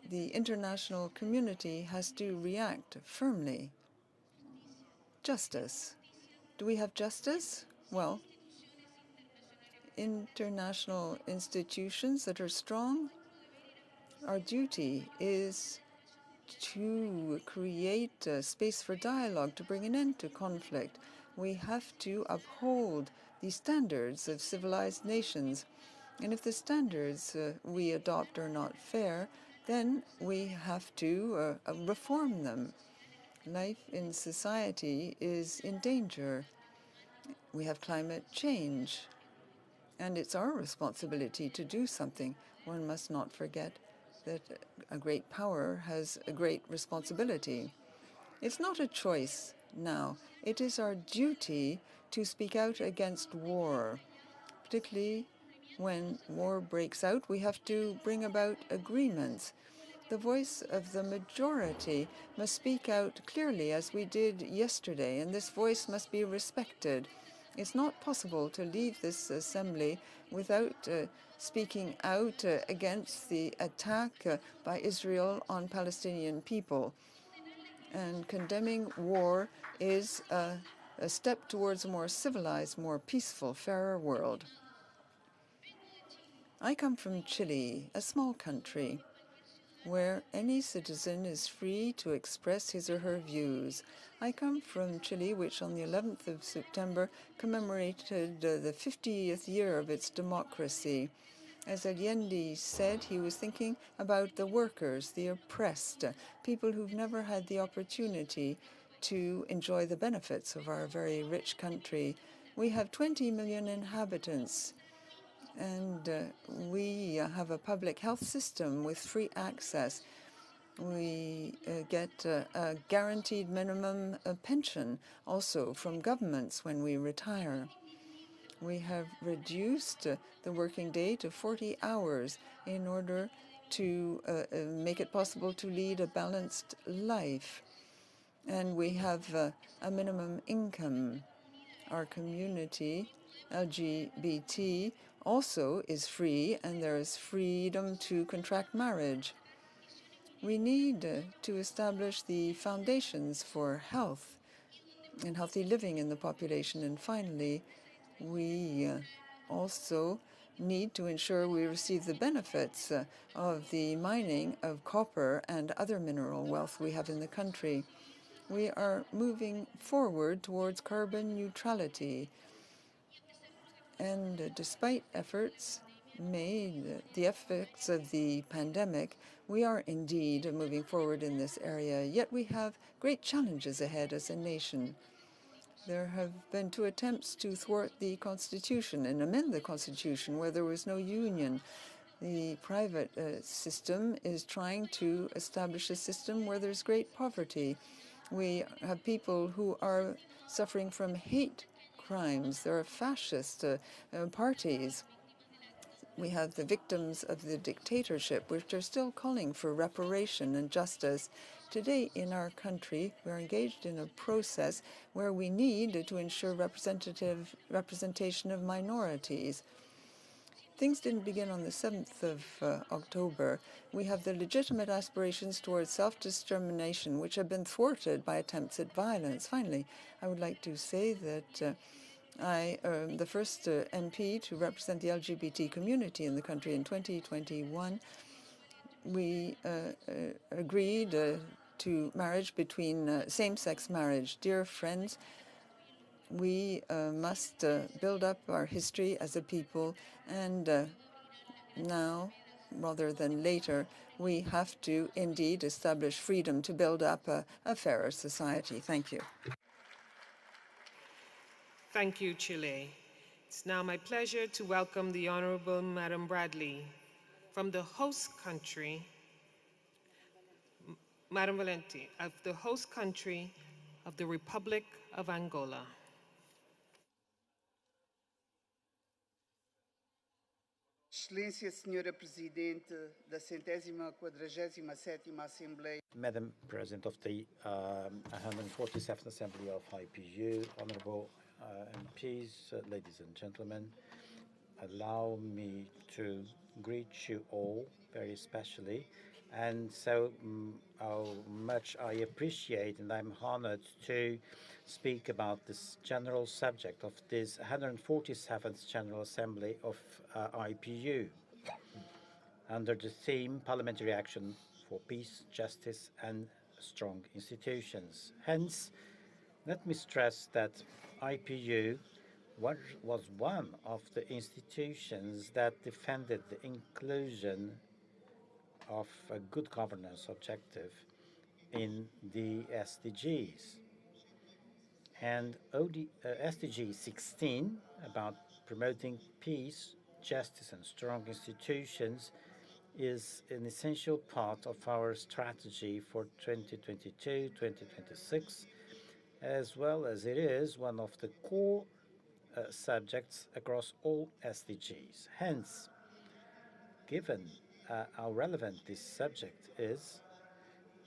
The international community has to react firmly. Justice. Do we have justice? Well, international institutions that are strong, our duty is to create a space for dialogue, to bring an end to conflict. We have to uphold the standards of civilized nations. And if the standards we adopt are not fair, then we have to reform them. Life in society is in danger. We have climate change, and it's our responsibility to do something. One must not forget that a great power has a great responsibility. It's not a choice now. It is our duty to speak out against war, particularly when war breaks out. We have to bring about agreements. The voice of the majority must speak out clearly, as we did yesterday, and this voice must be respected. It's not possible to leave this assembly without speaking out against the attack by Israel on Palestinian people. And condemning war is a step towards a more civilized, more peaceful, fairer world. I come from Chile, a small country where any citizen is free to express his or her views. I come from Chile, which on the 11th of September commemorated the 50th year of its democracy. As Allende said, he was thinking about the workers, the oppressed, people who've never had the opportunity to enjoy the benefits of our very rich country. We have 20 million inhabitants, and we have a public health system with free access. We get a guaranteed minimum pension also from governments when we retire. We have reduced the working day to 40 hours in order to make it possible to lead a balanced life. And we have a minimum income. Our community, LGBT, also is free, and there is freedom to contract marriage. We need to establish the foundations for health and healthy living in the population. And finally, we also need to ensure we receive the benefits of the mining of copper and other mineral wealth we have in the country. We are moving forward towards carbon neutrality. And despite efforts made, the effects of the pandemic, we are indeed moving forward in this area. Yet we have great challenges ahead as a nation. There have been 2 attempts to thwart the Constitution and amend the Constitution where there was no union. The private system is trying to establish a system where there's great poverty. We have people who are suffering from hate crimes. There are fascist parties. We have the victims of the dictatorship, which are still calling for reparation and justice. Today in our country, we're engaged in a process where we need to ensure representation of minorities. Things didn't begin on the 7th of October. We have the legitimate aspirations towards self-determination, which have been thwarted by attempts at violence. Finally, I would like to say that I am the first MP to represent the LGBT community in the country. In 2021, we agreed to marriage between same-sex marriage. Dear friends, we must build up our history as a people, and now, rather than later, we have to indeed establish freedom to build up a fairer society. Thank you. Thank you, Chile. It's now my pleasure to welcome the Honorable Madam Bradley from the host country, Madam Valenti, of the host country of the Republic of Angola. Excelência Senhora Presidente da 147ª Assembleia. Madam President of the 147th Assembly of IPU, Honorable MPs, ladies and gentlemen, allow me to greet you all very especially, and so how much I appreciate and I'm honored to speak about this general subject of this 147th General Assembly of IPU under the theme Parliamentary Action for Peace, Justice and Strong Institutions. Hence, let me stress that IPU was one of the institutions that defended the inclusion of a good governance objective in the SDGs. And SDG 16, about promoting peace, justice and strong institutions, is an essential part of our strategy for 2022-2026, as well as it is one of the core subjects across all SDGs. Hence, given how relevant this subject is,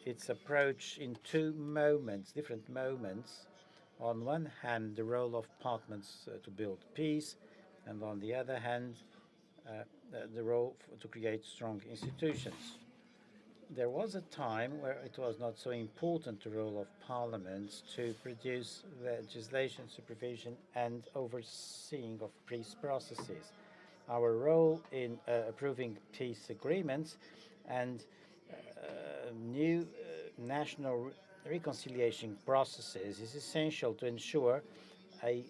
its approach in 2 moments, different moments. On one hand, the role of parliaments to build peace, and on the other hand, the role to create strong institutions. There was a time where it was not so important, the role of parliaments to produce legislation, supervision and overseeing of peace processes. Our role in approving peace agreements and new national reconciliation processes is essential to ensure a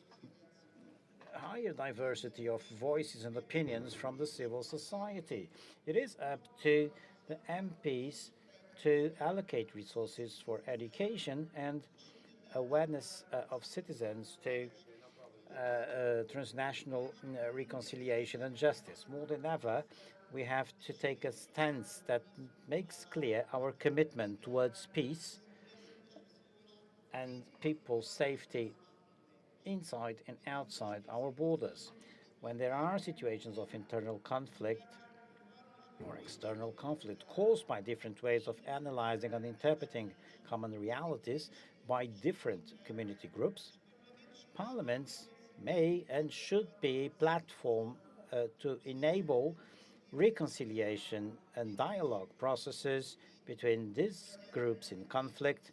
higher diversity of voices and opinions from the civil society. It is up to the MPs to allocate resources for education and awareness of citizens to transnational reconciliation and justice. More than ever, we have to take a stance that makes clear our commitment towards peace and people's safety inside and outside our borders. When there are situations of internal conflict or external conflict caused by different ways of analyzing and interpreting common realities by different community groups, parliaments may and should be a platform to enable reconciliation and dialogue processes between these groups in conflict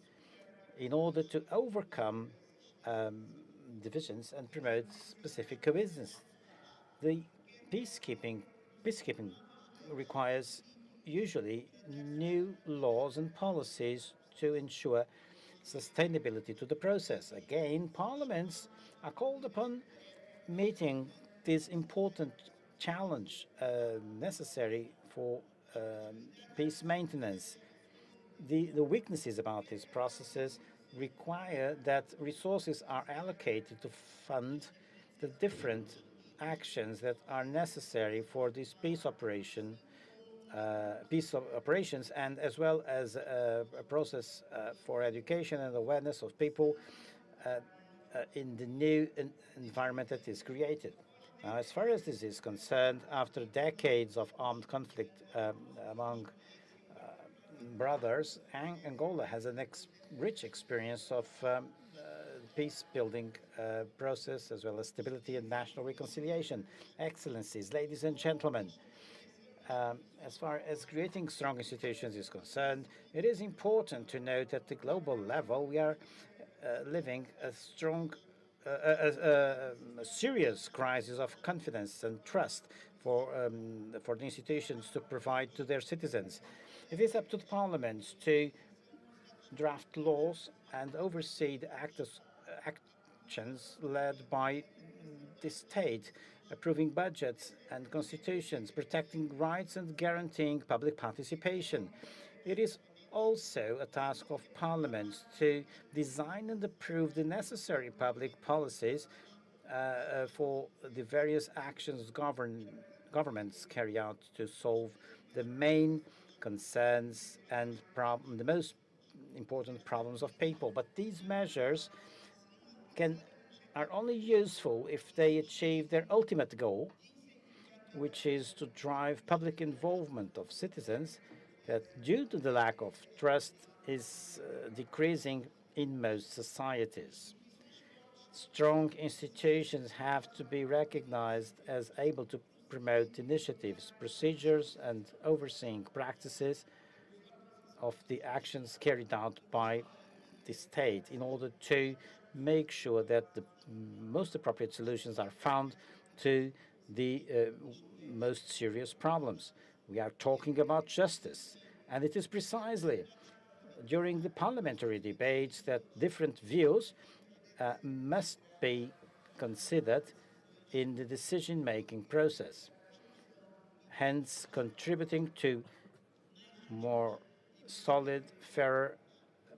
in order to overcome divisions and promote specific cohesiveness. The peacekeeping requires usually new laws and policies to ensure sustainability to the process. Again, parliaments are called upon meeting this important challenge necessary for peace maintenance. The weaknesses about these processes require that resources are allocated to fund the different actions that are necessary for this peace operations, and as well as a process for education and awareness of people in the new environment that is created. Now, as far as this is concerned, after decades of armed conflict among brothers, Angola has a rich experience of peace-building process as well as stability and national reconciliation. Excellencies, ladies and gentlemen, as far as creating strong institutions is concerned, it is important to note at the global level we are living a serious crisis of confidence and trust for the institutions to provide to their citizens. It is up to the parliaments to draft laws and oversee the actions led by the state, approving budgets and constitutions, protecting rights and guaranteeing public participation. It is also a task of parliaments to design and approve the necessary public policies for the various actions governments carry out to solve the main concerns and the most important problems of people. But these measures are only useful if they achieve their ultimate goal, which is to drive public involvement of citizens that, due to the lack of trust, is decreasing in most societies. Strong institutions have to be recognized as able to promote initiatives, procedures, and overseeing practices of the actions carried out by the state in order to make sure that the most appropriate solutions are found to the most serious problems. We are talking about justice, and it is precisely during the parliamentary debates that different views must be considered in the decision-making process, hence contributing to more solid, fairer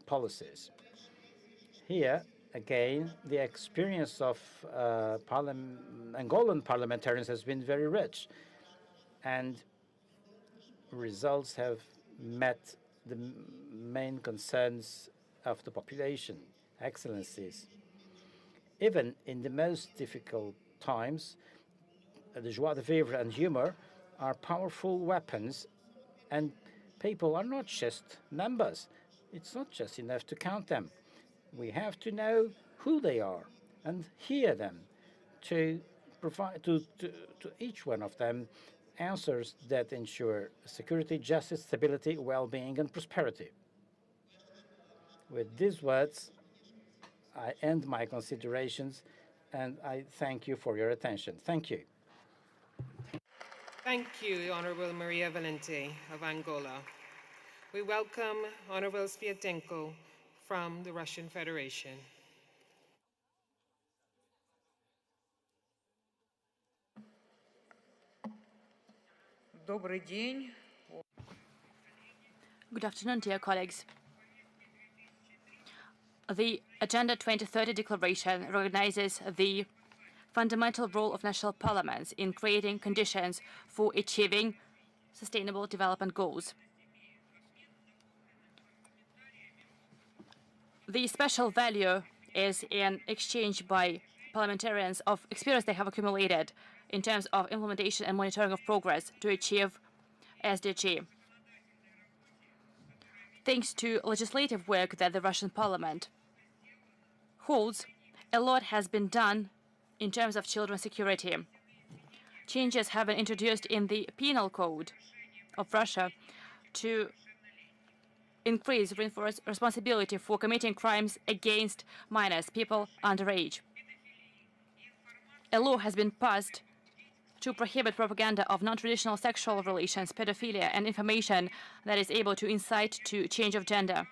policies. Here, again, the experience of Angolan parliamentarians has been very rich, and results have met the main concerns of the population. Excellencies, even in the most difficult times, the joie de vivre and humor are powerful weapons, and people are not just numbers. It's not just enough to count them. We have to know who they are and hear them to provide to each one of them answers that ensure security, justice, stability, well-being, and prosperity. With these words, I end my considerations, and I thank you for your attention. Thank you. Thank you, Honorable Maria Valente of Angola. We welcome Honorable Sviatenko from the Russian Federation. Good afternoon, dear colleagues. The Agenda 2030 Declaration recognizes the fundamental role of national parliaments in creating conditions for achieving sustainable development goals. The special value is in exchange by parliamentarians of experience they have accumulated in terms of implementation and monitoring of progress to achieve SDG. Thanks to legislative work that the Russian parliament holds, a lot has been done in terms of children's security. Changes have been introduced in the penal code of Russia to reinforce responsibility for committing crimes against minors, people underage. A law has been passed to prohibit propaganda of non-traditional sexual relations, pedophilia, and information that is able to incite to change of gender.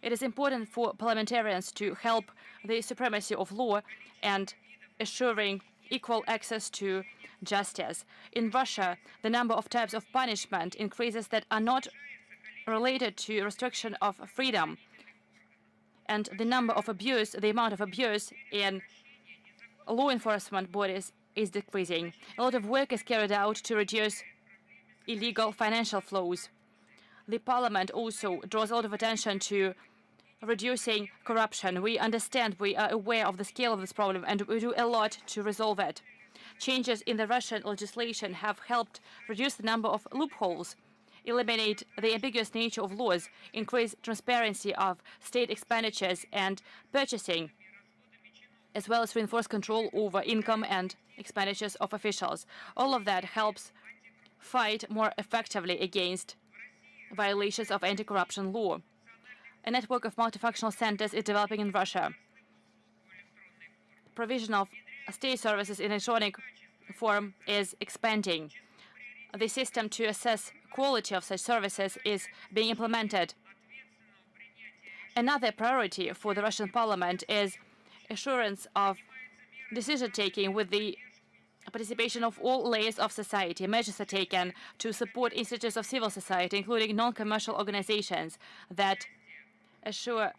It is important for parliamentarians to help the supremacy of law and assuring equal access to justice. In Russia, the number of types of punishment increases that are not related to restriction of freedom, and the number of abuse, the amount of abuse in law enforcement bodies is decreasing. A lot of work is carried out to reduce illegal financial flows. The parliament also draws a lot of attention to reducing corruption. We understand, we are aware of the scale of this problem, and we do a lot to resolve it. Changes in the Russian legislation have helped reduce the number of loopholes, eliminate the ambiguous nature of laws, increase transparency of state expenditures and purchasing, as well as reinforce control over income and expenditures of officials. All of that helps fight more effectively against violations of anti-corruption law. A network of multifunctional centers is developing in Russia. Provision of state services in electronic form is expanding. The system to assess quality of such services is being implemented. Another priority for the Russian parliament is assurance of decision-taking with the participation of all layers of society. Measures are taken to support institutes of civil society, including non-commercial organizations, that assure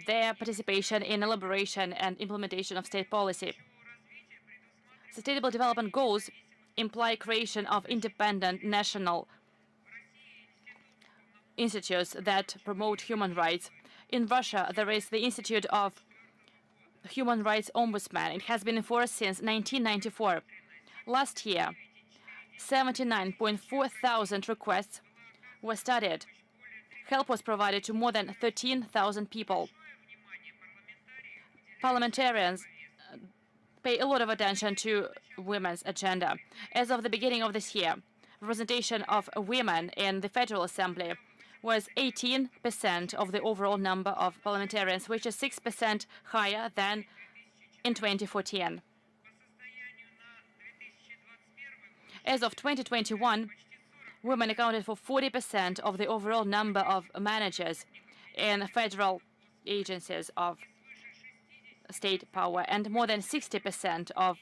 their participation in elaboration and implementation of state policy. Sustainable development goals imply creation of independent national institutes that promote human rights. In Russia, there is the Institute of Human Rights Ombudsman. It has been enforced since 1994. Last year, 79.4 thousand requests were studied. Help was provided to more than 13,000 people. Parliamentarians pay a lot of attention to women's agenda. As of the beginning of this year, representation of women in the Federal Assembly was 18% of the overall number of parliamentarians, which is 6% higher than in 2014. As of 2021, women accounted for 40% of the overall number of managers in federal agencies of state power, and more than 60% of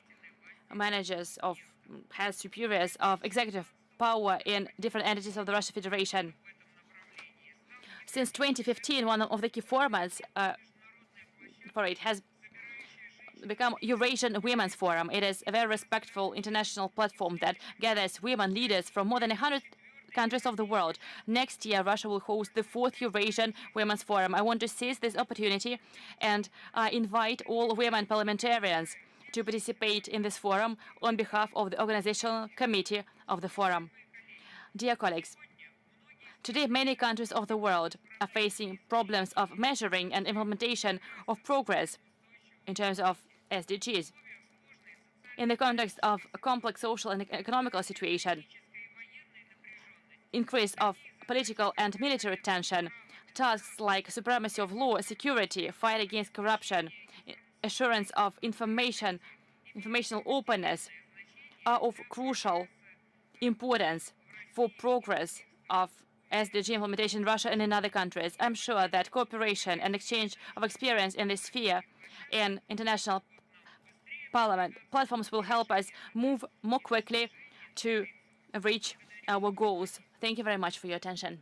managers of head superiors of executive power in different entities of the Russian Federation. Since 2015, one of the key formats for it has become Eurasian Women's Forum. It is a very respectful international platform that gathers women leaders from more than 100 countries of the world. Next year, Russia will host the 4th Eurasian Women's Forum. I want to seize this opportunity and invite all women parliamentarians to participate in this forum on behalf of the organizational committee of the forum. Dear colleagues, today many countries of the world are facing problems of measuring and implementation of progress in terms of SDGs. In the context of a complex social and economical situation, increase of political and military tension, tasks like supremacy of law, security, fight against corruption, assurance of informational openness are of crucial importance for progress of SDG implementation in Russia and in other countries. I'm sure that cooperation and exchange of experience in this sphere in international parliament platforms will help us move more quickly to reach our goals. Thank you very much for your attention.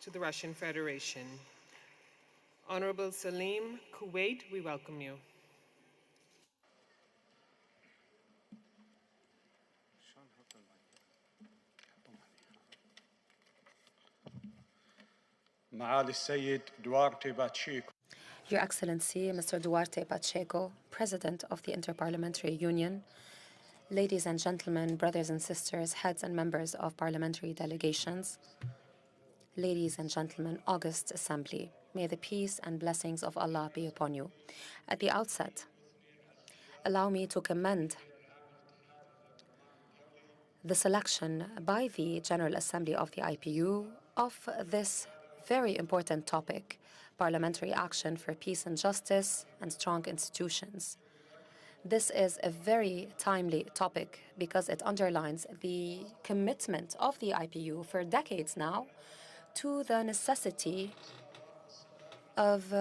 To the Russian Federation. Honorable Salim, Kuwait, we welcome you. Your Excellency, Mr. Duarte Pacheco, President of the Interparliamentary Union, ladies and gentlemen, brothers and sisters, heads and members of parliamentary delegations, ladies and gentlemen, August Assembly, may the peace and blessings of Allah be upon you. At the outset, allow me to commend the selection by the General Assembly of the IPU of this very important topic, parliamentary action for peace and justice and strong institutions. This is a very timely topic because it underlines the commitment of the IPU for decades now to the necessity of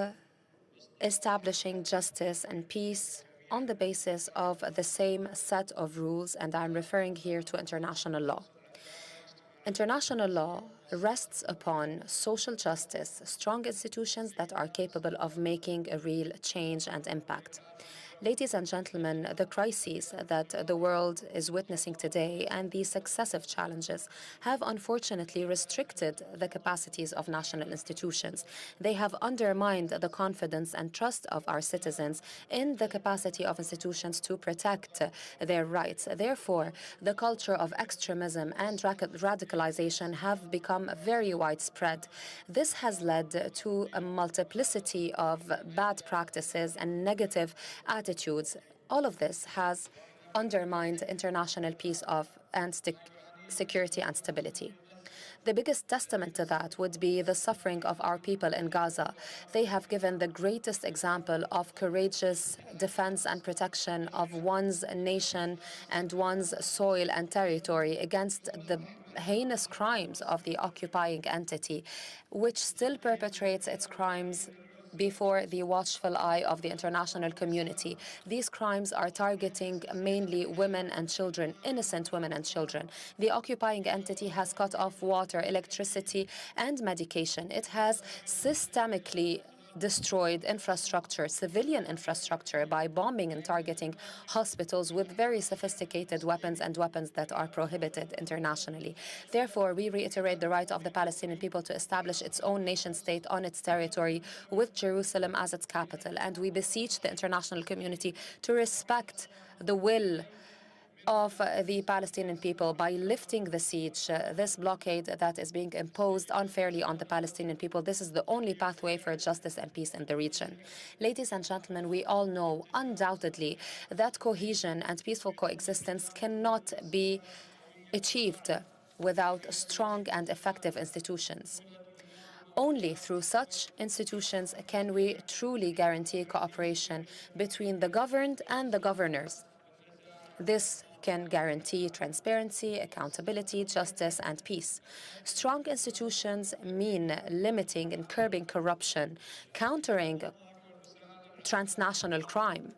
establishing justice and peace on the basis of the same set of rules, and I'm referring here to international law. International law rests upon social justice, strong institutions that are capable of making a real change and impact. Ladies and gentlemen, the crises that the world is witnessing today and the successive challenges have unfortunately restricted the capacities of national institutions. They have undermined the confidence and trust of our citizens in the capacity of institutions to protect their rights. Therefore, the culture of extremism and radicalization have become very widespread. This has led to a multiplicity of bad practices and negative attitudes. All of this has undermined international peace and security and stability. The biggest testament to that would be the suffering of our people in Gaza. They have given the greatest example of courageous defense and protection of one's nation and one's soil and territory against the heinous crimes of the occupying entity, which still perpetrates its crimes before the watchful eye of the international community. These crimes are targeting mainly women and children, innocent women and children. The occupying entity has cut off water, electricity, and medication. It has systemically destroyed infrastructure, civilian infrastructure, by bombing and targeting hospitals with very sophisticated weapons and weapons that are prohibited internationally. Therefore, we reiterate the right of the Palestinian people to establish its own nation-state on its territory with Jerusalem as its capital. And we beseech the international community to respect the will of the Palestinian people by lifting the siege, this blockade that is being imposed unfairly on the Palestinian people. This is the only pathway for justice and peace in the region. Ladies and gentlemen, we all know undoubtedly that cohesion and peaceful coexistence cannot be achieved without strong and effective institutions. Only through such institutions can we truly guarantee cooperation between the governed and the governors. This can guarantee transparency, accountability, justice, and peace. Strong institutions mean limiting and curbing corruption, countering transnational crime,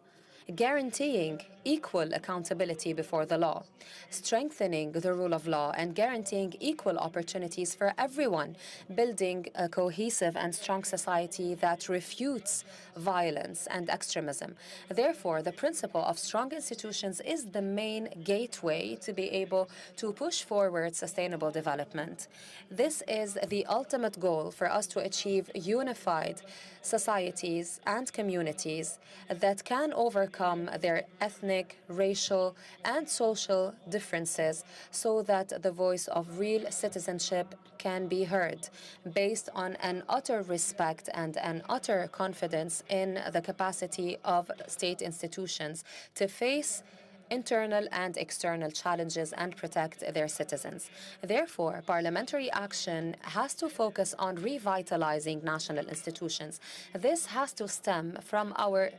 guaranteeing equal accountability before the law, strengthening the rule of law, and guaranteeing equal opportunities for everyone, building a cohesive and strong society that refutes violence and extremism. Therefore, the principle of strong institutions is the main gateway to be able to push forward sustainable development. This is the ultimate goal for us to achieve unified societies and communities that can overcome their ethnic, racial, and social differences so that the voice of real citizenship can be heard based on an utter respect and an utter confidence in the capacity of state institutions to face internal and external challenges and protect their citizens. Therefore, parliamentary action has to focus on revitalizing national institutions. This has to stem from our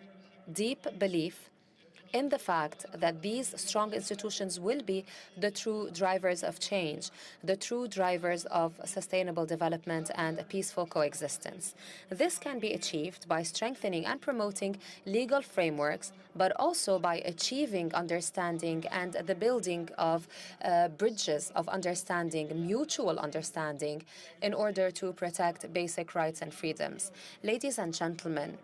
deep belief in the fact that these strong institutions will be the true drivers of change, the true drivers of sustainable development and a peaceful coexistence. This can be achieved by strengthening and promoting legal frameworks, but also by achieving understanding and the building of bridges of understanding, mutual understanding, in order to protect basic rights and freedoms. Ladies and gentlemen,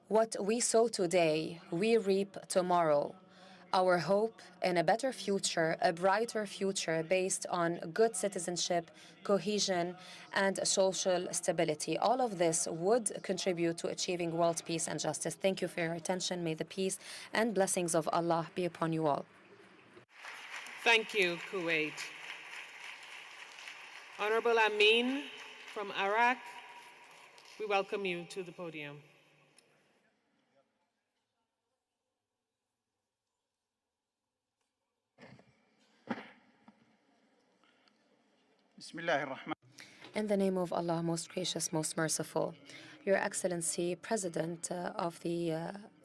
what we sow today, we reap tomorrow. Our hope in a better future, a brighter future based on good citizenship, cohesion, and social stability. All of this would contribute to achieving world peace and justice. Thank you for your attention. May the peace and blessings of Allah be upon you all. Thank you, Kuwait. Honorable Amin from Iraq, we welcome you to the podium. In the name of Allah, most gracious, most merciful, Your Excellency, President of the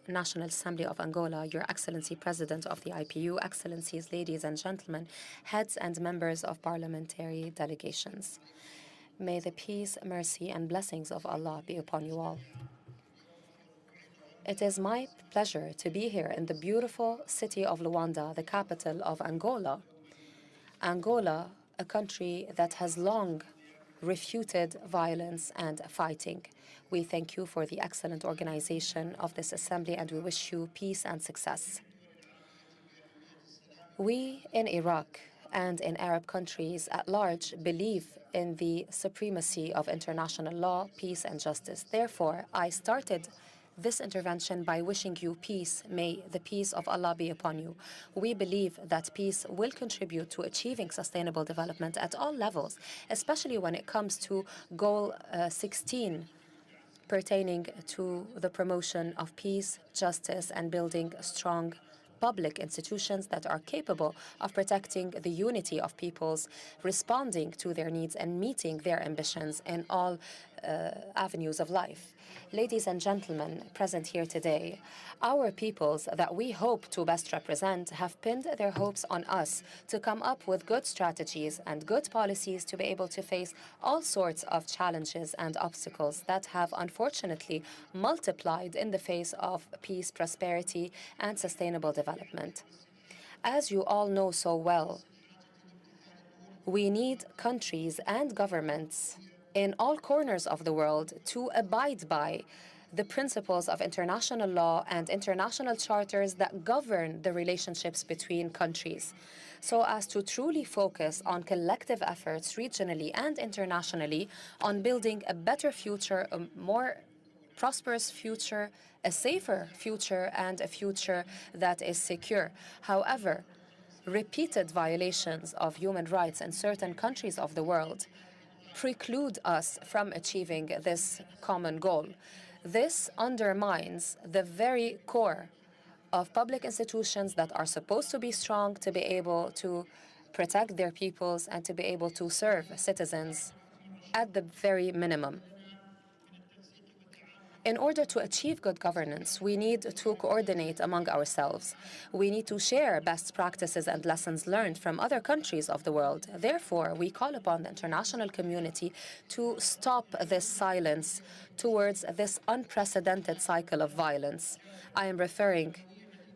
National Assembly of Angola, Your Excellency, President of the IPU, Excellencies, ladies and gentlemen, heads and members of parliamentary delegations. May the peace, mercy, and blessings of Allah be upon you all. It is my pleasure to be here in the beautiful city of Luanda, the capital of Angola. Angola, a country that has long refuted violence and fighting. We thank you for the excellent organization of this assembly, and we wish you peace and success. We in Iraq and in Arab countries at large believe in the supremacy of international law, peace, and justice. Therefore, I started this intervention by wishing you peace. May the peace of Allah be upon you. We believe that peace will contribute to achieving sustainable development at all levels, especially when it comes to Goal 16, pertaining to the promotion of peace, justice, and building strong public institutions that are capable of protecting the unity of peoples, responding to their needs, and meeting their ambitions in all avenues of life. Ladies and gentlemen present here today, our peoples that we hope to best represent have pinned their hopes on us to come up with good strategies and good policies to be able to face all sorts of challenges and obstacles that have unfortunately multiplied in the face of peace, prosperity, and sustainable development. As you all know so well, we need countries and governments in all corners of the world to abide by the principles of international law and international charters that govern the relationships between countries, so as to truly focus on collective efforts regionally and internationally on building a better future, a more prosperous future, a safer future, and a future that is secure. However, repeated violations of human rights in certain countries of the world preclude us from achieving this common goal. This undermines the very core of public institutions that are supposed to be strong, to be able to protect their peoples and to be able to serve citizens at the very minimum. In order to achieve good governance, we need to coordinate among ourselves. We need to share best practices and lessons learned from other countries of the world. Therefore, we call upon the international community to stop this silence towards this unprecedented cycle of violence. I am referring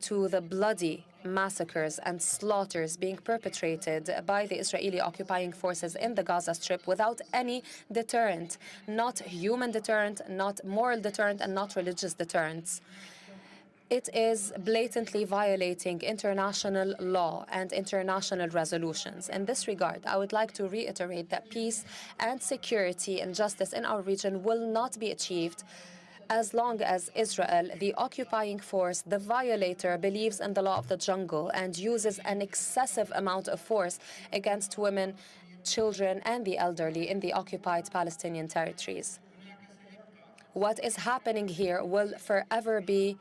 to the bloody massacres and slaughters being perpetrated by the Israeli occupying forces in the Gaza Strip without any deterrent, not human deterrent, not moral deterrent, and not religious deterrents. It is blatantly violating international law and international resolutions. In this regard, I would like to reiterate that peace and security and justice in our region will not be achieved as long as Israel, the occupying force, the violator, believes in the law of the jungle and uses an excessive amount of force against women, children, and the elderly in the occupied Palestinian territories. What is happening here will forever be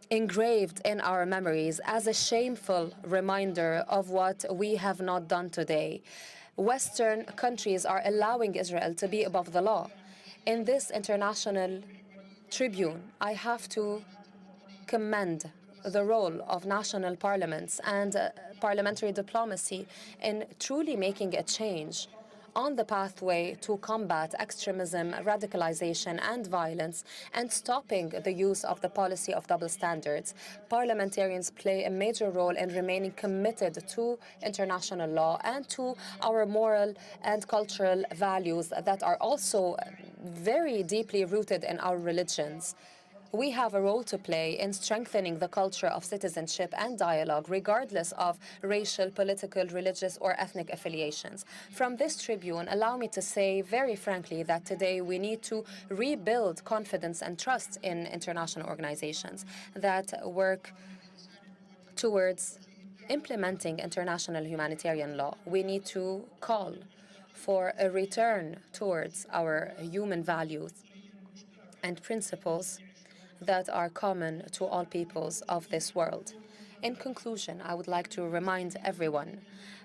engraved in our memories as a shameful reminder of what we have not done today. Western countries are allowing Israel to be above the law. In this international tribune, I have to commend the role of national parliaments and parliamentary diplomacy in truly making a change on the pathway to combat extremism, radicalization, and violence, and stopping the use of the policy of double standards. Parliamentarians play a major role in remaining committed to international law and to our moral and cultural values that are also very deeply rooted in our religions. We have a role to play in strengthening the culture of citizenship and dialogue, regardless of racial, political, religious, or ethnic affiliations. From this tribune, allow me to say very frankly that today we need to rebuild confidence and trust in international organizations that work towards implementing international humanitarian law. We need to call for a return towards our human values and principles that are common to all peoples of this world. In conclusion, I would like to remind everyone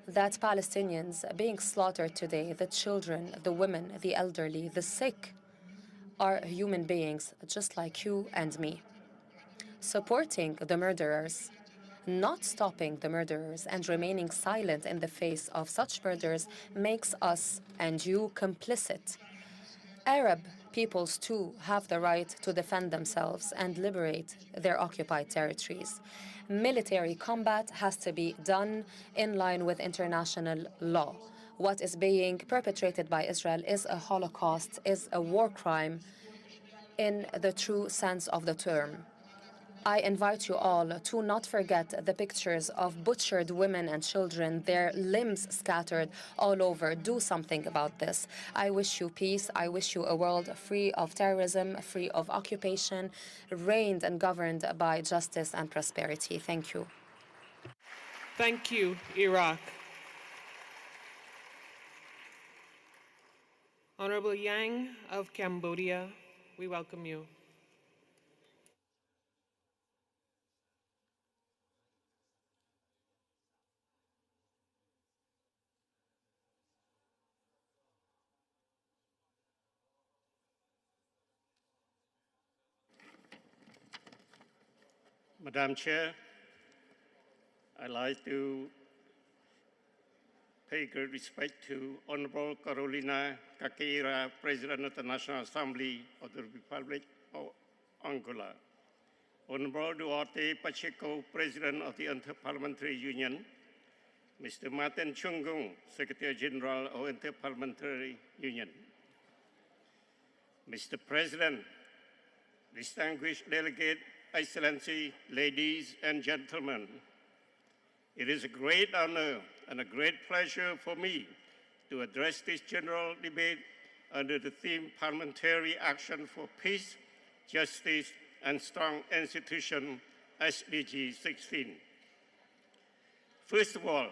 that Palestinians being slaughtered today, the children, the women, the elderly, the sick, are human beings just like you and me. Supporting the murderers, not stopping the murderers, and remaining silent in the face of such murders makes us and you complicit. Arab peoples, too, have the right to defend themselves and liberate their occupied territories. Military combat has to be done in line with international law. What is being perpetrated by Israel is a Holocaust, is a war crime in the true sense of the term. I invite you all to not forget the pictures of butchered women and children, their limbs scattered all over. Do something about this. I wish you peace. I wish you a world free of terrorism, free of occupation, reigned and governed by justice and prosperity. Thank you. Thank you, Iraq. Honorable Yang of Cambodia, we welcome you. Madam Chair, I'd like to pay great respect to Honorable Carolina Kakira, President of the National Assembly of the Republic of Angola, Honorable Duarte Pacheco, President of the Inter-Parliamentary Union, Mr. Martin Chungung, Secretary General of Inter-Parliamentary Union. Mr. President, distinguished delegate, Excellency, ladies and gentlemen, it is a great honor and a great pleasure for me to address this general debate under the theme Parliamentary Action for Peace, Justice and Strong Institutions, SDG 16. First of all,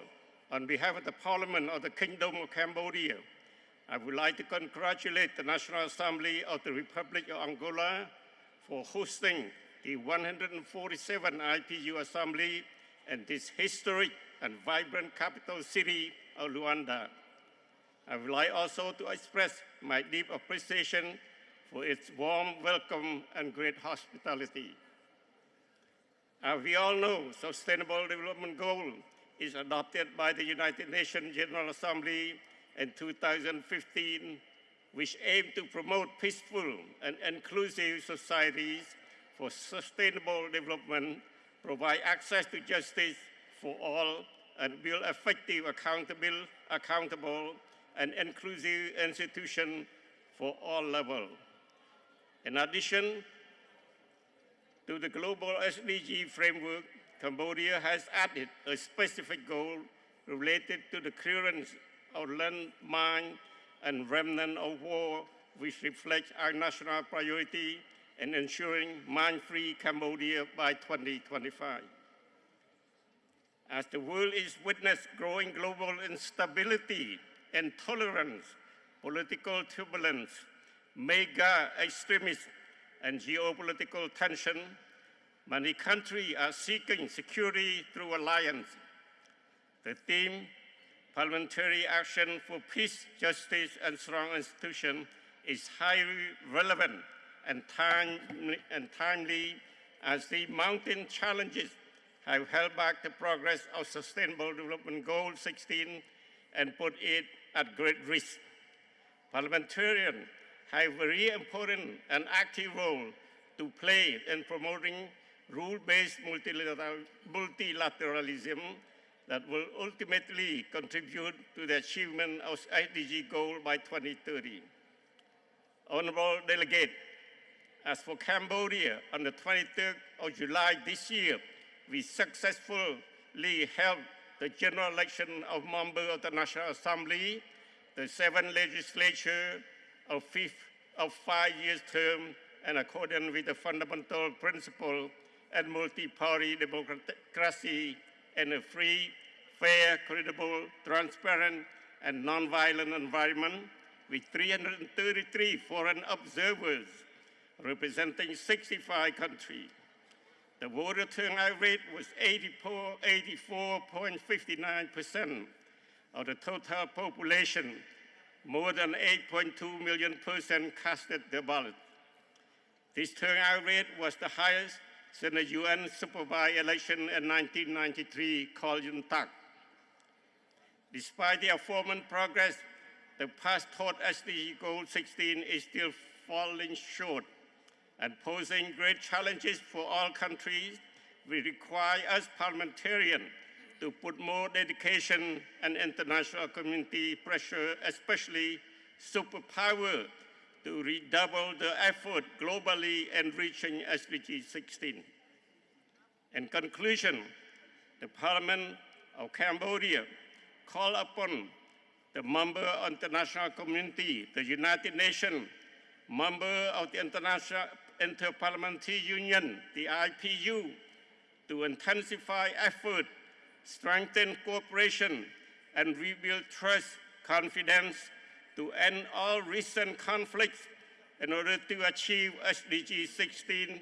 on behalf of the Parliament of the Kingdom of Cambodia, I would like to congratulate the National Assembly of the Republic of Angola for hosting the 147th IPU Assembly and this historic and vibrant capital city of Luanda. I would like also to express my deep appreciation for its warm welcome and great hospitality. As we all know, Sustainable Development Goal is adopted by the United Nations General Assembly in 2015, which aim to promote peaceful and inclusive societies for sustainable development, provide access to justice for all, and build effective, accountable, and inclusive institutions for all levels. In addition to the global SDG framework, Cambodia has added a specific goal related to the clearance of landmine and remnant of war, which reflects our national priority in ensuring mine-free Cambodia by 2025. As the world is witnessing growing global instability, intolerance, political turbulence, mega extremism, and geopolitical tension, many countries are seeking security through alliance. The theme, Parliamentary Action for Peace, Justice, and Strong Institutions, is highly relevant and timely as the mounting challenges have held back the progress of Sustainable Development Goal 16 and put it at great risk. Parliamentarians have a very important and active role to play in promoting rule-based multilateralism that will ultimately contribute to the achievement of SDG goal by 2030. Honorable Delegate, as for Cambodia, on the 23rd of July this year, we successfully held the general election of members of the National Assembly, the 7th legislature of 5-year term, and according with the fundamental principle and multi-party democracy and a free, fair, credible, transparent, and non-violent environment with 333 foreign observers representing 65 countries. The voter turnout rate was 84.59% of the total population. More than 8.2 million persons casted their ballot. This turnout rate was the highest since the UN supervised election in 1993 called UNTAC. Despite the aforementioned progress, the past toward SDG Goal 16 is still falling short and posing great challenges for all countries. We require us parliamentarians to put more dedication and international community pressure, especially superpower, to redouble the effort globally in reaching SDG 16. In conclusion, the Parliament of Cambodia call upon the member of the international community, the United Nations, member of the International Interparliamentary Union, the IPU, to intensify effort, strengthen cooperation, and rebuild trust, confidence, to end all recent conflicts in order to achieve SDG 16,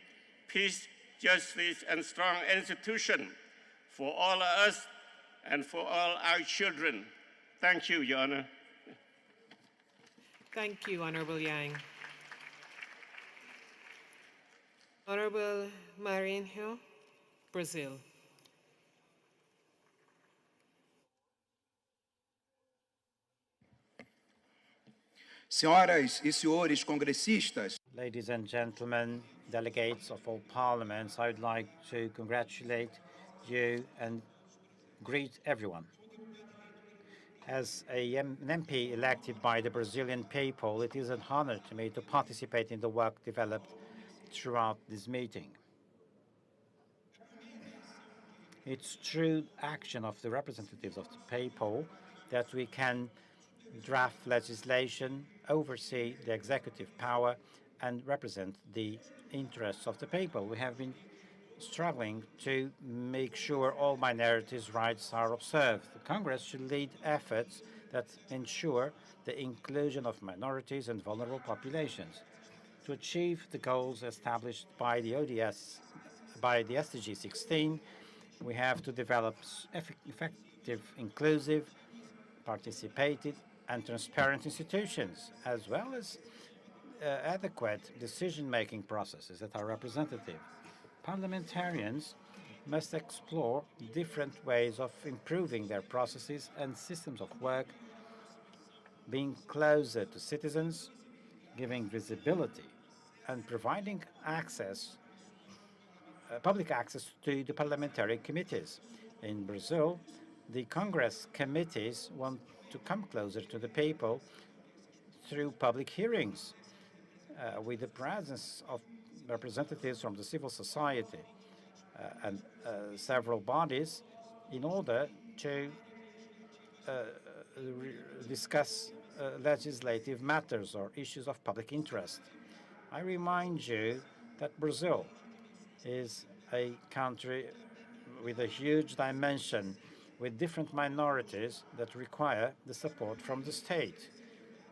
peace, justice, and strong institutions for all of us and for all our children. Thank you, Your Honor. Thank you, Honorable Yang. Honorable Marinho, Brazil. Senhoras e senhores congressistas. Ladies and gentlemen, delegates of all parliaments, I would like to congratulate you and greet everyone. As an MP elected by the Brazilian people, it is an honor to me to participate in the work developed throughout this meeting. It's through action of the representatives of the people that we can draft legislation, oversee the executive power, and represent the interests of the people. We have been struggling to make sure all minorities' rights are observed. The Congress should lead efforts that ensure the inclusion of minorities and vulnerable populations. To achieve the goals established by the ODS, by the SDG 16, we have to develop effective, inclusive, participated, and transparent institutions, as well as adequate decision-making processes that are representative. Parliamentarians must explore different ways of improving their processes and systems of work, being closer to citizens, giving visibility, and providing access, public access to the parliamentary committees. In Brazil, the Congress committees want to come closer to the people through public hearings, with the presence of representatives from the civil society and several bodies in order to discuss legislative matters or issues of public interest. I remind you that Brazil is a country with a huge dimension, with different minorities that require the support from the state.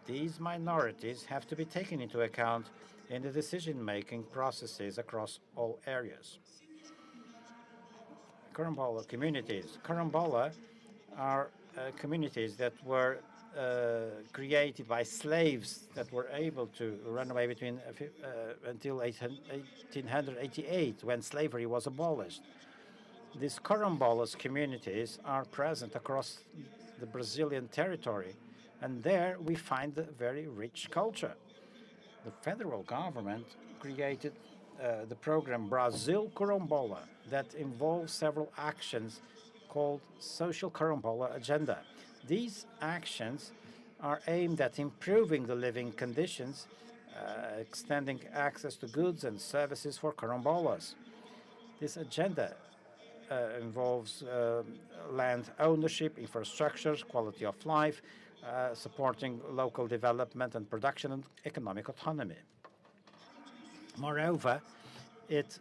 These minorities have to be taken into account in the decision-making processes across all areas. Quilombola communities. Quilombola are communities that were created by slaves that were able to run away until 1888, when slavery was abolished. These quilombolas communities are present across the Brazilian territory, and there we find a very rich culture. The federal government created the program Brazil Quilombola that involves several actions called Social Quilombola Agenda. These actions are aimed at improving the living conditions, extending access to goods and services for quilombolas. This agenda involves land ownership, infrastructures, quality of life, supporting local development and production and economic autonomy. Moreover, it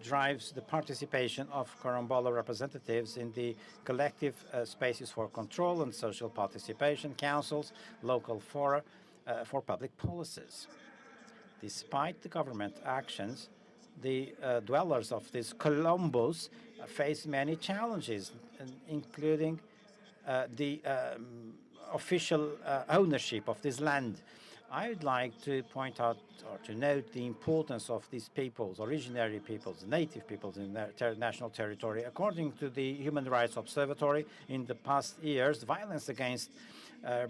drives the participation of quilombola representatives in the collective spaces for control and social participation councils, local fora for public policies. Despite the government actions, the dwellers of these quilombos face many challenges, including the official ownership of this land. I would like to point out or to note the importance of these peoples, originary peoples, native peoples in their national territory. According to the Human Rights Observatory, in the past years, violence against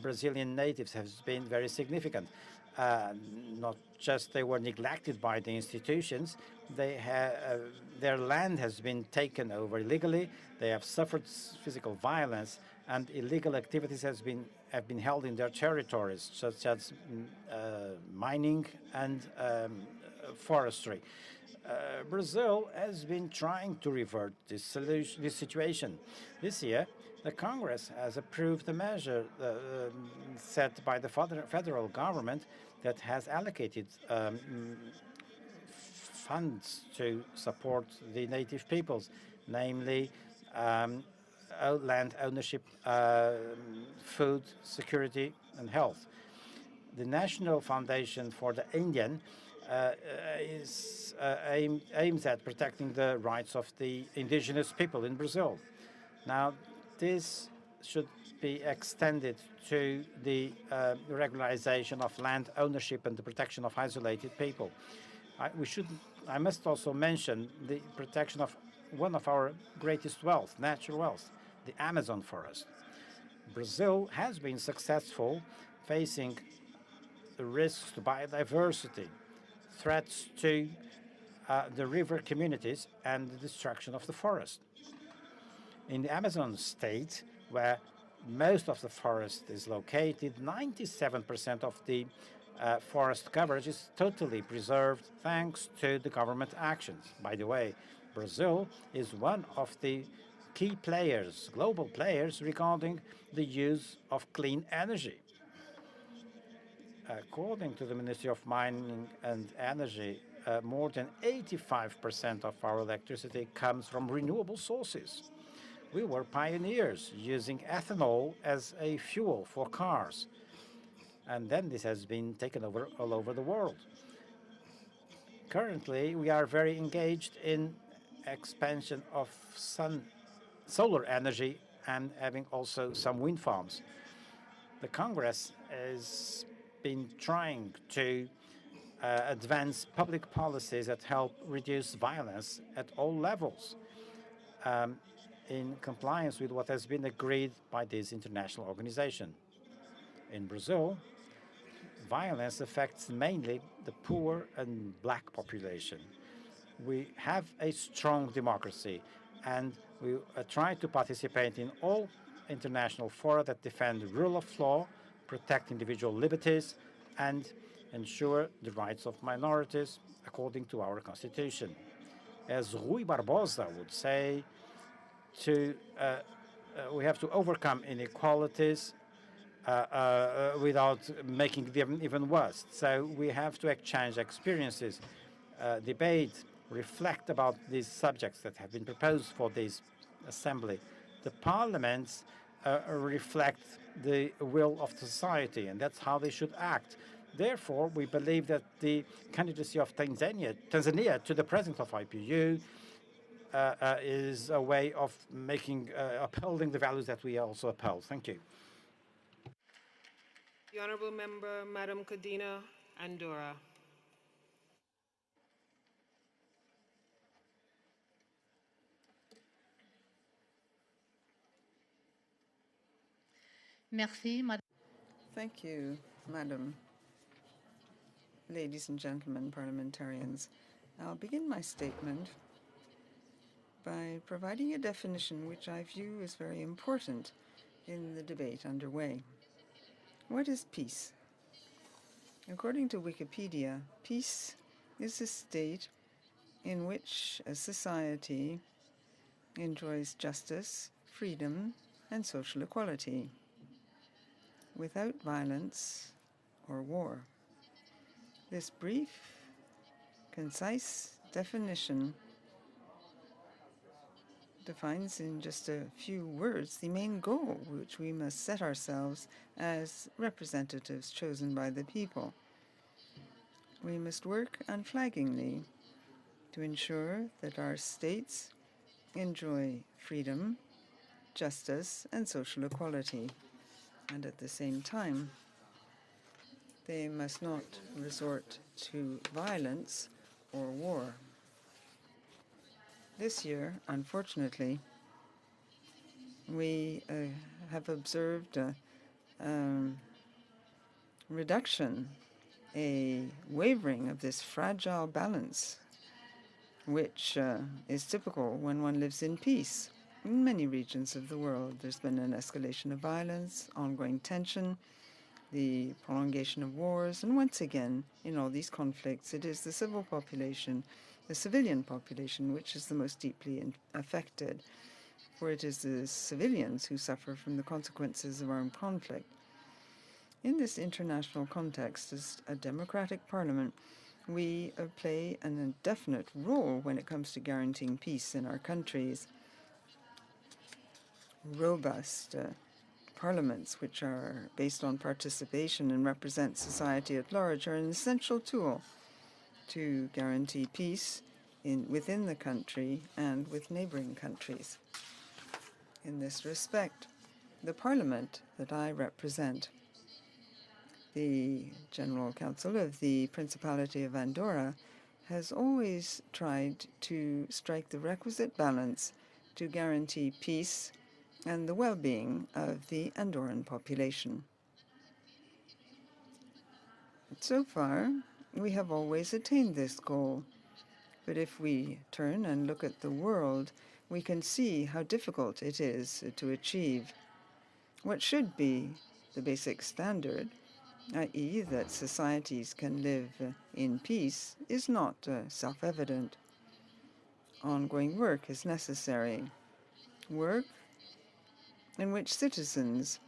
Brazilian natives has been very significant. Not just they were neglected by the institutions, their land has been taken over illegally, they have suffered physical violence, and illegal activities have been held in their territories, such as mining and forestry. Brazil has been trying to revert this situation. This year, the Congress has approved a measure set by the federal government that has allocated funds to support the native peoples, namely land ownership, food security, and health. The National Foundation for the Indian aims at protecting the rights of the indigenous people in Brazil. Now, this should be extended to the regularization of land ownership and the protection of isolated people. I must also mention the protection of one of our greatest wealth, natural wealth, the Amazon forest. Brazil has been successful facing the risks to biodiversity, threats to the river communities, and the destruction of the forest. In the Amazon state, where most of the forest is located, 97% of the forest coverage is totally preserved thanks to the government actions. By the way, Brazil is one of the key players, global players, regarding the use of clean energy. According to the Ministry of Mining and Energy, more than 85% of our electricity comes from renewable sources. We were pioneers using ethanol as a fuel for cars. And then this has been taken over all over the world. Currently, we are very engaged in expansion of solar energy and having also some wind farms. The Congress has been trying to advance public policies that help reduce violence at all levels, in compliance with what has been agreed by this international organization. In Brazil, violence affects mainly the poor and black population. We have a strong democracy, and we try to participate in all international fora that defend the rule of law, protect individual liberties, and ensure the rights of minorities according to our constitution. As Rui Barbosa would say, we have to overcome inequalities without making them even worse. So we have to exchange experiences, debate, reflect about these subjects that have been proposed for this assembly. The parliaments reflect the will of society, and that's how they should act. Therefore, we believe that the candidacy of Tanzania to the president of IPU is a way of upholding the values that we also uphold. Thank you. The Honourable Member, Madam Kadina Andorra. Thank you, Madam. Ladies and gentlemen, parliamentarians, I'll begin my statement by providing a definition which I view as very important in the debate underway. What is peace? According to Wikipedia, peace is a state in which a society enjoys justice, freedom, and social equality, without violence or war. This brief, concise definition defines in just a few words the main goal which we must set ourselves as representatives chosen by the people. We must work unflaggingly to ensure that our states enjoy freedom, justice, and social equality, and at the same time, they must not resort to violence or war. This year, unfortunately, we have observed a reduction, a wavering of this fragile balance, which is typical when one lives in peace. In many regions of the world, there's been an escalation of violence, ongoing tension, the prolongation of wars, and once again, in all these conflicts, it is the civil population, the civilian population, which is the most deeply affected, for it is the civilians who suffer from the consequences of armed conflict. In this international context, as a democratic parliament, we play an definite role when it comes to guaranteeing peace in our countries. Robust parliaments, which are based on participation and represent society at large, are an essential tool to guarantee peace within the country and with neighboring countries. In this respect, the parliament that I represent, the General Council of the Principality of Andorra, has always tried to strike the requisite balance to guarantee peace and the well-being of the Andorran population. So far, we have always attained this goal, but if we turn and look at the world, we can see how difficult it is to achieve. What should be the basic standard, i.e. that societies can live in peace, is not self-evident. Ongoing work is necessary. Work in which citizens,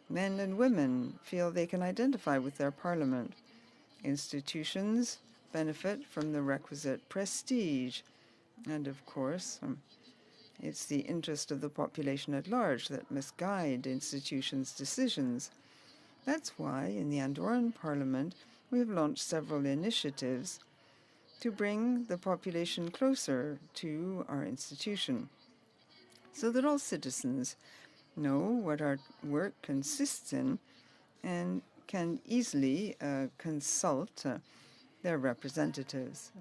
men and women, feel they can identify with their parliament. Institutions benefit from the requisite prestige, and of course, it's the interest of the population at large that must guide institutions' decisions. That's why, in the Andorran Parliament, we have launched several initiatives to bring the population closer to our institution, so that all citizens know what our work consists in and can easily consult their representatives.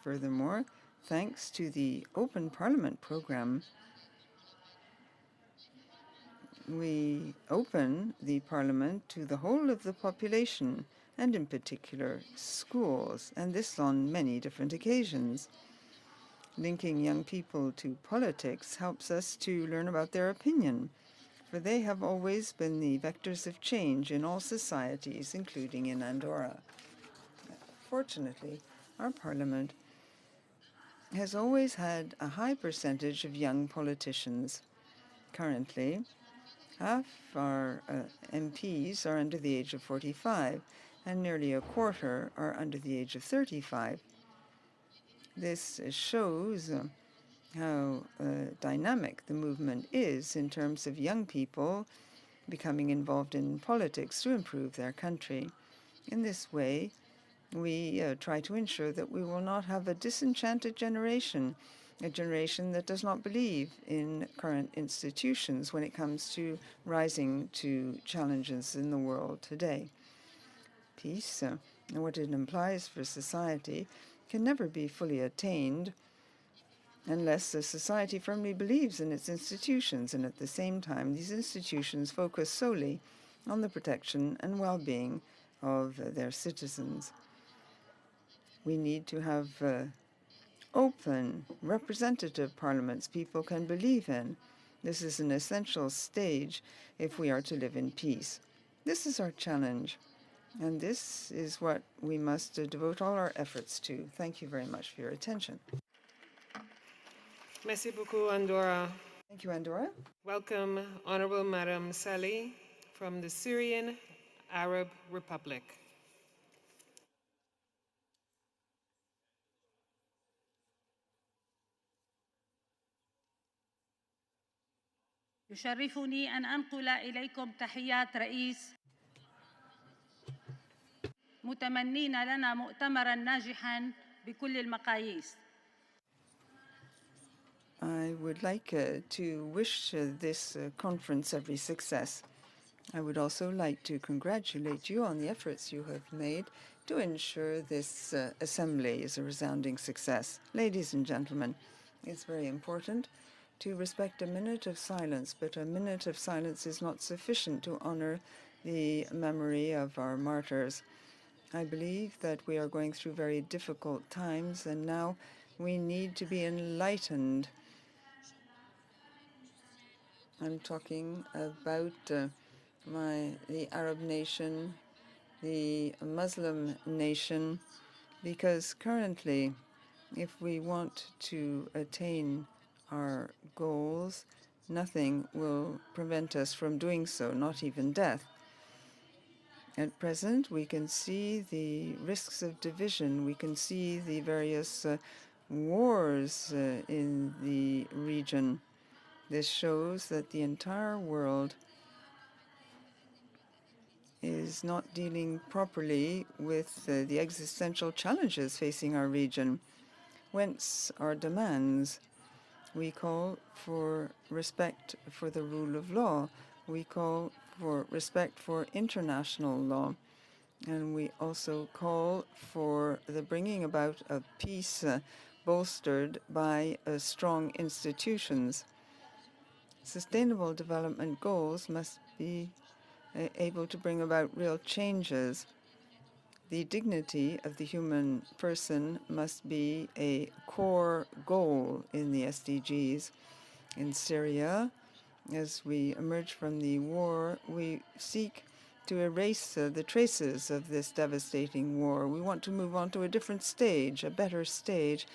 Furthermore, thanks to the Open Parliament program, we open the parliament to the whole of the population, and in particular schools, and this on many different occasions. Linking young people to politics helps us to learn about their opinion, for they have always been the vectors of change in all societies, including in Andorra. Fortunately, our parliament has always had a high percentage of young politicians. Currently, half our MPs are under the age of 45, and nearly a quarter are under the age of 35. This shows how dynamic the movement is in terms of young people becoming involved in politics to improve their country. In this way, we try to ensure that we will not have a disenchanted generation, a generation that does not believe in current institutions when it comes to rising to challenges in the world today. Peace and what it implies for society can never be fully attained unless a society firmly believes in its institutions, and at the same time these institutions focus solely on the protection and well-being of their citizens. We need to have open, representative parliaments people can believe in. This is an essential stage if we are to live in peace. This is our challenge, and this is what we must devote all our efforts to. Thank you very much for your attention. Merci beaucoup, Andorra. Thank you, Andorra. Welcome, Honorable Madam Saleh from the Syrian Arab Republic. يشرفني أن أنقل إليكم تحيات رئيس متمنين لنا مؤتمرا ناجحا بكل المقاييس. I would like to wish this conference every success. I would also like to congratulate you on the efforts you have made to ensure this assembly is a resounding success. Ladies and gentlemen, it's very important to respect a minute of silence, but a minute of silence is not sufficient to honor the memory of our martyrs. I believe that we are going through very difficult times, and now we need to be enlightened. I'm talking about the Arab nation, the Muslim nation, because currently, if we want to attain our goals, nothing will prevent us from doing so, not even death. At present, we can see the risks of division. We can see the various wars in the region. This shows that the entire world is not dealing properly with the existential challenges facing our region. Whence our demands. We call for respect for the rule of law. We call for respect for international law. And we also call for the bringing about of peace bolstered by strong institutions. Sustainable development goals must be able to bring about real changes. The dignity of the human person must be a core goal in the SDGs. In Syria, as we emerge from the war, we seek to erase the traces of this devastating war. We want to move on to a different stage, a better stage,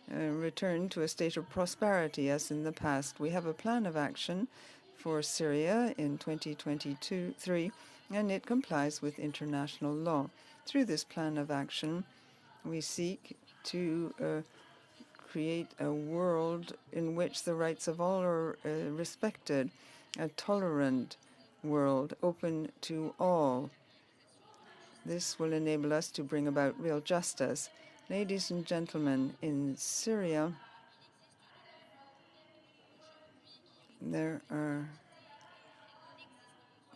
return to a state of prosperity as in the past. We have a plan of action for Syria in 2022-3, and it complies with international law. Through this plan of action, we seek to create a world in which the rights of all are respected, a tolerant world open to all. This will enable us to bring about real justice. Ladies and gentlemen, in Syria, there are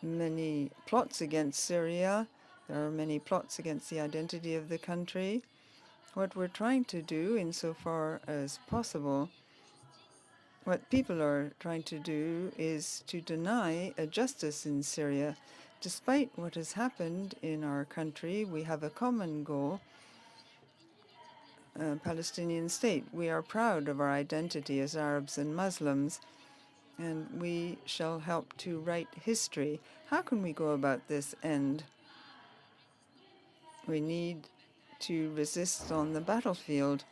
many plots against Syria. There are many plots against the identity of the country. What we're trying to do, insofar as possible, what people are trying to do is to deny a justice in Syria. Despite what has happened in our country, we have a common goal, a Palestinian state. We are proud of our identity as Arabs and Muslims, and we shall help to write history. How can we go about this end? We need to resist on the battlefield.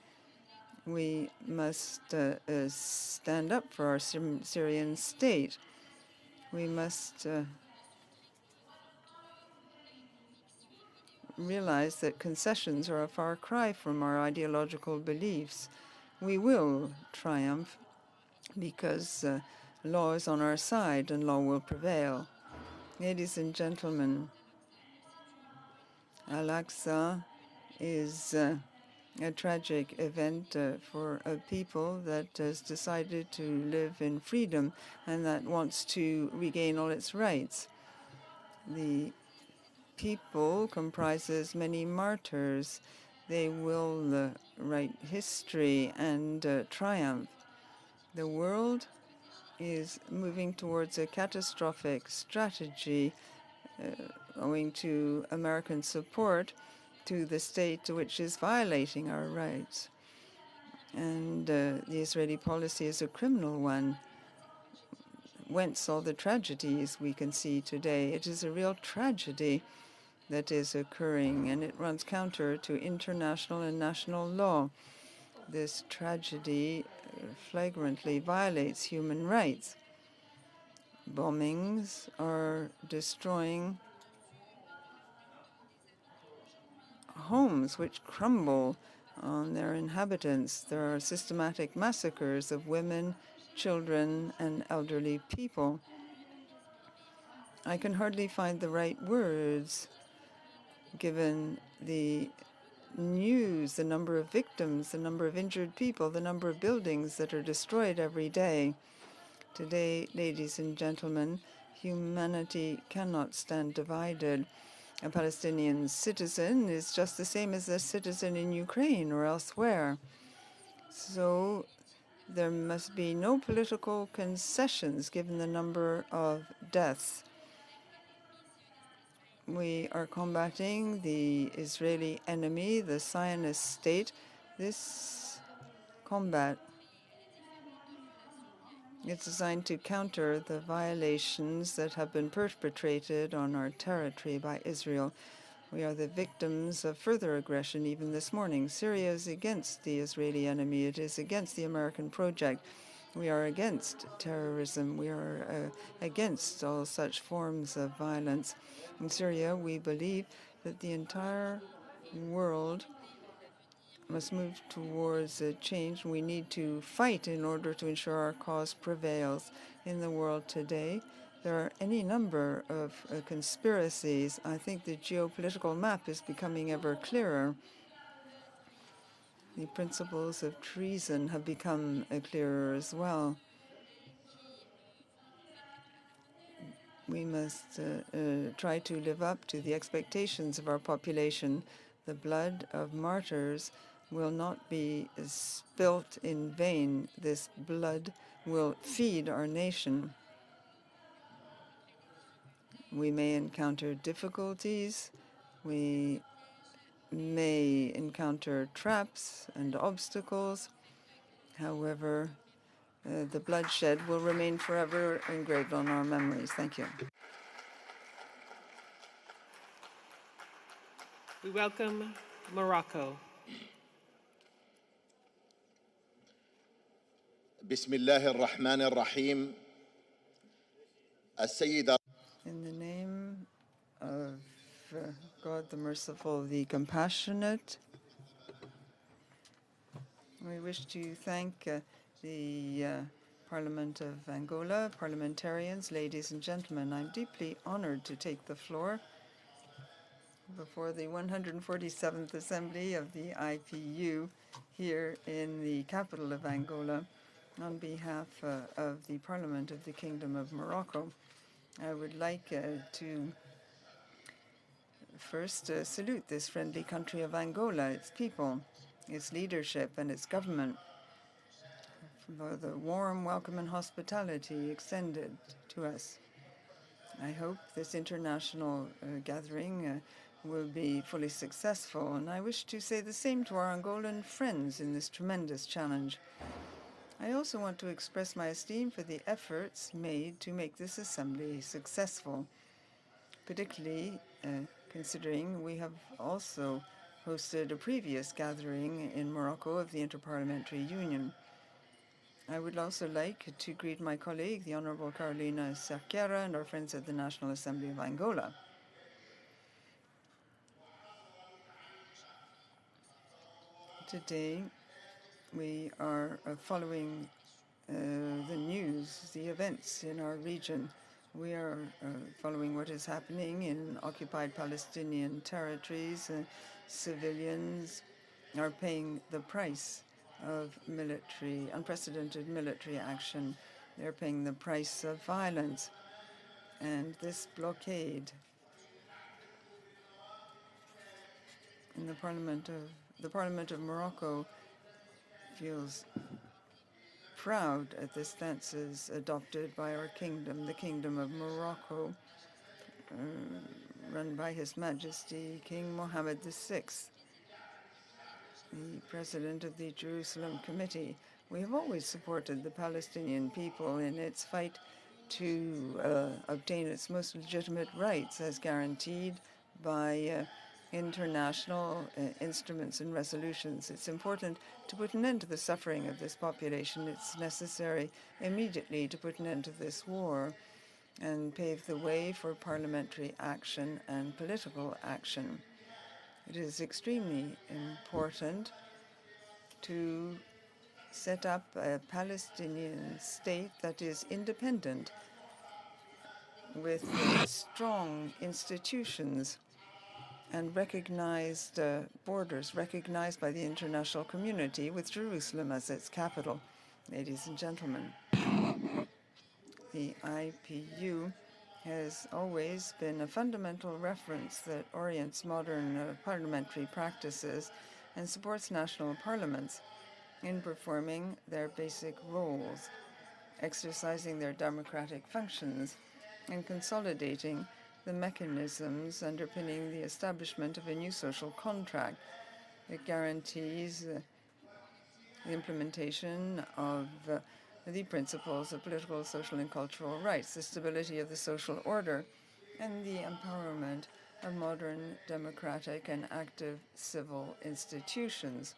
We must stand up for our Syrian state. We must realize that concessions are a far cry from our ideological beliefs. We will triumph because law is on our side and law will prevail. Ladies and gentlemen, Al-Aqsa is a tragic event for a people that has decided to live in freedom and that wants to regain all its rights. The people comprises many martyrs. They will write history and triumph. The world is moving towards a catastrophic strategy owing to American support to the state which is violating our rights. And the Israeli policy is a criminal one. Whence all the tragedies we can see today. It is a real tragedy that is occurring, and it runs counter to international and national law. This tragedy flagrantly violates human rights. Bombings are destroying homes which crumble on their inhabitants. There are systematic massacres of women, children, and elderly people. I can hardly find the right words given the news, the number of victims, the number of injured people, the number of buildings that are destroyed every day. Today, ladies and gentlemen, humanity cannot stand divided. A Palestinian citizen is just the same as a citizen in Ukraine or elsewhere. So there must be no political concessions given the number of deaths. We are combating the Israeli enemy, the Zionist state. This combat is designed to counter the violations that have been perpetrated on our territory by Israel. We are the victims of further aggression even this morning. Syria is against the Israeli enemy. It is against the American project. We are against terrorism. We are against all such forms of violence. In Syria, we believe that the entire world must move towards a change. We need to fight in order to ensure our cause prevails. In the world today, there are any number of conspiracies. I think the geopolitical map is becoming ever clearer. The principles of treason have become clearer as well. We must try to live up to the expectations of our population. The blood of martyrs will not be spilt in vain. This blood will feed our nation. We may encounter difficulties. We may encounter traps and obstacles. However, the bloodshed will remain forever engraved on our memories. Thank you. We welcome Morocco. بسم الله الرحمن الرحيم السيدة. In the name of God, the merciful, the compassionate, we wish to thank the Parliament of Angola, parliamentarians, ladies and gentlemen. I'm deeply honored to take the floor before the 147th Assembly of the IPU here in the capital of Angola on behalf of the Parliament of the Kingdom of Morocco. I would like to first salute this friendly country of Angola, its people, its leadership, and its government for the warm welcome and hospitality extended to us. I hope this international gathering will be fully successful, and I wish to say the same to our Angolan friends in this tremendous challenge. I also want to express my esteem for the efforts made to make this assembly successful, particularly considering we have also hosted a previous gathering in Morocco of the Interparliamentary Union. I would also like to greet my colleague, the Honorable Carolina Cerqueira, and our friends at the National Assembly of Angola. Today, we are following the news, the events in our region. We are following what is happening in occupied Palestinian territories. Civilians are paying the price of unprecedented military action. They're paying the price of violence. And this blockade in the Parliament of Morocco feels proud at the stances adopted by our kingdom, the Kingdom of Morocco, run by His Majesty King Mohammed VI, the President of the Jerusalem Committee. We have always supported the Palestinian people in its fight to obtain its most legitimate rights as guaranteed by international instruments and resolutions. It's important to put an end to the suffering of this population. It's necessary immediately to put an end to this war and pave the way for parliamentary action and political action. It is extremely important to set up a Palestinian state that is independent with strong institutions and recognized borders, recognized by the international community, with Jerusalem as its capital. Ladies and gentlemen, the IPU has always been a fundamental reference that orients modern parliamentary practices and supports national parliaments in performing their basic roles, exercising their democratic functions, and consolidating the mechanisms underpinning the establishment of a new social contract that guarantees the implementation of the principles of political, social, and cultural rights, the stability of the social order, and the empowerment of modern, democratic, and active civil institutions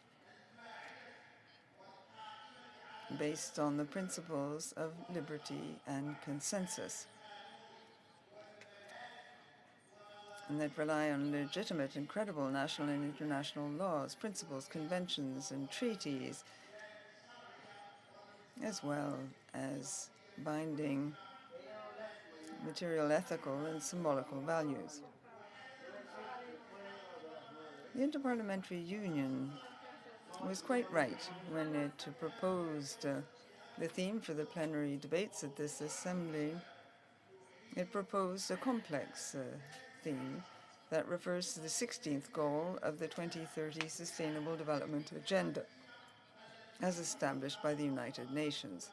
based on the principles of liberty and consensus, and that rely on legitimate and credible national and international laws, principles, conventions, and treaties, as well as binding material, ethical, and symbolical values. The Interparliamentary Union was quite right when it proposed the theme for the plenary debates at this assembly. It proposed a complex theme that refers to the 16th goal of the 2030 Sustainable Development Agenda, as established by the United Nations.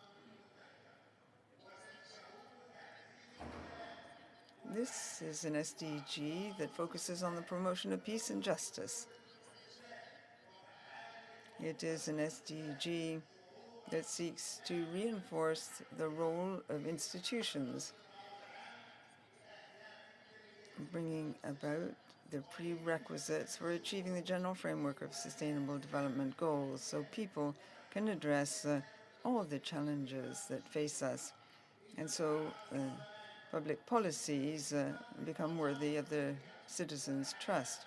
This is an SDG that focuses on the promotion of peace and justice. It is an SDG that seeks to reinforce the role of institutions, bringing about the prerequisites for achieving the general framework of sustainable development goals so people can address all of the challenges that face us, and so public policies become worthy of the citizens' trust.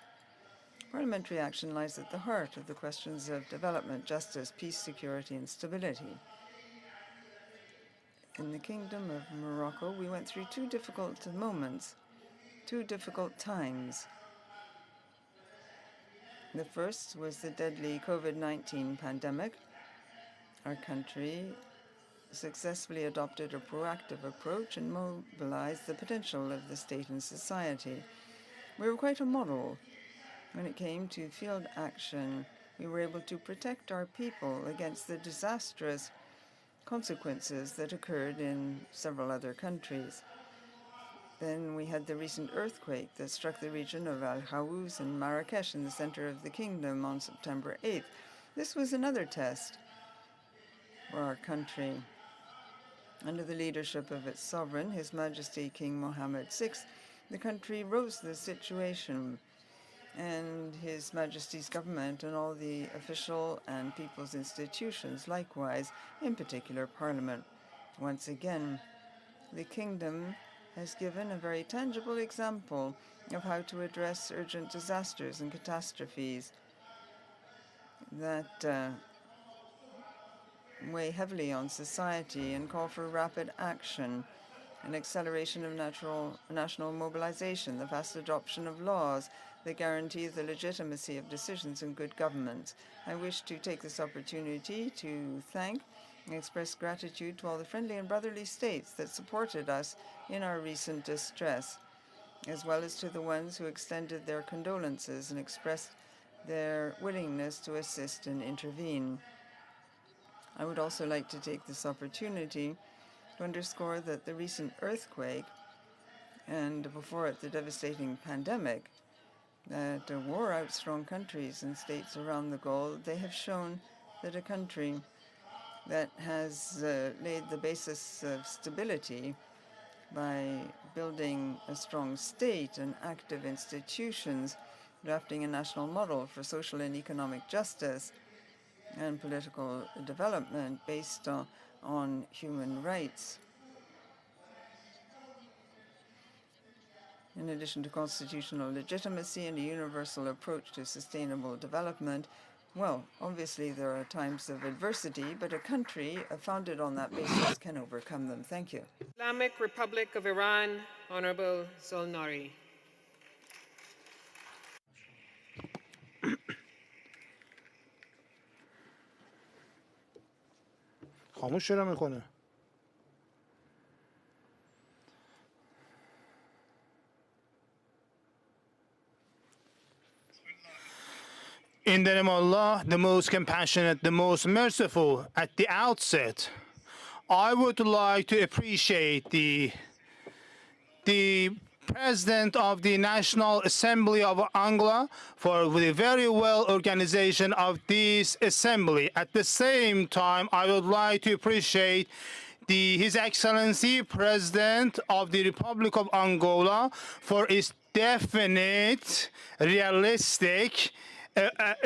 Parliamentary action lies at the heart of the questions of development, justice, peace, security, and stability. In the Kingdom of Morocco, we went through two difficult moments, two difficult times. The first was the deadly COVID-19 pandemic. Our country successfully adopted a proactive approach and mobilized the potential of the state and society. We were quite a model. When it came to field action, we were able to protect our people against the disastrous consequences that occurred in several other countries. Then we had the recent earthquake that struck the region of Al Haouz and Marrakesh in the center of the kingdom on September 8th. This was another test for our country. Under the leadership of its sovereign, His Majesty King Mohammed VI, the country rose to the situation, and His Majesty's government and all the official and people's institutions, likewise, in particular Parliament. Once again, the kingdom has given a very tangible example of how to address urgent disasters and catastrophes that weigh heavily on society and call for rapid action, an acceleration of national mobilization, the fast adoption of laws that guarantee the legitimacy of decisions and good governance. I wish to take this opportunity to thank and express gratitude to all the friendly and brotherly states that supported us in our recent distress, as well as to the ones who extended their condolences and expressed their willingness to assist and intervene. I would also like to take this opportunity to underscore that the recent earthquake and before it the devastating pandemic that wore out strong countries and states around the globe, they have shown that a country that has laid the basis of stability by building a strong state and active institutions, drafting a national model for social and economic justice and political development based on human rights. In addition to constitutional legitimacy and a universal approach to sustainable development, well, obviously there are times of adversity, but a country founded on that basis can overcome them. Thank you. Islamic Republic of Iran, Honorable Zolnori. خاموش چرا میکنه؟ In the name of Allah, the most compassionate, the most merciful, at the outset, I would like to appreciate the President of the National Assembly of Angola for the very well organization of this assembly. At the same time, I would like to appreciate His Excellency President of the Republic of Angola for his definite, realistic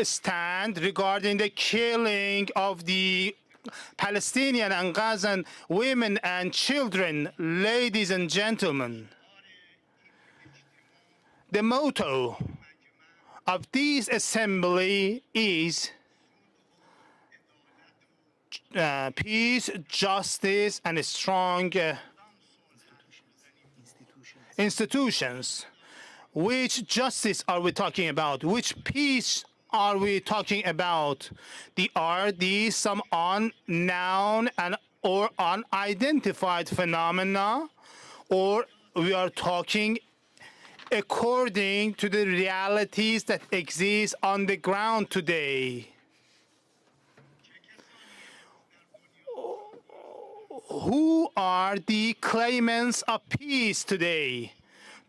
stand regarding the killing of the Palestinian and Gazan women and children. Ladies and gentlemen, the motto of this assembly is peace, justice, and strong institutions. Which justice are we talking about? Which peace are we talking about? Are these some unknown or unidentified phenomena? Or we are talking according to the realities that exist on the ground today? Who are the claimants of peace today?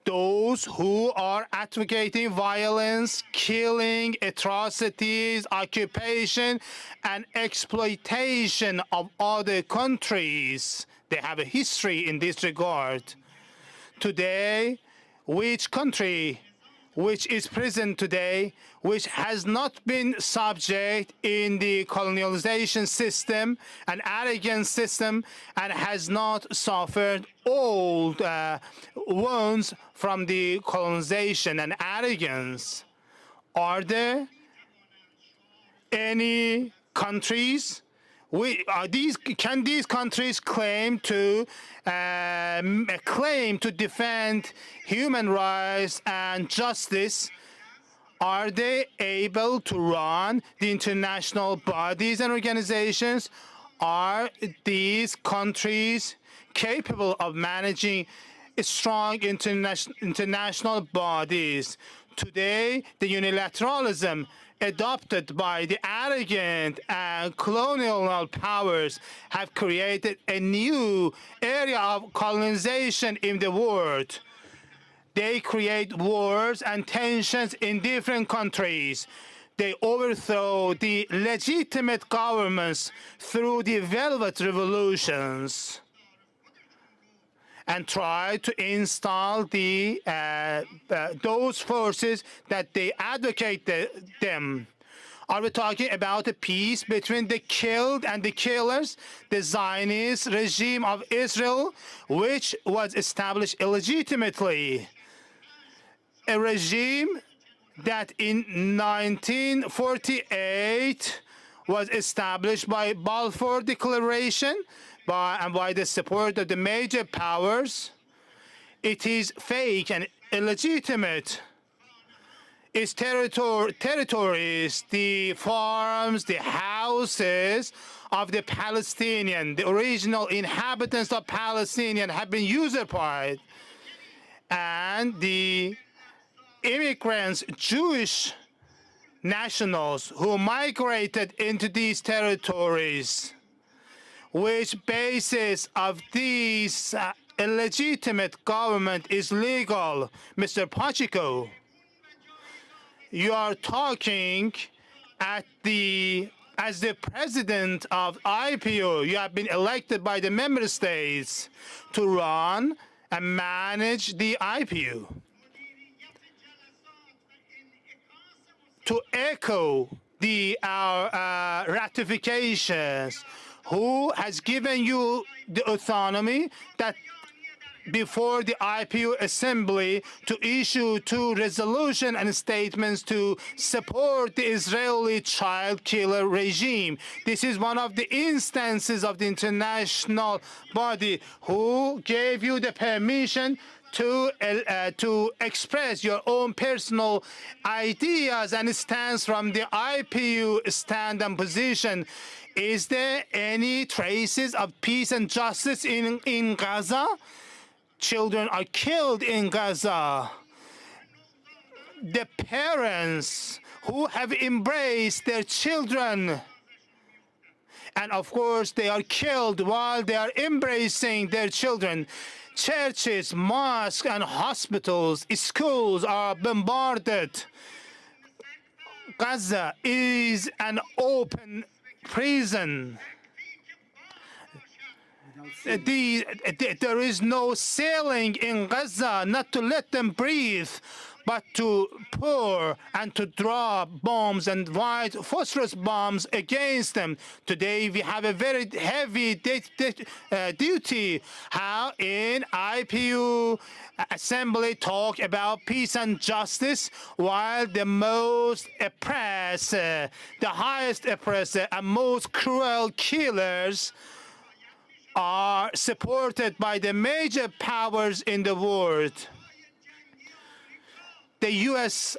Those who are advocating violence, killing, atrocities, occupation, and exploitation of other countries. They have a history in this regard. Today, which country which is present today, which has not been subject in the colonialization system, an arrogant system, and has not suffered old wounds from the colonization and arrogance? Are there any countries? Can these countries claim to defend human rights and justice? Are they able to run the international bodies and organizations? Are these countries capable of managing strong international bodies? Today, the unilateralism adopted by the arrogant and colonial powers have created a new area of colonization in the world. They create wars and tensions in different countries. They overthrow the legitimate governments through the velvet revolutions and try to install those forces that they advocate them. Are we talking about a peace between the killed and the killers? The Zionist regime of Israel, which was established illegitimately. A regime that in 1948 was established by Balfour Declaration, by the support of the major powers. It is fake and illegitimate. Its territories, the farms, the houses of the Palestinian, the original inhabitants of Palestinian have been usurped. And the immigrants, Jewish nationals who migrated into these territories, which basis of these illegitimate government is legal. Mr. Pacheco, you are talking as the president of IPU. You have been elected by the member states to run and manage the IPU. To echo our ratifications, who has given you the autonomy that before the IPU Assembly to issue 2 resolutions and statements to support the Israeli child killer regime. This is one of the instances of the international body who gave you the permission to express your own personal ideas and stance from the IPU stand and position. Is there any traces of peace and justice in Gaza? Children are killed in Gaza. The parents who have embraced their children, and of course they are killed while they are embracing their children. Churches, mosques, and hospitals, schools are bombarded. Gaza is an open prison. There is no ceiling in Gaza, not to let them breathe, but to pour and to drop bombs and white phosphorus bombs against them. Today we have a very heavy duty. How in IPU Assembly talk about peace and justice while the most oppressed, the highest oppressor and most cruel killers are supported by the major powers in the world. The U.S.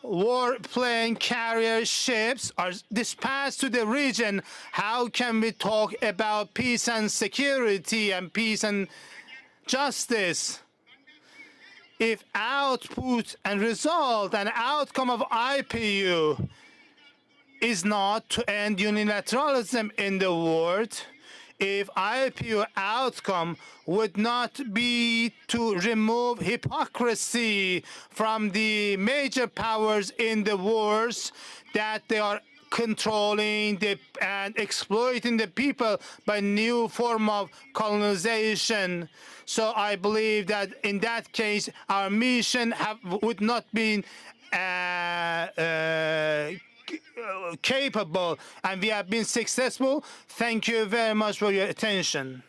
warplane carrier ships are dispatched to the region. How can we talk about peace and security and peace and justice if output and result and outcome of IPU is not to end unilateralism in the world? If IPU outcome would not be to remove hypocrisy from the major powers in the wars that they are controlling and exploiting the people by new form of colonization. So I believe that in that case, our mission would not be capable, and we have been successful. Thank you very much for your attention.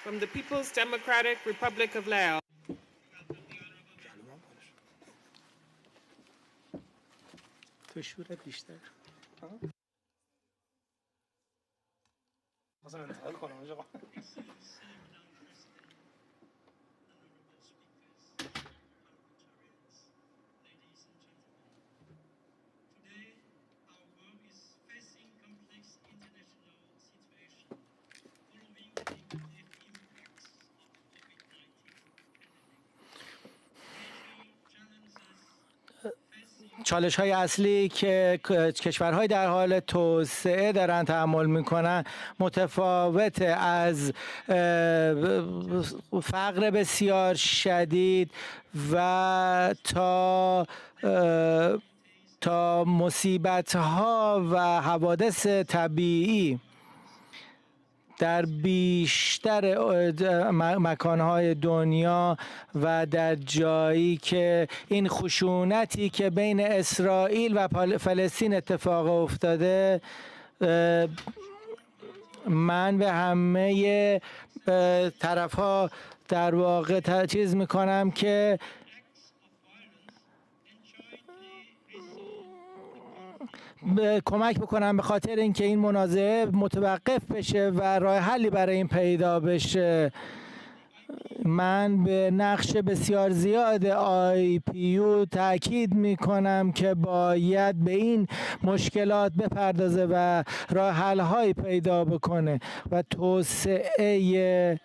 From the People's Democratic Republic of Laos. چالش‌های اصلی که کشورهای در حال توسعه دارن تحمل میکنن متفاوت از فقر بسیار شدید و تا مصیبت‌ها و حوادث طبیعی در بیشتر مکانهای دنیا و در جایی که این خشونتی که بین اسرائیل و فلسطین اتفاق افتاده، من به همه طرف‌ها در واقع چیز میکنم که کمک بکنم به خاطر اینکه این منازعه متوقف بشه و راه حلی برای این پیدا بشه. من به نقش بسیار زیاد IPU تاکید میکنم که باید به این مشکلات بپردازه و راه حل هایی پیدا بکنه و توسعه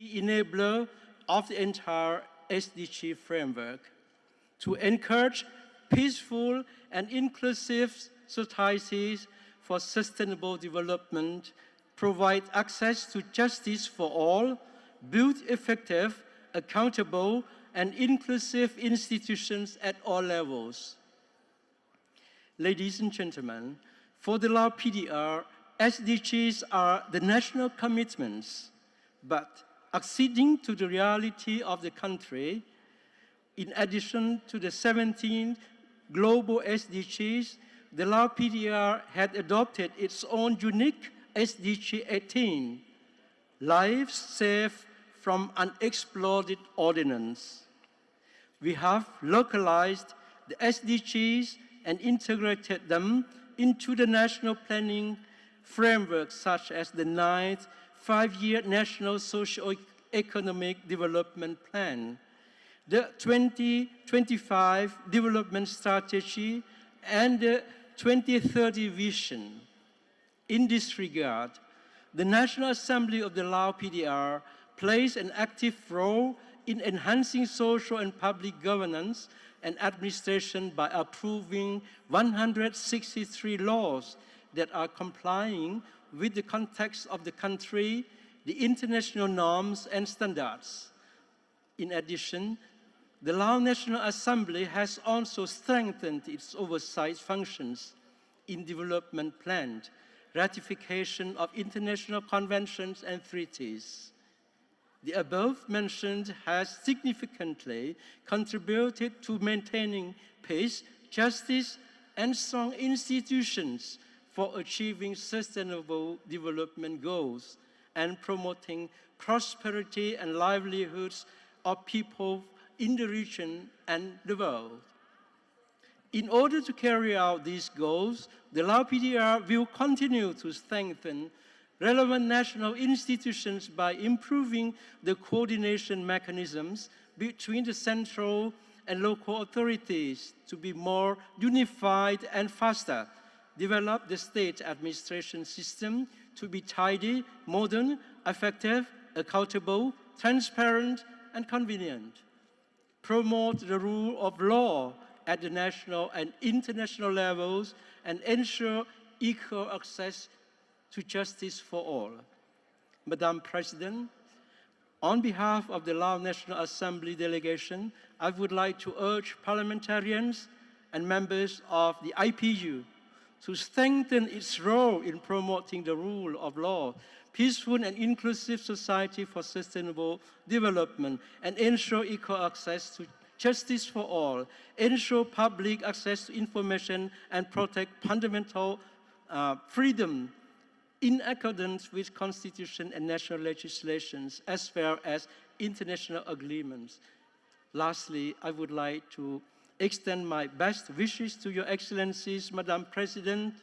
The enabler of the entire SDG framework to encourage peaceful and inclusive societies for sustainable development, provide access to justice for all, build effective, accountable, and inclusive institutions at all levels. Ladies and gentlemen, for the Lao PDR, SDGs are the national commitments, but acceding to the reality of the country, in addition to the 17 global SDGs, the Lao PDR had adopted its own unique SDG 18, Lives Safe from Unexploded Ordnance. We have localized the SDGs and integrated them into the national planning framework, such as the 9th Five-Year National Socio-Economic Development Plan, the 2025 Development Strategy, and the 2030 Vision. In this regard, the National Assembly of the Lao PDR plays an active role in enhancing social and public governance and administration by approving 163 laws that are complying with the context of the country, the international norms and standards. In addition, the Lao National Assembly has also strengthened its oversight functions in development plan, ratification of international conventions and treaties. The above mentioned has significantly contributed to maintaining peace, justice, and strong institutions for achieving sustainable development goals and promoting prosperity and livelihoods of people in the region and the world. In order to carry out these goals, the Lao PDR will continue to strengthen relevant national institutions by improving the coordination mechanisms between the central and local authorities to be more unified and faster, develop the state administration system to be tidy, modern, effective, accountable, transparent, and convenient, promote the rule of law at the national and international levels, and ensure equal access to justice for all. Madam President, on behalf of the Lao National Assembly delegation, I would like to urge parliamentarians and members of the IPU to strengthen its role in promoting the rule of law, peaceful and inclusive society for sustainable development, and ensure equal access to justice for all, ensure public access to information, and protect fundamental freedom in accordance with Constitution and national legislations, as well as international agreements. Lastly, I would like to extend my best wishes to Your Excellencies, Madam President,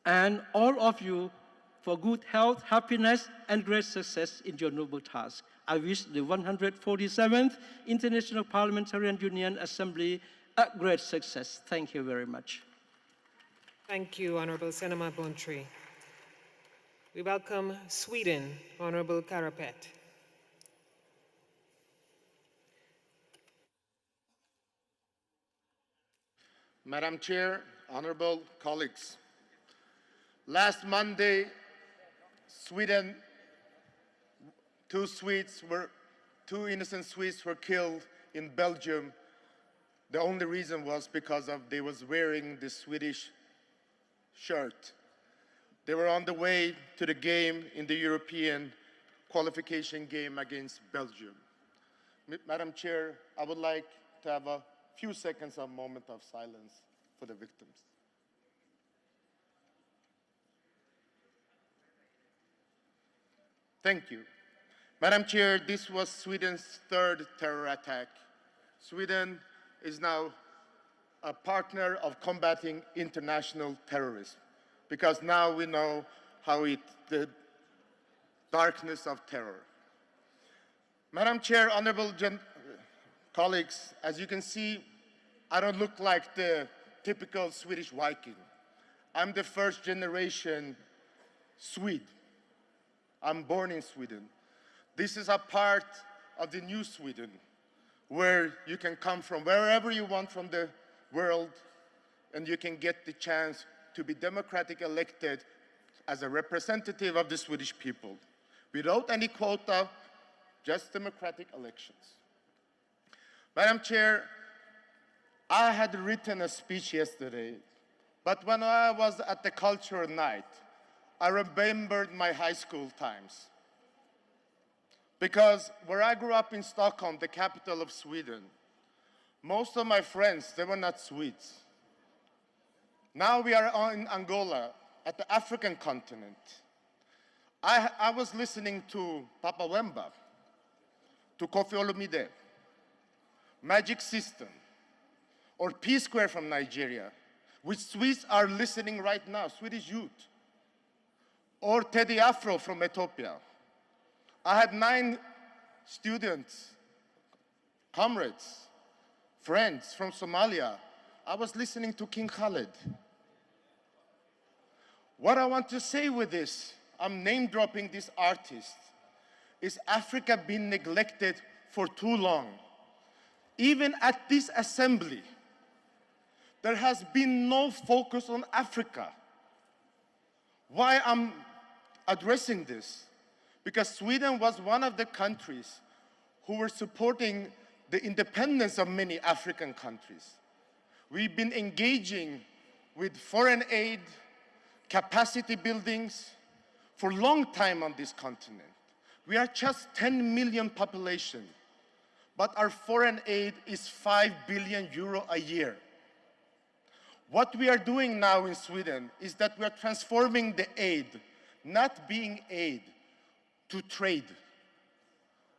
and all of you for good health, happiness, and great success in your noble task. I wish the 147th International Parliamentarian Union Assembly a great success. Thank you very much. Thank you, Honorable Senema Bontri. We welcome Sweden, Honorable Karapet. Madam Chair, honorable colleagues, last Monday, Sweden, two innocent Swedes were killed in Belgium. The only reason was because they was wearing the Swedish shirt. They were on the way to the game in the European qualification game against Belgium. Madam Chair, I would like to have a few seconds, a moment of silence for the victims. Thank you. Madam Chair, this was Sweden's third terror attack. Sweden is now a partner of combating international terrorism, because now we know how the darkness of terror. Madam Chair, honorable colleagues, as you can see, I don't look like the typical Swedish Viking. I'm the first generation Swede. I'm born in Sweden. This is a part of the new Sweden, where you can come from wherever you want from the world, and you can get the chance to be democratically elected as a representative of the Swedish people, without any quota, just democratic elections. Madam Chair, I had written a speech yesterday, but when I was at the cultural night, I remembered my high school times. Because where I grew up in Stockholm, the capital of Sweden, most of my friends, they were not Swedes. Now we are in Angola, at the African continent. I was listening to Papa Wemba, to Kofi Olomide, Magic System, or P-Square from Nigeria, which Swedes are listening right now, Swedish youth, or Teddy Afro from Ethiopia. I had 9 students, comrades, friends from Somalia. I was listening to King Khaled. What I want to say with this, I'm name-dropping this artist, is Africa being neglected for too long. Even at this assembly, there has been no focus on Africa. Why I'm addressing this? Because Sweden was one of the countries who were supporting the independence of many African countries. We've been engaging with foreign aid, capacity buildings for a long time on this continent. We are just 10 million population, but our foreign aid is 5 billion euro a year. What we are doing now in Sweden is that we are transforming the aid, not being aid, to trade.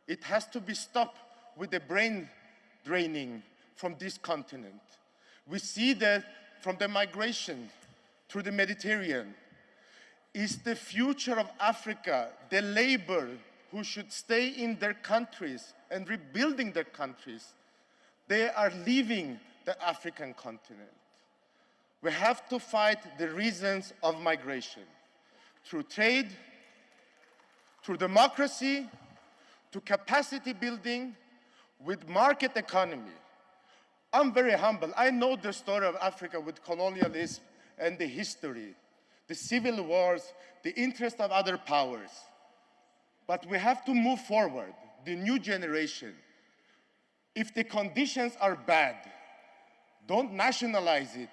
It has to be stopped with the brain draining from this continent. We see that from the migration through the Mediterranean, is the future of Africa, the labor who should stay in their countries and rebuilding their countries, they are leaving the African continent. We have to fight the reasons of migration through trade, through democracy, to capacity building with market economy. I'm very humble. I know the story of Africa with colonialism and the history, the civil wars, the interest of other powers. But we have to move forward, the new generation. If the conditions are bad, don't nationalize it.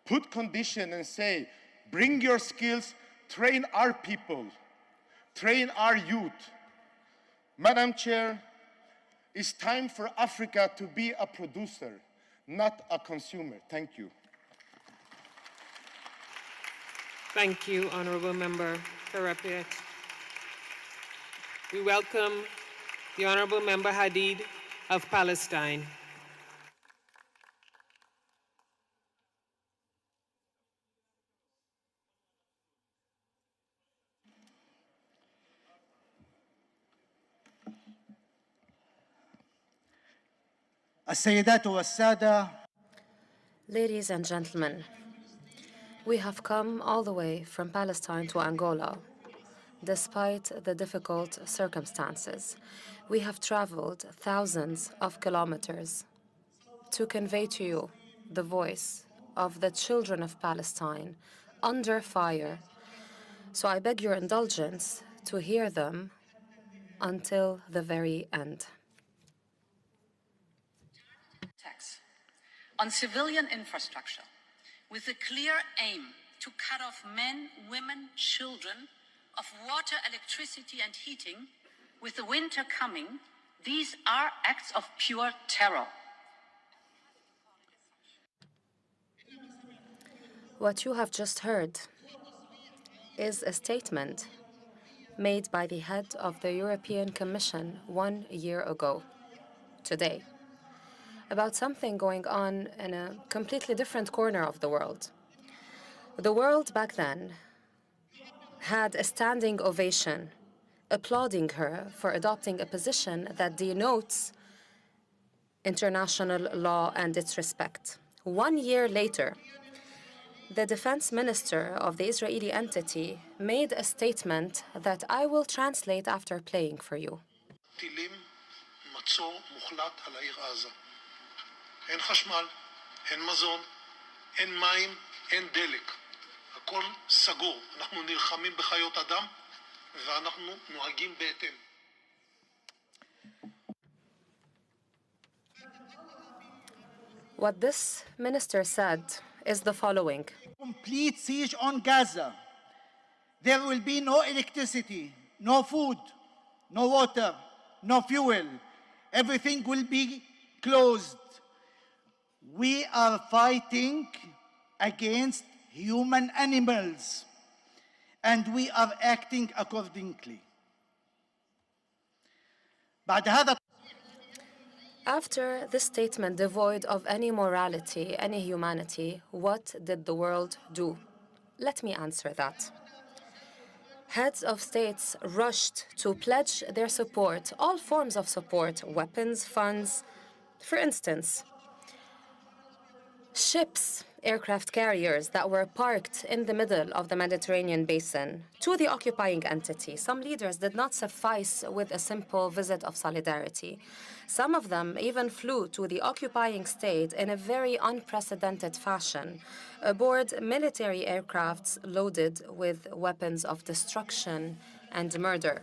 Put condition and say, bring your skills, train our people, train our youth. Madam Chair, it's time for Africa to be a producer, not a consumer. Thank you. Thank you, Honourable Member Karapiet. We welcome the Honourable Member Hadid of Palestine. Ladies and gentlemen, we have come all the way from Palestine to Angola. Despite the difficult circumstances, we have traveled thousands of kilometers to convey to you the voice of the children of Palestine under fire. So I beg your indulgence to hear them until the very end. On civilian infrastructure, with a clear aim to cut off men, women, children, of water, electricity, and heating, with the winter coming, these are acts of pure terror. What you have just heard is a statement made by the head of the European Commission 1 year ago, today, about something going on in a completely different corner of the world. The world back then had a standing ovation, applauding her for adopting a position that denotes international law and its respect. 1 year later, the defense minister of the Israeli entity made a statement that I will translate after playing for you. מצור מוחלט על העיר עזה. אין חשמל, אין מזון, אין מים, אין דלק. הכל סגור. אנחנו נלחמים בחיות אדם ואנחנו נוהגים בהתאם. What this minister said is the following. Complete siege on Gaza. There will be no electricity, no food, no water, no fuel. Everything will be closed. We are fighting against human animals, and we are acting accordingly. After this statement devoid of any morality, any humanity, what did the world do? Let me answer that. Heads of states rushed to pledge their support, all forms of support, weapons, funds. For instance, ships, aircraft carriers that were parked in the middle of the Mediterranean basin to the occupying entity. Some leaders did not suffice with a simple visit of solidarity. Some of them even flew to the occupying state in a very unprecedented fashion, aboard military aircrafts loaded with weapons of destruction and murder.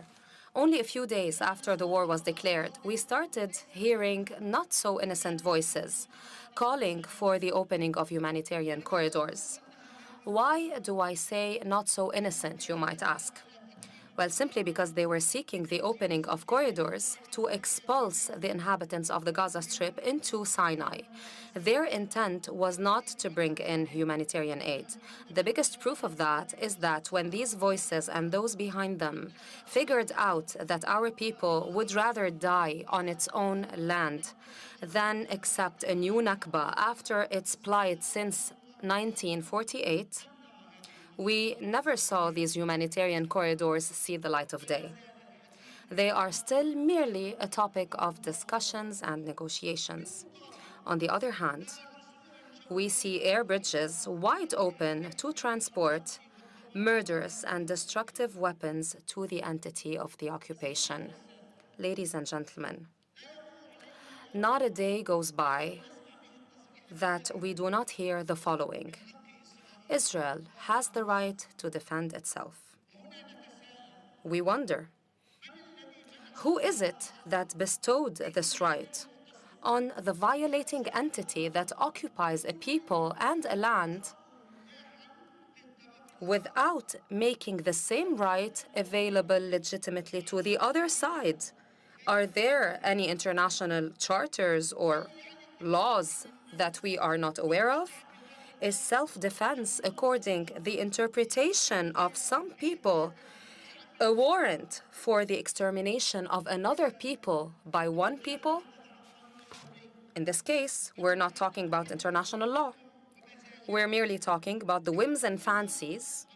Only a few days after the war was declared, we started hearing not so innocent voices calling for the opening of humanitarian corridors. Why do I say not so innocent, you might ask? Well, simply because they were seeking the opening of corridors to expulse the inhabitants of the Gaza Strip into Sinai. Their intent was not to bring in humanitarian aid. The biggest proof of that is that when these voices and those behind them figured out that our people would rather die on its own land than accept a new Nakba after its plight since 1948, we never saw these humanitarian corridors see the light of day. They are still merely a topic of discussions and negotiations. On the other hand, we see air bridges wide open to transport murderous and destructive weapons to the entity of the occupation. Ladies and gentlemen, not a day goes by that we do not hear the following. Israel has the right to defend itself. We wonder, who is it that bestowed this right on the violating entity that occupies a people and a land without making the same right available legitimately to the other side? Are there any international charters or laws that we are not aware of? Is self-defense, according to the interpretation of some people, a warrant for the extermination of another people by one people? In this case, we're not talking about international law. We're merely talking about the whims and fancies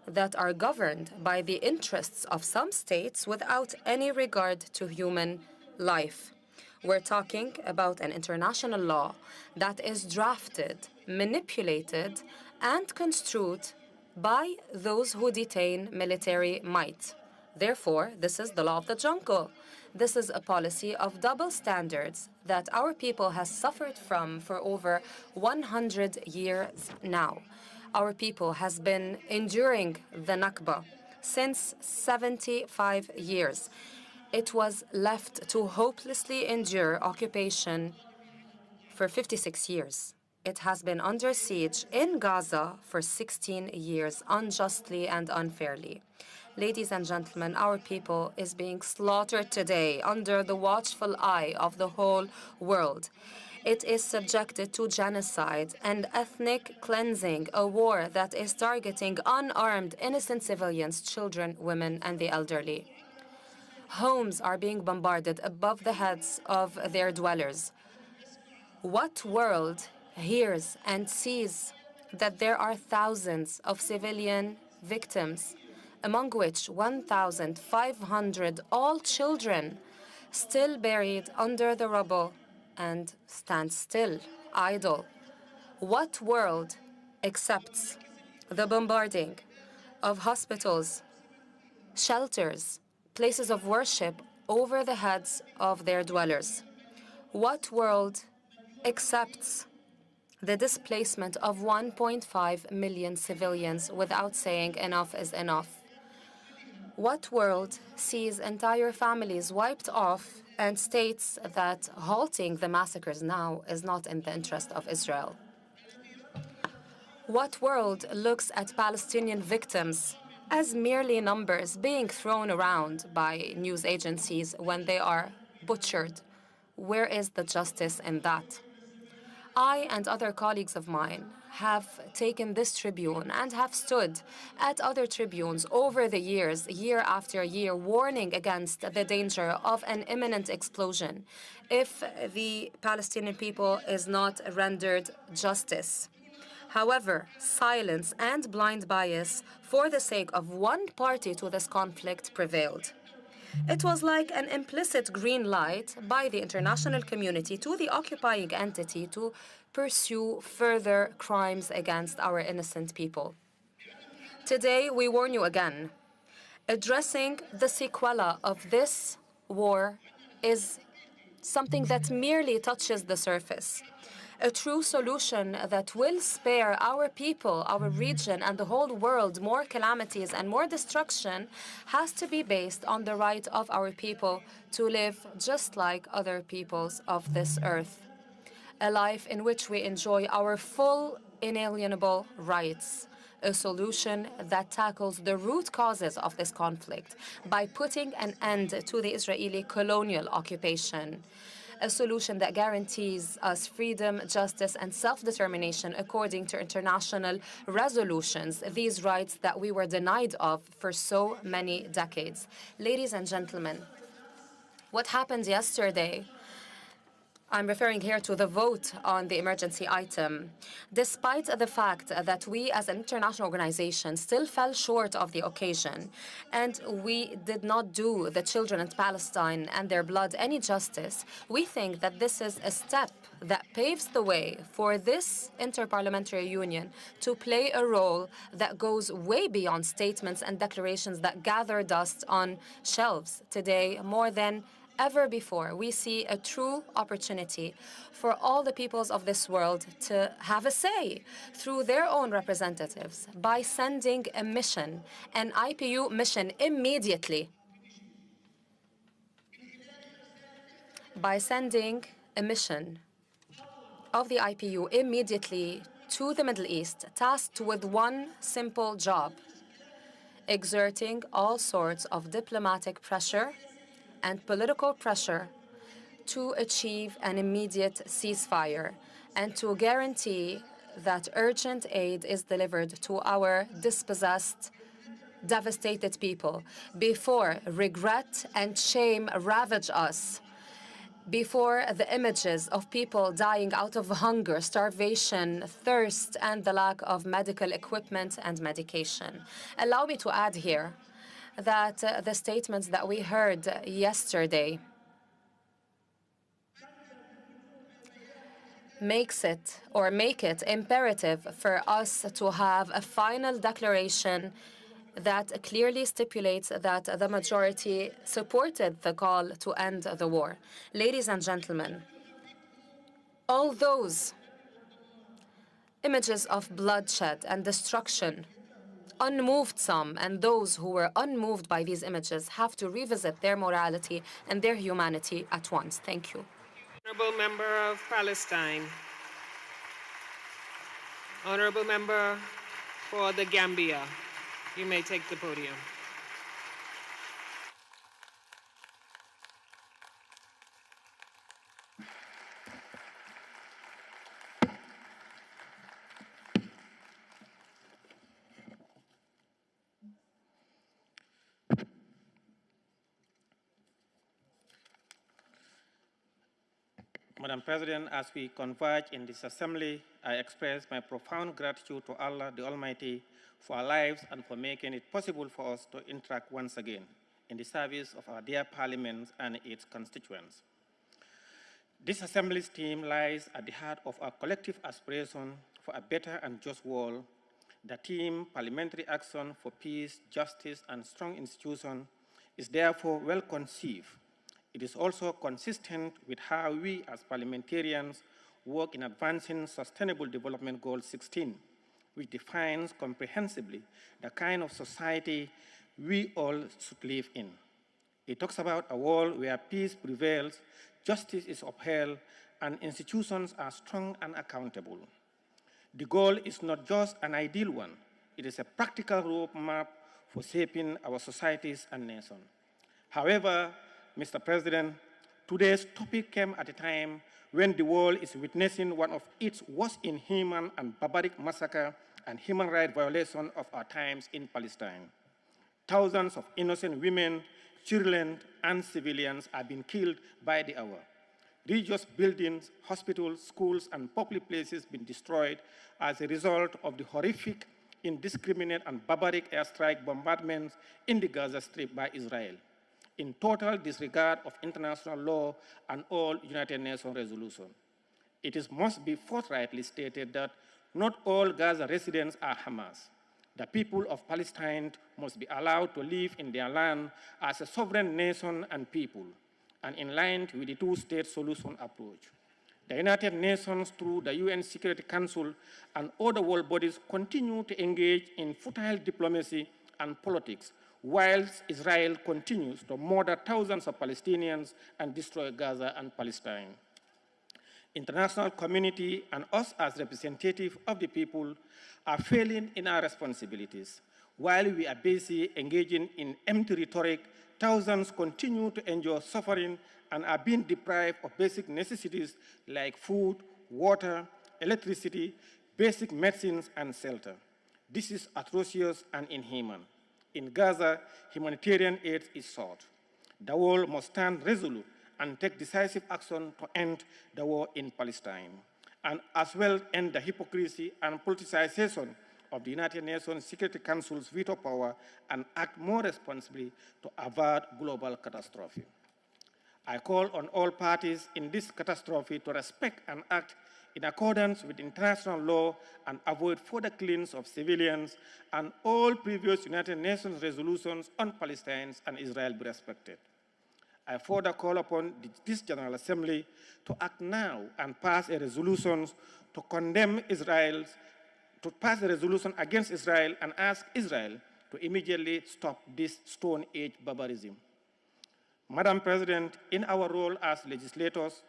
that are governed by the interests of some states without any regard to human life. We're talking about an international law that is drafted, manipulated, and construed by those who detain military might. Therefore, this is the law of the jungle. This is a policy of double standards that our people has suffered from for over 100 years now. Our people has been enduring the Nakba since 75 years. It was left to hopelessly endure occupation for 56 years. It has been under siege in Gaza for 16 years, unjustly and unfairly. Ladies and gentlemen, our people is being slaughtered today under the watchful eye of the whole world. It is subjected to genocide and ethnic cleansing, a war that is targeting unarmed, innocent civilians, children, women, and the elderly. Homes are being bombarded above the heads of their dwellers. What world hears and sees that there are thousands of civilian victims, among which 1,500 all children, still buried under the rubble and stand still, idle? What world accepts the bombarding of hospitals, shelters, places of worship over the heads of their dwellers? What world accepts the displacement of 1.5 million civilians without saying enough is enough? What world sees entire families wiped off and states that halting the massacres now is not in the interest of Israel? What world looks at Palestinian victims as merely numbers being thrown around by news agencies when they are butchered? Where is the justice in that? I and other colleagues of mine have taken this tribune and have stood at other tribunes over the years, year after year, warning against the danger of an imminent explosion if the Palestinian people is not rendered justice. However, silence and blind bias for the sake of one party to this conflict prevailed. It was like an implicit green light by the international community to the occupying entity to pursue further crimes against our innocent people. Today, we warn you again. Addressing the sequela of this war is something that merely touches the surface. A true solution that will spare our people, our region, and the whole world more calamities and more destruction has to be based on the right of our people to live just like other peoples of this earth. A life in which we enjoy our full inalienable rights. A solution that tackles the root causes of this conflict by putting an end to the Israeli colonial occupation. A solution that guarantees us freedom, justice, and self-determination according to international resolutions, these rights that we were denied of for so many decades. Ladies and gentlemen, what happened yesterday, I'm referring here to the vote on the emergency item. Despite the fact that we as an international organization still fell short of the occasion and we did not do the children in Palestine and their blood any justice, we think that this is a step that paves the way for this interparliamentary union to play a role that goes way beyond statements and declarations that gather dust on shelves. Today, more than ever before, we see a true opportunity for all the peoples of this world to have a say through their own representatives by sending a mission, an IPU mission immediately. By sending a mission of the IPU immediately to the Middle East, tasked with one simple job: exerting all sorts of diplomatic pressure and political pressure to achieve an immediate ceasefire and to guarantee that urgent aid is delivered to our dispossessed, devastated people before regret and shame ravage us, before the images of people dying out of hunger, starvation, thirst, and the lack of medical equipment and medication. Allow me to add here that the statements that we heard yesterday make it imperative for us to have a final declaration that clearly stipulates that the majority supported the call to end the war. Ladies and gentlemen, all those images of bloodshed and destruction unmoved some, and those who were unmoved by these images have to revisit their morality and their humanity at once. Thank you. Honourable Member of Palestine. Honourable Member for the Gambia. You may take the podium. Madam President, as we converge in this assembly, I express my profound gratitude to Allah the Almighty for our lives and for making it possible for us to interact once again in the service of our dear Parliament and its constituents. This Assembly's theme lies at the heart of our collective aspiration for for a better and just world, the theme Parliamentary Action for Peace, Justice, and Strong Institutions is therefore well conceived. It is also consistent with how we as parliamentarians work in advancing Sustainable Development Goal 16, which defines comprehensively the kind of society we all should live in. It talks about a world where peace prevails, justice is upheld, and institutions are strong and accountable. The goal is not just an ideal one, it is a practical roadmap for shaping our societies and nations. However, Mr. President, today's topic came at a time when the world is witnessing one of its worst inhuman and barbaric massacre and human rights violation of our times in Palestine. Thousands of innocent women, children, and civilians are being killed by the hour. Religious buildings, hospitals, schools, and public places been destroyed as a result of the horrific, indiscriminate, and barbaric airstrike bombardments in the Gaza Strip by Israel, in total disregard of international law and all United Nations resolutions. It must be forthrightly stated that not all Gaza residents are Hamas. The people of Palestine must be allowed to live in their land as a sovereign nation and people, and in line with the two-state solution approach. The United Nations, through the UN Security Council and other world bodies, continue to engage in futile diplomacy and politics, whilst Israel continues to murder thousands of Palestinians and destroy Gaza and Palestine. International community and us as representatives of the people are failing in our responsibilities. While we are busy engaging in empty rhetoric, thousands continue to endure suffering and are being deprived of basic necessities like food, water, electricity, basic medicines, and shelter. This is atrocious and inhuman. In Gaza, humanitarian aid is sought. The world must stand resolute and take decisive action to end the war in Palestine, and as well end the hypocrisy and politicization of the United Nations Security Council's veto power and act more responsibly to avert global catastrophe. I call on all parties in this catastrophe to respect and act in accordance with international law and avoid further killings of civilians, and all previous United Nations resolutions on Palestine and Israel be respected. I further call upon this General Assembly to act now and pass a resolution to condemn Israel, to pass a resolution against Israel and ask Israel to immediately stop this Stone Age barbarism. Madam President, in our role as legislators,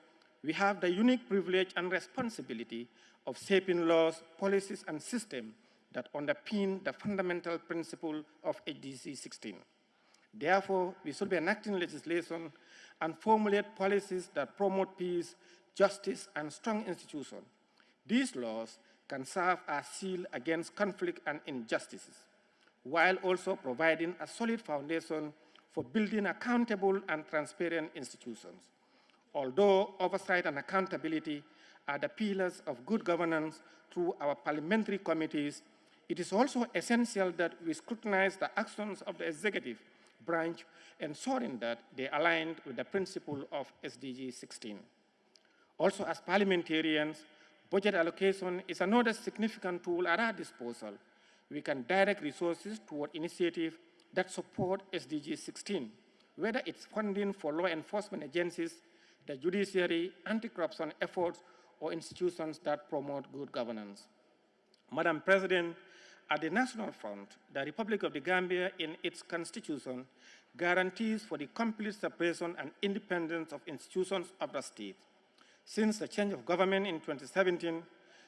we have the unique privilege and responsibility of shaping laws, policies, and systems that underpin the fundamental principle of HDC 16. Therefore, we should be enacting legislation and formulate policies that promote peace, justice, and strong institutions. These laws can serve as shield against conflict and injustices, while also providing a solid foundation for building accountable and transparent institutions. Although oversight and accountability are the pillars of good governance through our parliamentary committees, it is also essential that we scrutinize the actions of the executive branch, ensuring that they align with the principle of SDG 16. Also, as parliamentarians, budget allocation is another significant tool at our disposal. We can direct resources toward initiatives that support SDG 16, whether it's funding for law enforcement agencies, the judiciary, anti-corruption efforts, or institutions that promote good governance. Madam President, at the National Front, the Republic of the Gambia, in its constitution, guarantees for the complete separation and independence of institutions of the state. Since the change of government in 2017,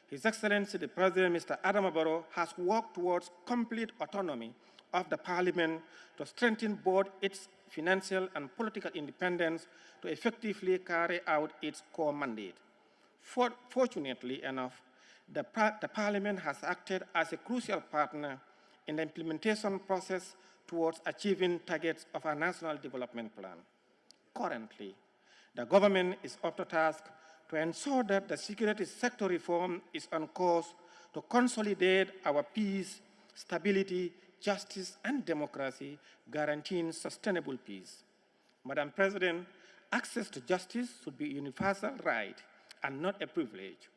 His Excellency the President, Mr. Adama Barrow, has worked towards complete autonomy of the Parliament to strengthen both its financial and political independence to effectively carry out its core mandate. Fortunately enough, the Parliament has acted as a crucial partner in the implementation process towards achieving targets of our National Development Plan. Currently, the government is up to task to ensure that the security sector reform is on course to consolidate our peace, stability, justice, and democracy, guaranteeing sustainable peace. Madam President, access to justice should be a universal right and not a privilege.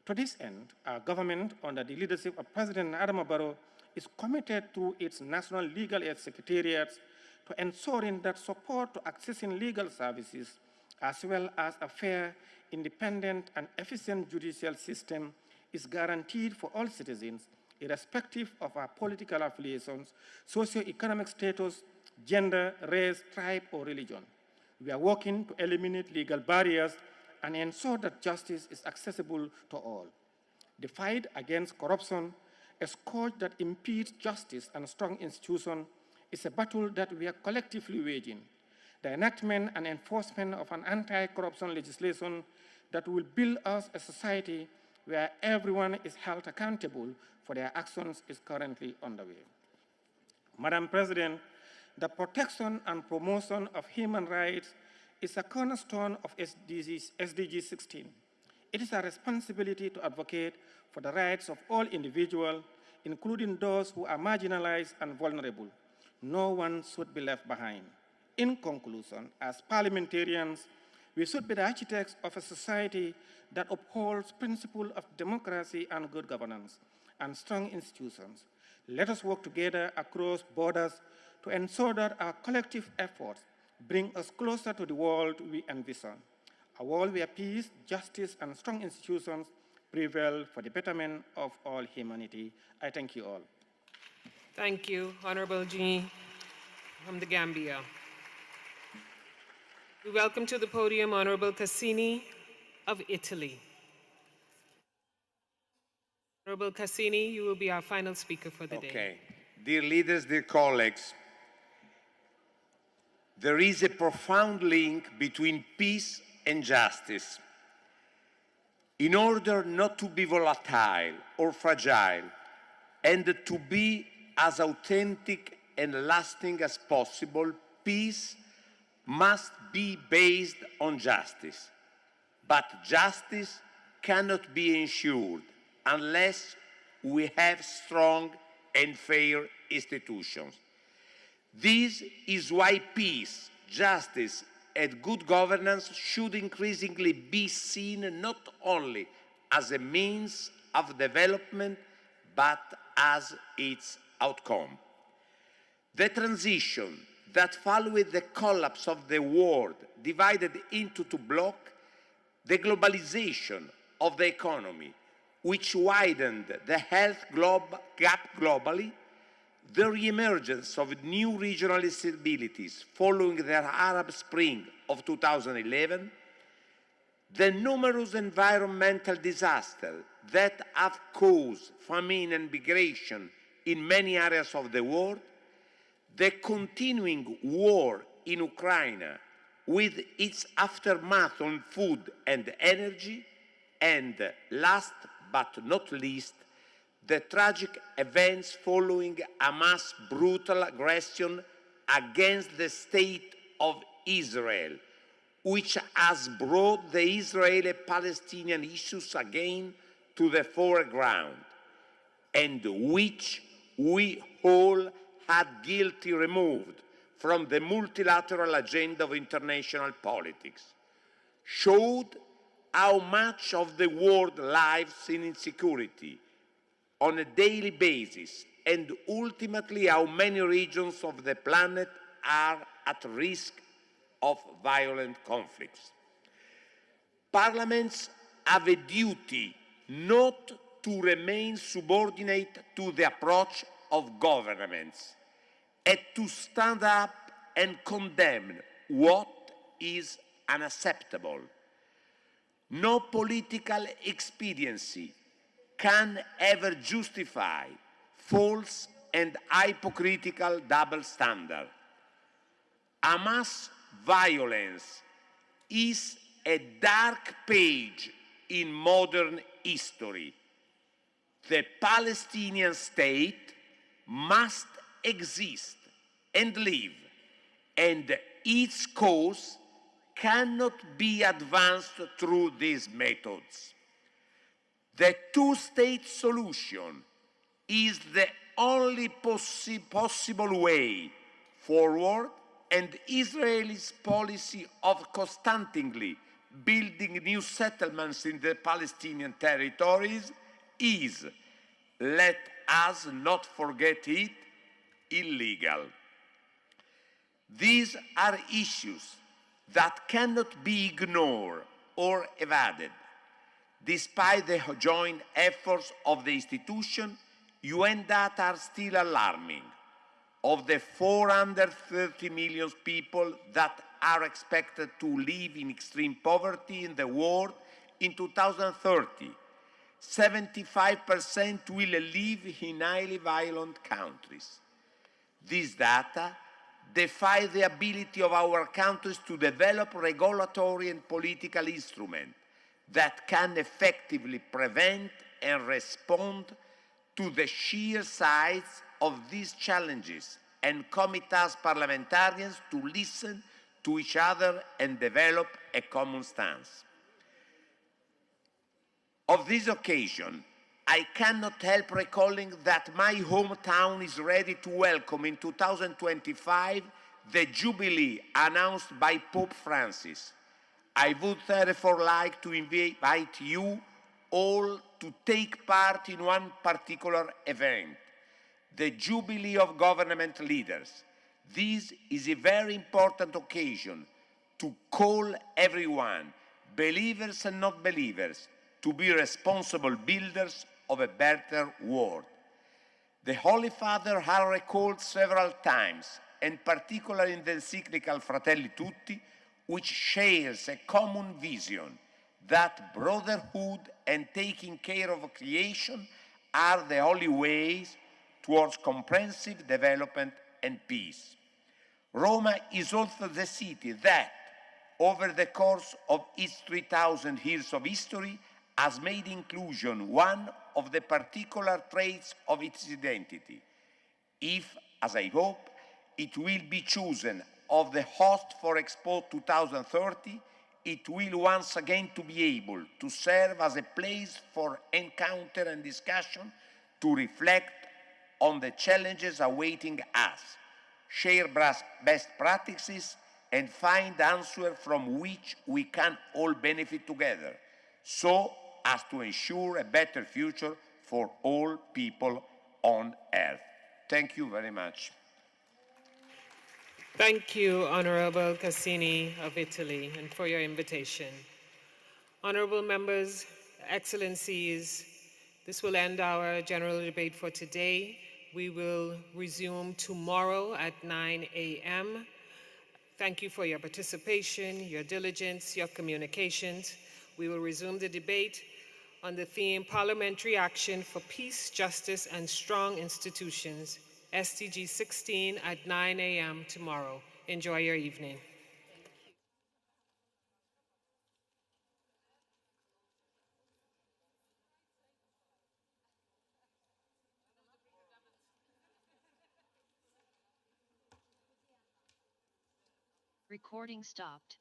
To this end, our government, under the leadership of President Adama Barrow, is committed through its National Legal Aid Secretariats to ensuring that support to accessing legal services, as well as a fair, independent, and efficient judicial system is guaranteed for all citizens, irrespective of our political affiliations, socio-economic status, gender, race, tribe, or religion. We are working to eliminate legal barriers and ensure that justice is accessible to all. The fight against corruption, a scourge that impedes justice and strong institutions, is a battle that we are collectively waging. The enactment and enforcement of an anti-corruption legislation that will build us a society where everyone is held accountable for their actions is currently underway. Madam President, the protection and promotion of human rights is a cornerstone of SDG 16. It is our responsibility to advocate for the rights of all individuals, including those who are marginalized and vulnerable. No one should be left behind. In conclusion, as parliamentarians, we should be the architects of a society that upholds principles of democracy and good governance and strong institutions. Let us work together across borders to ensure that our collective efforts bring us closer to the world we envision, a world where peace, justice, and strong institutions prevail for the betterment of all humanity. I thank you all. Thank you, Honorable G. from the Gambia. We welcome to the podium Honorable Cassini of Italy. Honorable Cassini, you will be our final speaker for the day. Okay. Dear leaders, dear colleagues, there is a profound link between peace and justice. In order not to be volatile or fragile, and to be as authentic and lasting as possible, peace must be based on justice. But justice cannot be ensured unless we have strong and fair institutions. This is why peace, justice, and good governance should increasingly be seen not only as a means of development, but as its outcome. The transition that followed the collapse of the world divided into two blocks, the globalization of the economy, which widened the health gap globally, the re-emergence of new regional instabilities following the Arab Spring of 2011, the numerous environmental disasters that have caused famine and migration in many areas of the world, the continuing war in Ukraine with its aftermath on food and energy, and last but not least, the tragic events following Hamas' brutal aggression against the state of Israel, which has brought the Israeli-Palestinian issues again to the foreground, and which we all had guilty removed from the multilateral agenda of international politics, showed how much of the world lives in insecurity on a daily basis, and ultimately how many regions of the planet are at risk of violent conflicts. Parliaments have a duty not to remain subordinate to the approach of governments, and to stand up and condemn what is unacceptable. No political expediency can ever justify false and hypocritical double standards. Hamas violence is a dark page in modern history. The Palestinian state must exist and live, and its cause cannot be advanced through these methods. The two-state solution is the only possible way forward, and Israel's policy of constantly building new settlements in the Palestinian territories is, let us not forget it, illegal. These are issues that cannot be ignored or evaded. Despite the joint efforts of the institution, UN data are still alarming. Of the 430 million people that are expected to live in extreme poverty in the world in 2030, 75% will live in highly violent countries. These data defy the ability of our countries to develop regulatory and political instruments that can effectively prevent and respond to the sheer size of these challenges and commit us parliamentarians to listen to each other and develop a common stance. Of this occasion, I cannot help recalling that my hometown is ready to welcome in 2025 the Jubilee announced by Pope Francis. I would therefore like to invite you all to take part in one particular event, the Jubilee of Government Leaders. This is a very important occasion to call everyone, believers and not believers, to be responsible builders of a better world. The Holy Father has recalled several times, and particularly in the encyclical Fratelli Tutti, which shares a common vision that brotherhood and taking care of creation are the only ways towards comprehensive development and peace. Roma is also the city that, over the course of its 3,000 years of history, has made inclusion one of the particular traits of its identity. If, as I hope, it will be chosen of the host for Expo 2030, it will once again to be able to serve as a place for encounter and discussion to reflect on the challenges awaiting us, share best practices, and find answers from which we can all benefit together, so as to ensure a better future for all people on Earth. Thank you very much. Thank you, Honorable Cassini of Italy, and for your invitation. Honorable members, excellencies, this will end our general debate for today. We will resume tomorrow at 9 a.m. Thank you for your participation, your diligence, your communications. We will resume the debate on the theme Parliamentary Action for Peace, Justice, and Strong Institutions, SDG 16 at 9 a.m. tomorrow. Enjoy your evening. Recording stopped.